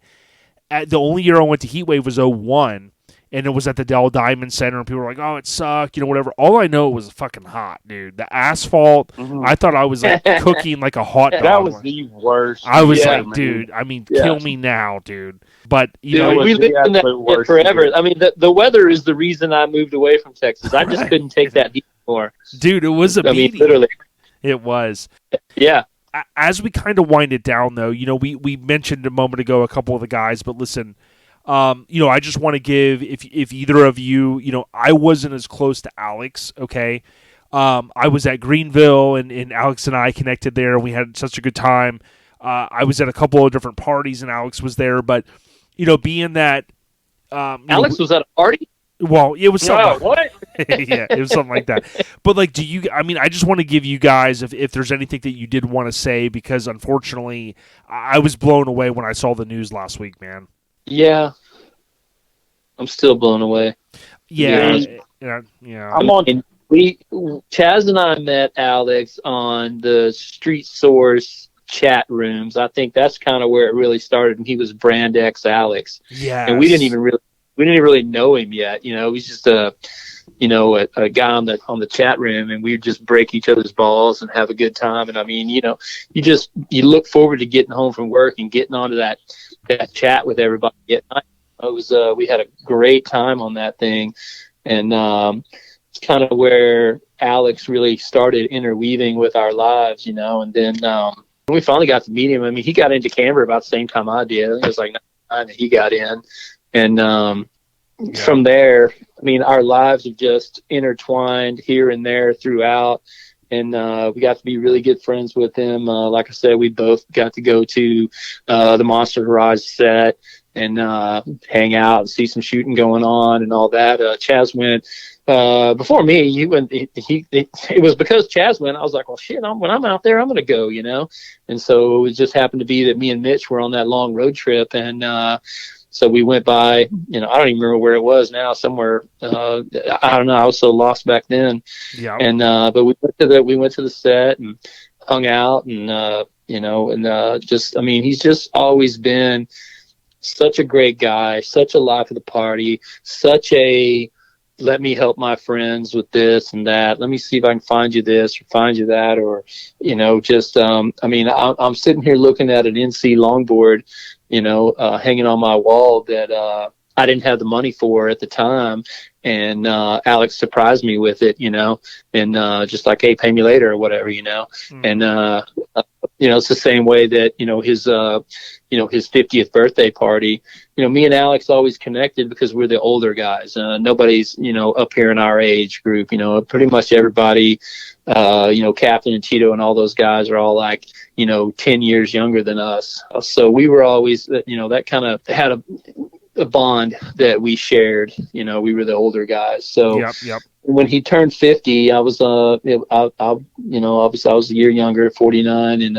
The only year I went to Heat Wave was 2001. And it was at the Dell Diamond Center, and people were like, oh, it sucked, whatever. All I know was fucking hot, dude. The asphalt, I thought I was like cooking like a hot dog. That was the worst. I was like, dude, kill me now, dude. But, we lived in that shit forever. Year. I mean, the weather is the reason I moved away from Texas. I just couldn't take that heat anymore. Dude, it was a beating. Literally. It was. Yeah. As we kind of wind it down, though, we mentioned a moment ago a couple of the guys, but listen, I just want to give, if either of you, I wasn't as close to Alex, okay? I was at Greenville, and Alex and I connected there, and we had such a good time. I was at a couple of different parties, and Alex was there, but, being that... Alex was at a party? Well, it was something. What? Yeah, it was something like that. But I just want to give you guys, if there's anything that you did want to say, because unfortunately, I was blown away when I saw the news last week, man. Yeah, I'm still blown away. Yeah. I'm on. Chaz and I met Alex on the Street Source chat rooms. I think that's kind of where it really started, and he was Brand X Alex. Yeah, and we didn't even really know him yet. He was just a guy on the chat room, and we'd just break each other's balls and have a good time. And I mean, you look forward to getting home from work and getting onto that chat with everybody at night. We had a great time on that thing, and it's kind of where Alex really started interweaving with our lives, and then when we finally got to meet him, I mean, he got into Camber about the same time I did. I think it was like 9 that he got in. And from there, I memean, our lives have just intertwined here and there throughout. And we got to be really good friends with him. Like I said, we both got to go to the Monster Garage set and hang out and see some shooting going on and all that. Chaz went before me. It was because Chaz went. I was like, well, shit. When I'm out there, I'm gonna go. And so it just happened to be that me and Mitch were on that long road trip, and so we went by. I don't even remember where it was now. Somewhere. I don't know. I was so lost back then. Yeah. And but we went to the set and hung out, and just, I mean, he's just always been such a great guy, such a life of the party, such a let me help my friends with this and that. Let me see if I can find you this or find you that, or, just, I mean, I'm sitting here looking at an NC longboard, hanging on my wall that I didn't have the money for at the time. And Alex surprised me with it, and just like, hey, pay me later or whatever, and, it's the same way that, his 50th birthday party, me and Alex always connected because we're the older guys. Nobody's, up here in our age group, pretty much everybody, Captain and Tito and all those guys are all like, 10 years younger than us. So we were always, that kind of had a bond that we shared. We were the older guys. So yep. When he turned 50, I was obviously I was a year younger, 49, and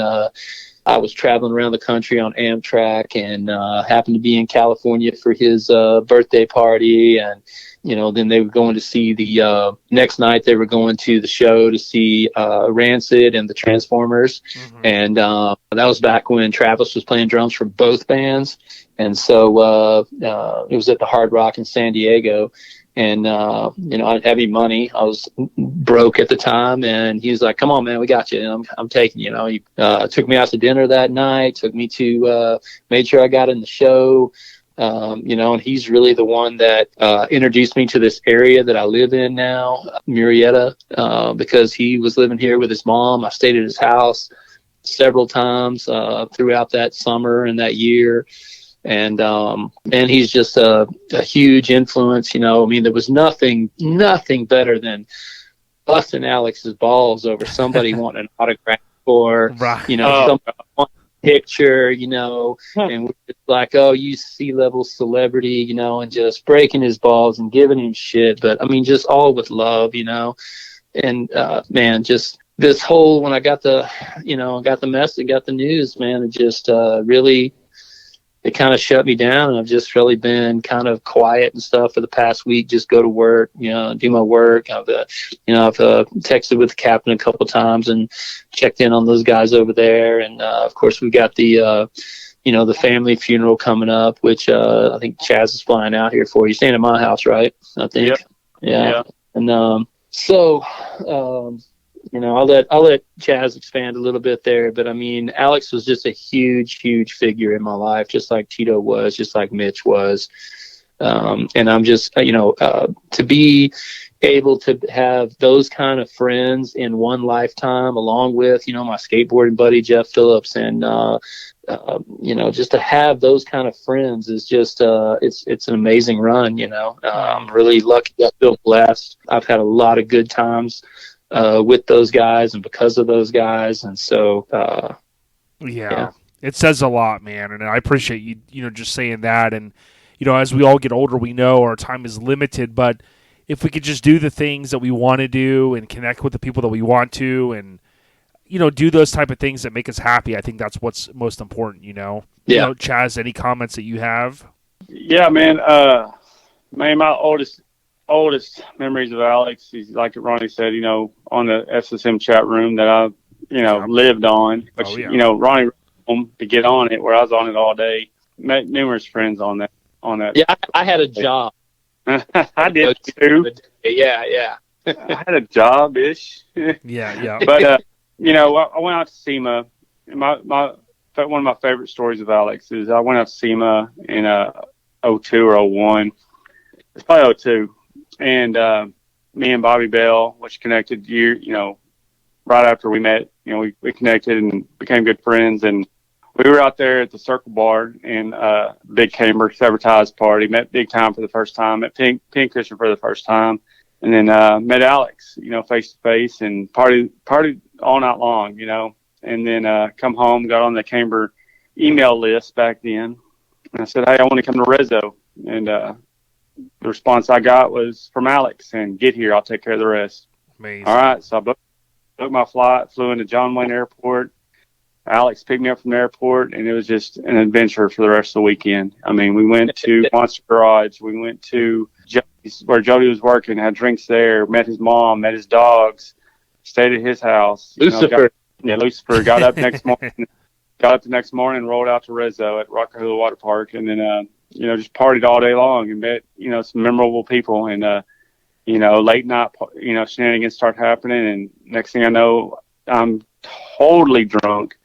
I was traveling around the country on Amtrak, and happened to be in California for his birthday party. And then they were going to see the next night. They were going to the show to see Rancid and the Transformers, and that was back when Travis was playing drums for both bands. And so it was at the Hard Rock in San Diego. And, I didn't have any money. I was broke at the time. And he was like, come on, man, we got you. And I'm taking you. He took me out to dinner that night, took me to made sure I got in the show. And he's really the one that introduced me to this area that I live in now, Murrieta, because he was living here with his mom. I stayed at his house several times throughout that summer and that year. And he's just a huge influence. I mean, there was nothing better than busting Alex's balls over somebody wanting an autograph or, right. Somebody want a picture, and we're just like, oh, you C-level celebrity, and just breaking his balls and giving him shit. But I mean, just all with love, and man, just this whole, when I got the message, got the news, man, it just really, it kind of shut me down, and I've just really been kind of quiet and stuff for the past week. Just go to work, do my work. I've texted with the captain a couple of times and checked in on those guys over there. And of course, we got the the family funeral coming up, which I think Chaz is flying out here for. You're staying at my house, right? I think. Yep. Yeah. And so. I'll let Chaz expand a little bit there, but I mean, Alex was just a huge, huge figure in my life, just like Tito was, just like Mitch was. And I'm just, to be able to have those kind of friends in one lifetime, along with, my skateboarding buddy, Jeff Phillips, and, just to have those kind of friends is just, it's an amazing run, I'm really lucky. I feel blessed. I've had a lot of good times, with those guys and because of those guys. And so, yeah, it says a lot, man. And I appreciate you, just saying that. And, as we all get older, we know our time is limited, but if we could just do the things that we want to do and connect with the people that we want to and, do those type of things that make us happy, I think that's what's most important, Yeah. Chaz, any comments that you have? Yeah, man. My oldest memories of Alex, he's like Ronnie said, on the SSM chat room that I, lived on, which, Ronnie home to get on it where I was on it all day. Met numerous friends on that. Yeah, I had a job. I did too. Yeah. I had a job ish. Yeah. But I went out to SEMA. One of my favorite stories of Alex is I went out to SEMA in 02 or 01. It's probably 02. And me and Bobby Bell, which connected right after we met, we connected and became good friends. And we were out there at the Circle Bar in Big Camber Sabotage Party. Met Big Time for the first time. Met Pincushion for the first time, and then met Alex, face to face, and partied all night long, And then come home, got on the Camber email list back then, and I said, "Hey, I want to come to Rezo." And the response I got was from Alex, and get here, I'll take care of the rest. Amazing. All right, so I booked my flight, flew into John Wayne Airport. Alex picked me up from the airport, and it was just an adventure for the rest of the weekend. I mean, we went to Monster Garage. We went to Jody's, where Jody was working, had drinks there, met his mom, met his dogs, stayed at his house. Lucifer. Lucifer. Got up the next morning, rolled out to Rezo at Rockahula Water Park, and then, just partied all day long and met, some memorable people. And, late night, shenanigans start happening. And next thing I know, I'm totally drunk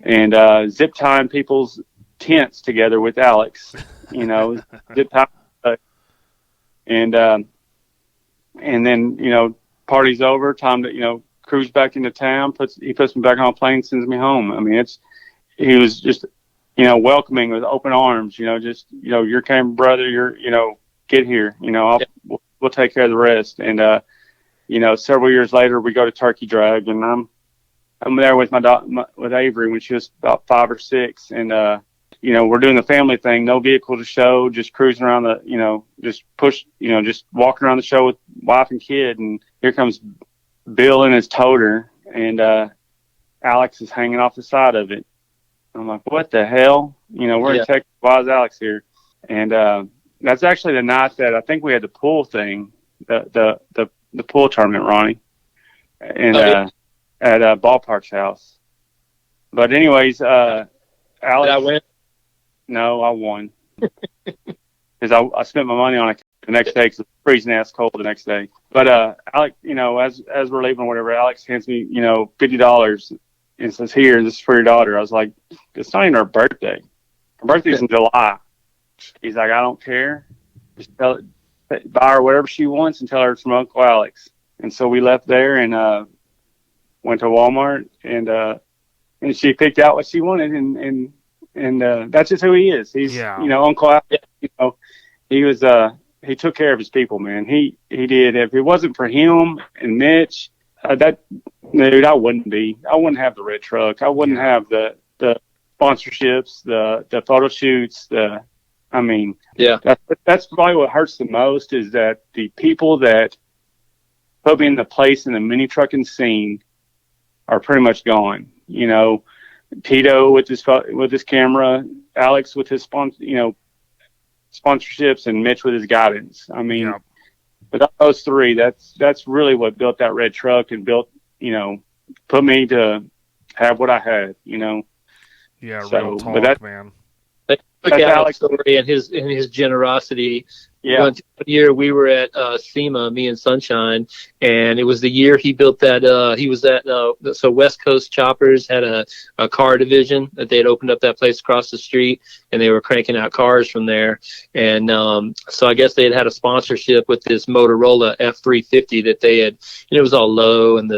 and zip tying people's tents together with Alex, zip tie, and then party's over, time to cruise back into town. He puts me back on a plane, sends me home. I mean, he was just welcoming with open arms. You're Camber brother. Get here. We'll take care of the rest. And several years later, we go to Turkey Drag, and I'm there with with Avery when she was about 5 or 6, and we're doing the family thing, no vehicle to show, just cruising around just walking around the show with wife and kid, and here comes Bill in his toter, and Alex is hanging off the side of it. I'm like, what the hell? We're in Texas. Why is Alex here? And that's actually the night that I think we had the pool thing, the pool tournament, Ronnie, and at Ballpark's house. But anyways, Alex. Did I win? No, I won because I spent my money on it the next day because it was freezing ass cold the next day. But Alex, as we're leaving or whatever, Alex hands me $50 and says, "Here, this is for your daughter." I was like, "It's not even her birthday. Her birthday's in July." He's like, "I don't care. Just buy her whatever she wants and tell her it's from Uncle Alex." And so we left there and went to Walmart and she picked out what she wanted and that's just who he is. He's Uncle Alex. He took care of his people, man. He did. If it wasn't for him and Mitch, I wouldn't have the red truck. I wouldn't have the sponsorships, the photo shoots, that's probably what hurts the most is that the people that put me in the place in the mini trucking scene are pretty much gone. Tito with his camera, Alex with his sponsorships, and Mitch with his guidance. But those three, that's really what built that red truck and put me to have what I had. Yeah, real talk, man. Look at Alex's story and his generosity. Yeah. One year we were at SEMA, me and Sunshine, and it was the year he built that. He was at so West Coast Choppers had a car division that they had opened up that place across the street, and they were cranking out cars from there. And so I guess they had a sponsorship with this Motorola F350 that they had. It was all low, and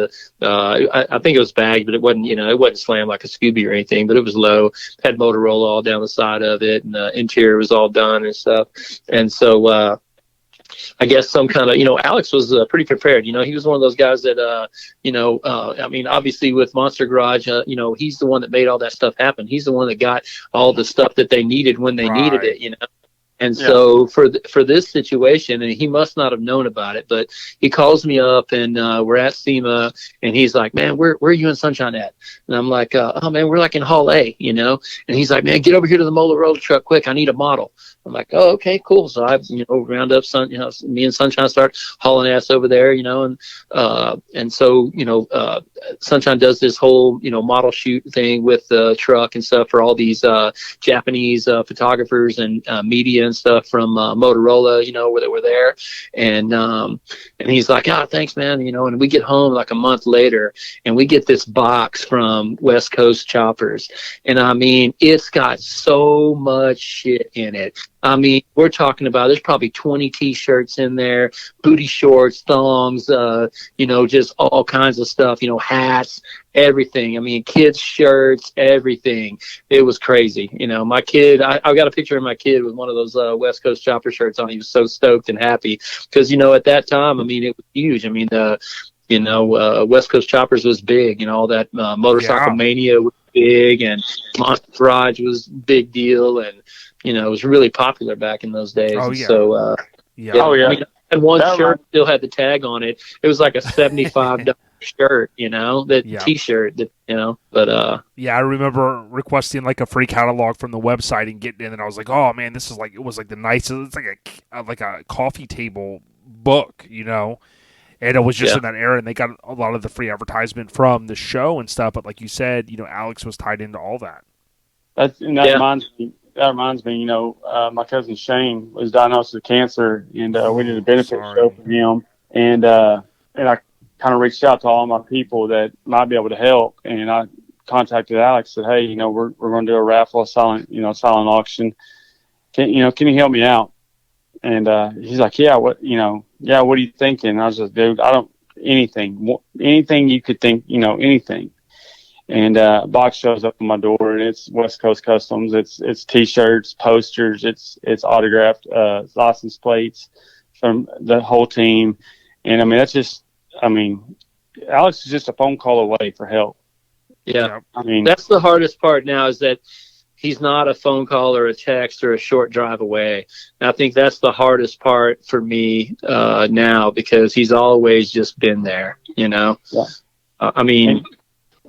I think it was bagged, but it wasn't. It wasn't slammed like a Scooby or anything, but it was low. Had Motorola all down the side of it, and the interior was all done and stuff. And so I guess some kind of, Alex was pretty prepared. He was one of those guys that, I mean, obviously with Monster Garage, he's the one that made all that stuff happen. He's the one that got all the stuff that they needed when they needed it, And so for this situation, and he must not have known about it, but he calls me up, and we're at SEMA, and he's like, "Man, where are you and Sunshine at?" And I'm like, "Oh man, we're like in Hall A, And he's like, "Man, get over here to the Motorola truck quick. I need a model." I'm like, "Oh, okay, cool." So I, round up me and Sunshine start hauling ass over there, and so Sunshine does this whole model shoot thing with the truck and stuff for all these Japanese photographers and media and stuff from Motorola, where they were there, and he's like, thanks, man, and we get home like a month later, and we get this box from West Coast Choppers, and I mean, it's got so much shit in it. I mean, we're talking about, there's probably 20 T-shirts in there, booty shorts, thongs, just all kinds of stuff, hats, everything. I mean, kids' shirts, everything. It was crazy. My kid, I've got a picture of my kid with one of those West Coast Chopper shirts on. He was so stoked and happy because, at that time, I mean, it was huge. I mean, West Coast Choppers was big, all that Motorcycle Mania was big, and Monster Garage was big deal, and it was really popular back in those days. Oh, yeah. So, Oh, yeah. I mean, I had one shirt still had the tag on it. It was like a $75 shirt, T-shirt, but yeah, I remember requesting like a free catalog from the website and getting in, and I was like, oh man, this is like, it was like the nicest. It's like a coffee table book, and it was just in that era, and they got a lot of the free advertisement from the show and stuff. But like you said, Alex was tied into all that. That reminds me, my cousin Shane was diagnosed with cancer, and we did a benefit show for him, and I kind of reached out to all my people that might be able to help, and I contacted Alex, said, "Hey, we're going to do a raffle, a silent auction. Can you help me out?" And he's like, "Yeah, what are you thinking?" And I was like, "Dude, I don't anything you could think, anything." And a box shows up on my door, and it's West Coast Customs. It's T-shirts, posters, it's autographed license plates from the whole team. And I mean, Alex is just a phone call away for help. Yeah. I mean, that's the hardest part now, is that he's not a phone call or a text or a short drive away. And I think that's the hardest part for me now, because he's always just been there, Yeah. I mean.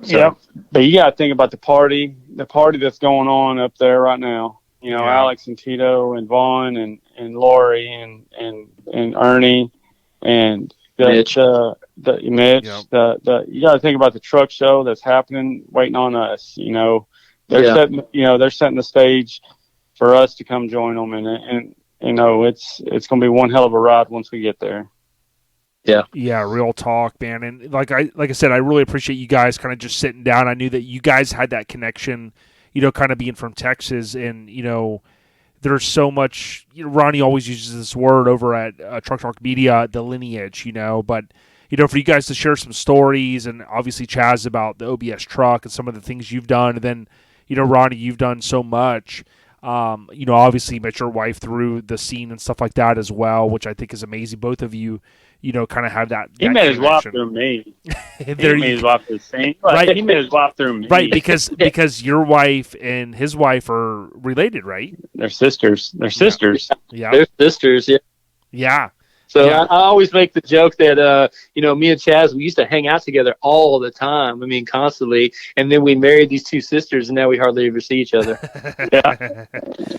So. Yeah, but you got to think about the party that's going on up there right now. Alex and Tito and Vaughn and Lori and Ernie and Mitch. Mitch. Yep. You got to think about the truck show that's happening, waiting on us. They're setting the stage for us to come join them, and it's going to be one hell of a ride once we get there. Yeah, real talk, man. And like I said, I really appreciate you guys kind of just sitting down. I knew that you guys had that connection, kind of being from Texas, and there's so much. Ronnie always uses this word over at Truck Talk Media, the lineage, but for you guys to share some stories, and obviously Chaz about the OBS truck and some of the things you've done, and then Ronnie, you've done so much. Obviously met your wife through the scene and stuff like that as well, which I think is amazing. Both of you, kind of have that. He met his wife through me. He met his wife through the scene. Right. He met his wife through me. Right, because your wife and his wife are related, right? They're sisters. Yeah. They're sisters, yeah. Yeah. So I always make the joke that, me and Chaz, we used to hang out together all the time. I mean, constantly. And then we married these two sisters, and now we hardly ever see each other.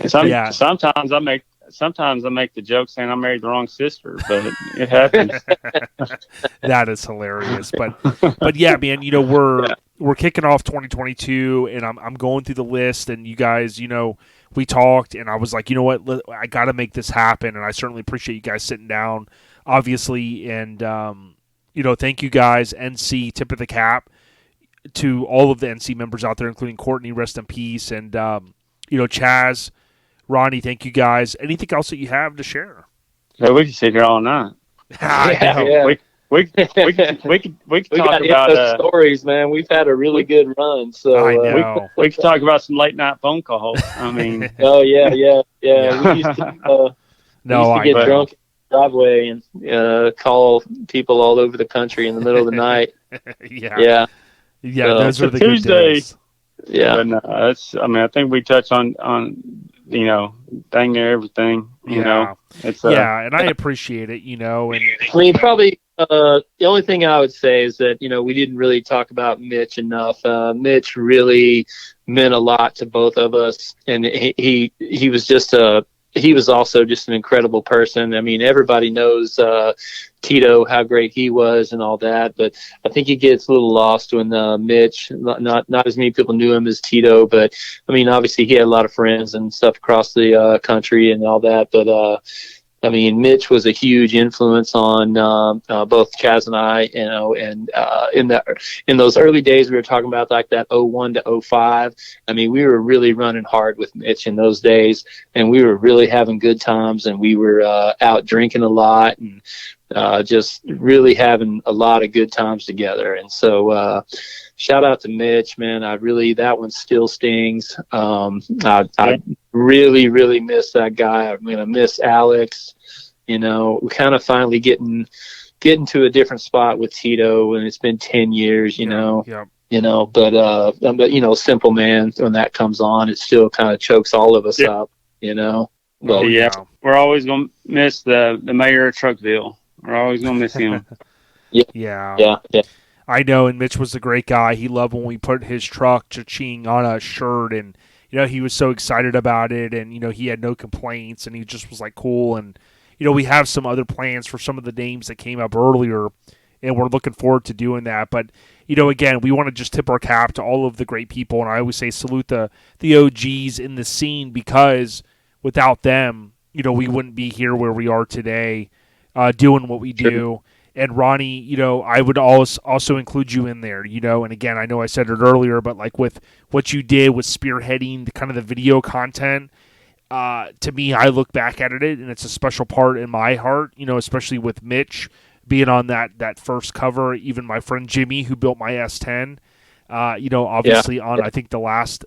Sometimes I make the joke saying I married the wrong sister, but it happens. That is hilarious. But yeah, man, we're kicking off 2022, and I'm going through the list, and you guys, we talked, and I was like, you know what, I got to make this happen, and I certainly appreciate you guys sitting down, obviously, and thank you guys, NC, tip of the cap to all of the NC members out there, including Courtney, rest in peace, and Chaz, Ronnie, thank you guys. Anything else that you have to share? Yeah, we can sit here all night. I know. Yeah. We could talk about stories, man. We've had a really good run, so I know. We could talk about some late night phone calls. I mean, oh yeah. We used to, get drunk in the driveway and call people all over the country in the middle of the night. Yeah. Those are the Tuesday. Good days. Yeah, but no, I think we touched on dang near everything. It's and I appreciate it. And I mean, probably the only thing I would say is that we didn't really talk about Mitch enough. Mitch really meant a lot to both of us, and he was just he was also just an incredible person. I mean, everybody knows Tito, how great he was and all that, but I think he gets a little lost when Mitch, not as many people knew him as Tito, but I mean, obviously he had a lot of friends and stuff across the country and all that, but I mean, Mitch was a huge influence on both Chaz and I, and in those early days we were talking about, like that 01 to 05. I mean, we were really running hard with Mitch in those days, and we were really having good times, and we were out drinking a lot and just really having a lot of good times together. And so shout out to Mitch, man. That one still stings. I really, really miss that guy. I'm going to miss Alex. We kind of finally getting to a different spot with Tito, and it's been 10 years, but Simple Man, when that comes on, it still kind of chokes all of us up, But we're always going to miss the mayor of Truckville. We're always going to miss him. Yeah. I know, and Mitch was a great guy. He loved when we put his truck, cha-ching, on a shirt, and, he was so excited about it, and, he had no complaints, and he just was, like, cool, and, we have some other plans for some of the names that came up earlier, and we're looking forward to doing that, but, again, we want to just tip our cap to all of the great people, and I always say salute the OGs in the scene, because without them, we wouldn't be here where we are today, doing what we do. And Ronnie, I would also include you in there, and again, I know I said it earlier, but like with what you did with spearheading the kind of the video content, to me, I look back at it and it's a special part in my heart, especially with Mitch being on that first cover, even my friend Jimmy, who built my S10, obviously on, I think the last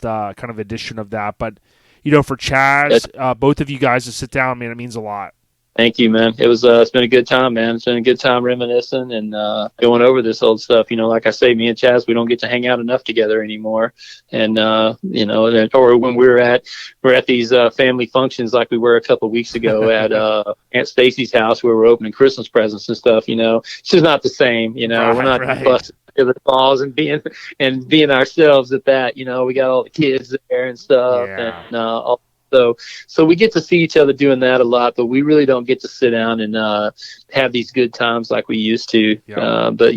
kind of edition of that, but, for Chaz, both of you guys to sit down, man, it means a lot. Thank you, man. It was it's been a good time, man. It's been a good time reminiscing and going over this old stuff. Like I say, me and Chaz, we don't get to hang out enough together anymore. And or when we're at these family functions like we were a couple of weeks ago at Aunt Stacy's house where we're opening Christmas presents and stuff. It's just not the same. We're not busting the balls and being ourselves at that. We got all the kids there and stuff, and all. So we get to see each other doing that a lot, but we really don't get to sit down and have these good times like we used to. Yeah. But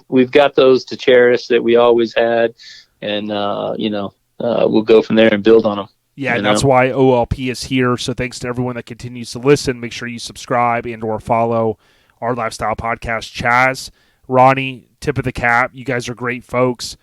we've got those to cherish that we always had, and we'll go from there and build on them. Yeah, and that's why OLP is here. So thanks to everyone that continues to listen. Make sure you subscribe and/or follow our lifestyle podcast. Chaz, Ronnie, tip of the cap. You guys are great folks.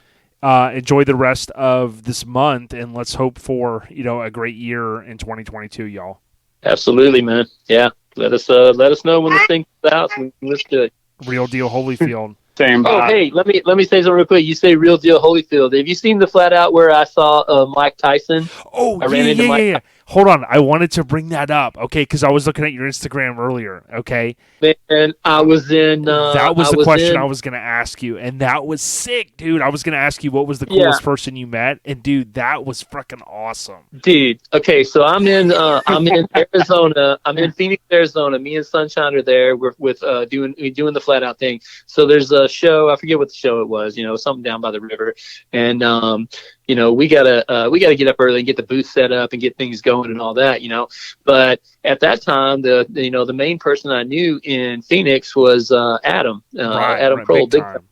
Enjoy the rest of this month, and let's hope for a great year in 2022, y'all. Absolutely, man. Yeah, let us know when the thing comes out. So let's do it. Real Deal Holyfield. Same. Oh, hey, let me say something real quick. You say Real Deal Holyfield. Have you seen the Phlat Out where I saw Mike Tyson? Oh, yeah. Hold on. I wanted to bring that up, okay, because I was looking at your Instagram earlier, okay? Man, I was in... that was the question I was going to ask you, and that was sick, dude. I was going to ask you what was the coolest person you met, and, dude, that was freaking awesome. Dude, okay, so I'm in Arizona. I'm in Phoenix, Arizona. Me and Sunshine are there. We're doing the Phlat Out thing. So there's a show. I forget what the show it was, something down by the river. And, we gotta get up early and get the booth set up and get things going and all that, But at that time, the main person I knew in Phoenix was Adam, Adam Kroll, big time,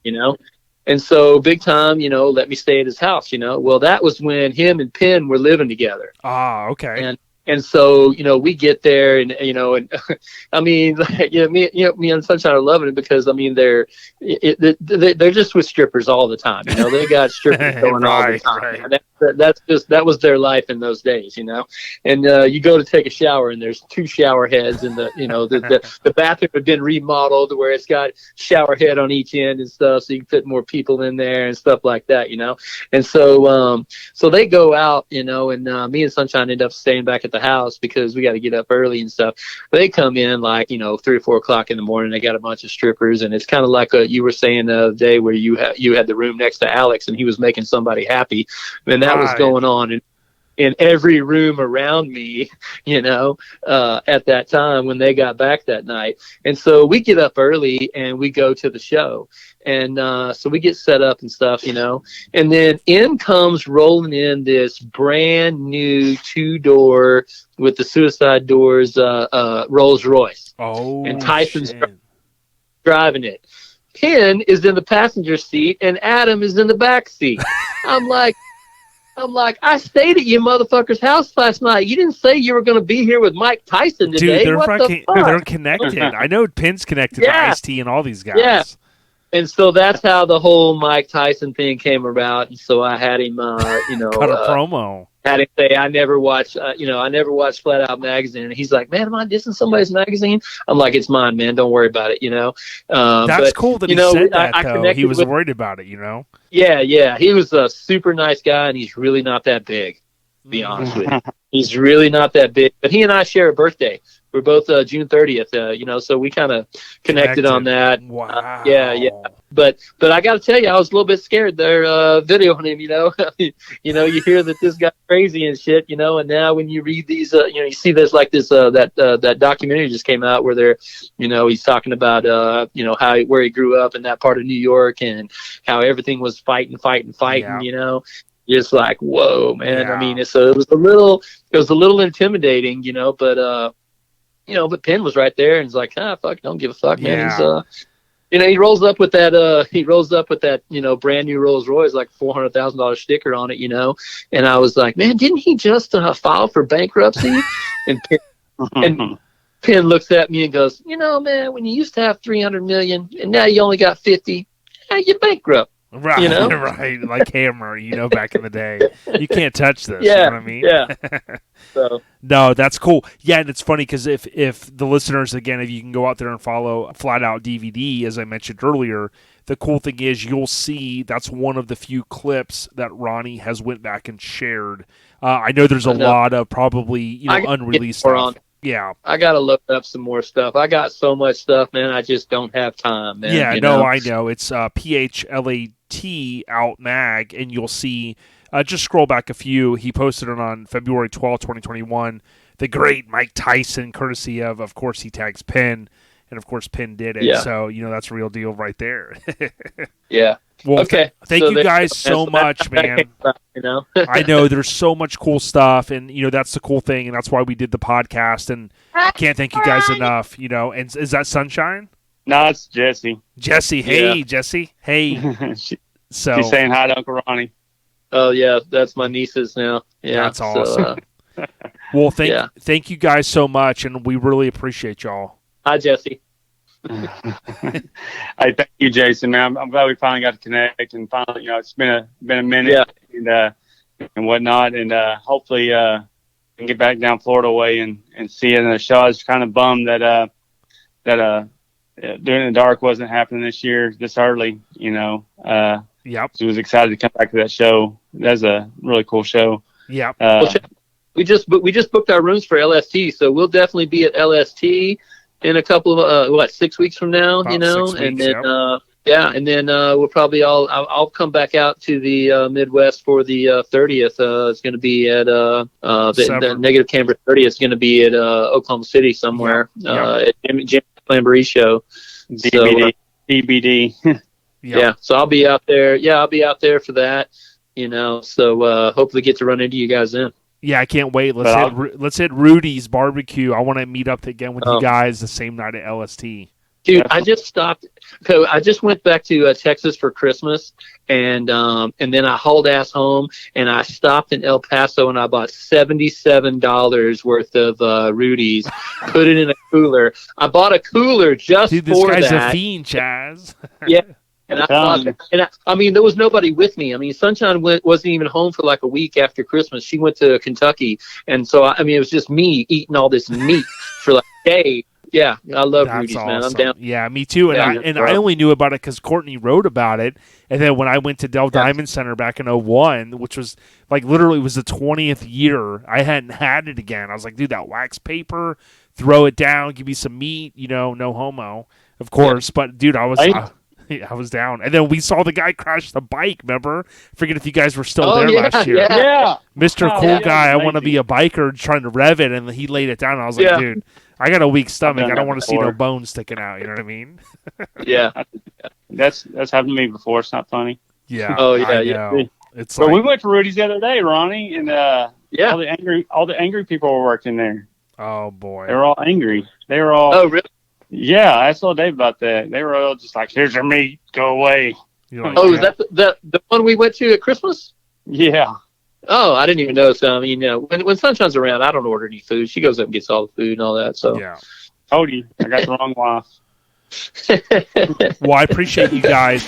And so big time, let me stay at his house, Well, that was when him and Penn were living together. Ah, okay. And so, we get there and I mean, me and Sunshine are loving it because, I mean, they're just with strippers all the time. They got strippers going all the time. Right. And that was their life in those days, and you go to take a shower and there's 2 shower heads and the bathroom had been remodeled where it's got shower head on each end and stuff. So you can fit more people in there and stuff like that, And so, so they go out, and me and Sunshine end up staying back at the house because we got to get up early and stuff. They come in like 3 or 4 o'clock in the morning. They got a bunch of strippers, and it's kind of like you were saying the other day where you had the room next to Alex, and he was making somebody happy, and that was going on in every room around me, at that time when they got back that night. And so we get up early and we go to the show. And so we get set up and stuff, and then in comes rolling in this brand new 2-door with the suicide doors Rolls Royce. Oh, and Tyson's driving it. Penn is in the passenger seat and Adam is in the back seat. I'm like, I stayed at your motherfucker's house last night. You didn't say you were going to be here with Mike Tyson today. Dude, the fuck? they're connected. I know Penn's connected to Ice-T and all these guys. Yeah. And so that's how the whole Mike Tyson thing came about. And so I had him, cut a promo. Had him say, I never watched Phlat Out magazine. And he's like, man, am I dissing somebody's magazine? I'm like, it's mine, man. Don't worry about it, That's cool that he said that, though. He was worried about it, Yeah. He was a super nice guy, and he's really not that big, to be honest with you. He's really not that big. But he and I share a birthday. We're both June 30th, so we kind of connected on that. Wow. Yeah. But I got to tell you, I was a little bit scared there videoing him, you hear that this guy's crazy and shit, and now when you read these, you see there's like this, that documentary just came out where they're, he's talking about, where he grew up in that part of New York and how everything was fighting, Just like, whoa, man. Yeah. I mean, it was a little intimidating, but Penn was right there and he's like, fuck, don't give a fuck, man. He's, he rolls up with that, brand new Rolls Royce, like $400,000 sticker on it, and I was like, man, didn't he just file for bankruptcy? and Penn looks at me and goes, man, when you used to have 300 million and now you only got 50, you're bankrupt. Right, right, like Hammer, back in the day. You can't touch this, yeah, you know what I mean? Yeah. So. No, that's cool. Yeah, and it's funny because if the listeners, again, if you can go out there and follow Phlat Out DVD, as I mentioned earlier, the cool thing is you'll see that's one of the few clips that Ronny has went back and shared. I know there's a lot of probably unreleased stuff. Yeah. I got to look up some more stuff. I got so much stuff, man. I just don't have time, man. Yeah, I know. It's PHLAT Out Mag, and you'll see, just scroll back a few. He posted it on February 12, 2021. The great Mike Tyson, courtesy of course, he tags Penn, and of course, Penn did it. Yeah. So, that's a real deal right there. Yeah. Well, okay. Thank you guys so much, man. I know there's so much cool stuff, and that's the cool thing, and that's why we did the podcast. And I can't thank you guys enough. And is that Sunshine? No, it's Jesse. Jesse, hey, Jesse, hey. So she's saying hi to Uncle Ronny. Oh yeah, that's my nieces now. Yeah, that's awesome. Well, thank you guys so much, and we really appreciate y'all. Hi, Jesse. Hey, thank you, Jason. Man, I'm glad we finally got to connect, and finally, it's been a minute, and whatnot, and hopefully, can get back down Florida way and see it in the show. I was kind of bummed that Doing in the Dark wasn't happening this year this early. Yep. So I was excited to come back to that show. That's a really cool show. Yep. We just booked our rooms for LST, so we'll definitely be at LST in a couple of 6 weeks from now, About 6 weeks, and then and then we'll probably I'll come back out to the Midwest for the 30th. It's going to be at the Negative Camber 30th. It's going to be at Oklahoma City somewhere at Jim Lamboree show. DBD. Yeah, so I'll be out there. Yeah, I'll be out there for that. So hopefully get to run into you guys then. Yeah, I can't wait. Let's hit Rudy's barbecue. I want to meet up again with you guys the same night at LST. Dude, I just stopped. So I just went back to Texas for Christmas, and then I hauled ass home, and I stopped in El Paso, and I bought $77 worth of Rudy's, put it in a cooler. I bought a cooler just Dude, for this guy's that. a fiend, Chaz. Yeah. And I mean, there was nobody with me. I mean, Sunshine wasn't even home for like a week after Christmas. She went to Kentucky, and so I mean, it was just me eating all this meat for like a day. Yeah, I love Rudy's, awesome. man. I'm down. Yeah, me too. And I only knew about it because Courtney wrote about it. And then when I went to Dell Diamond Center back in 2001, which was like literally was the 20th year, I hadn't had it again. I was like, dude, that wax paper, throw it down, give me some meat, no homo, of course. Yeah. But dude, I was down. And then we saw the guy crash the bike, remember? Forget if you guys were still there last year. Yeah. Mr. Cool Guy, I want to be a biker trying to rev it, and he laid it down. And I was like, dude, I got a weak stomach. I don't want to see no bones sticking out. You know what I mean? Yeah. That's happened to me before. It's not funny. Yeah. Oh, yeah, yeah. It's but we went to Rudy's the other day, Ronnie, and all the angry people were working there. Oh, boy. They were all angry. They were all... Oh, really? Yeah, I told Dave about that. They were all just like, here's your meat, go away. Like, is that the one we went to at Christmas? Yeah. Oh, I didn't even know. So, I mean, when Sunshine's around, I don't order any food. She goes up and gets all the food and all that. So, yeah. Told you, I got the wrong wife. Well, I appreciate you guys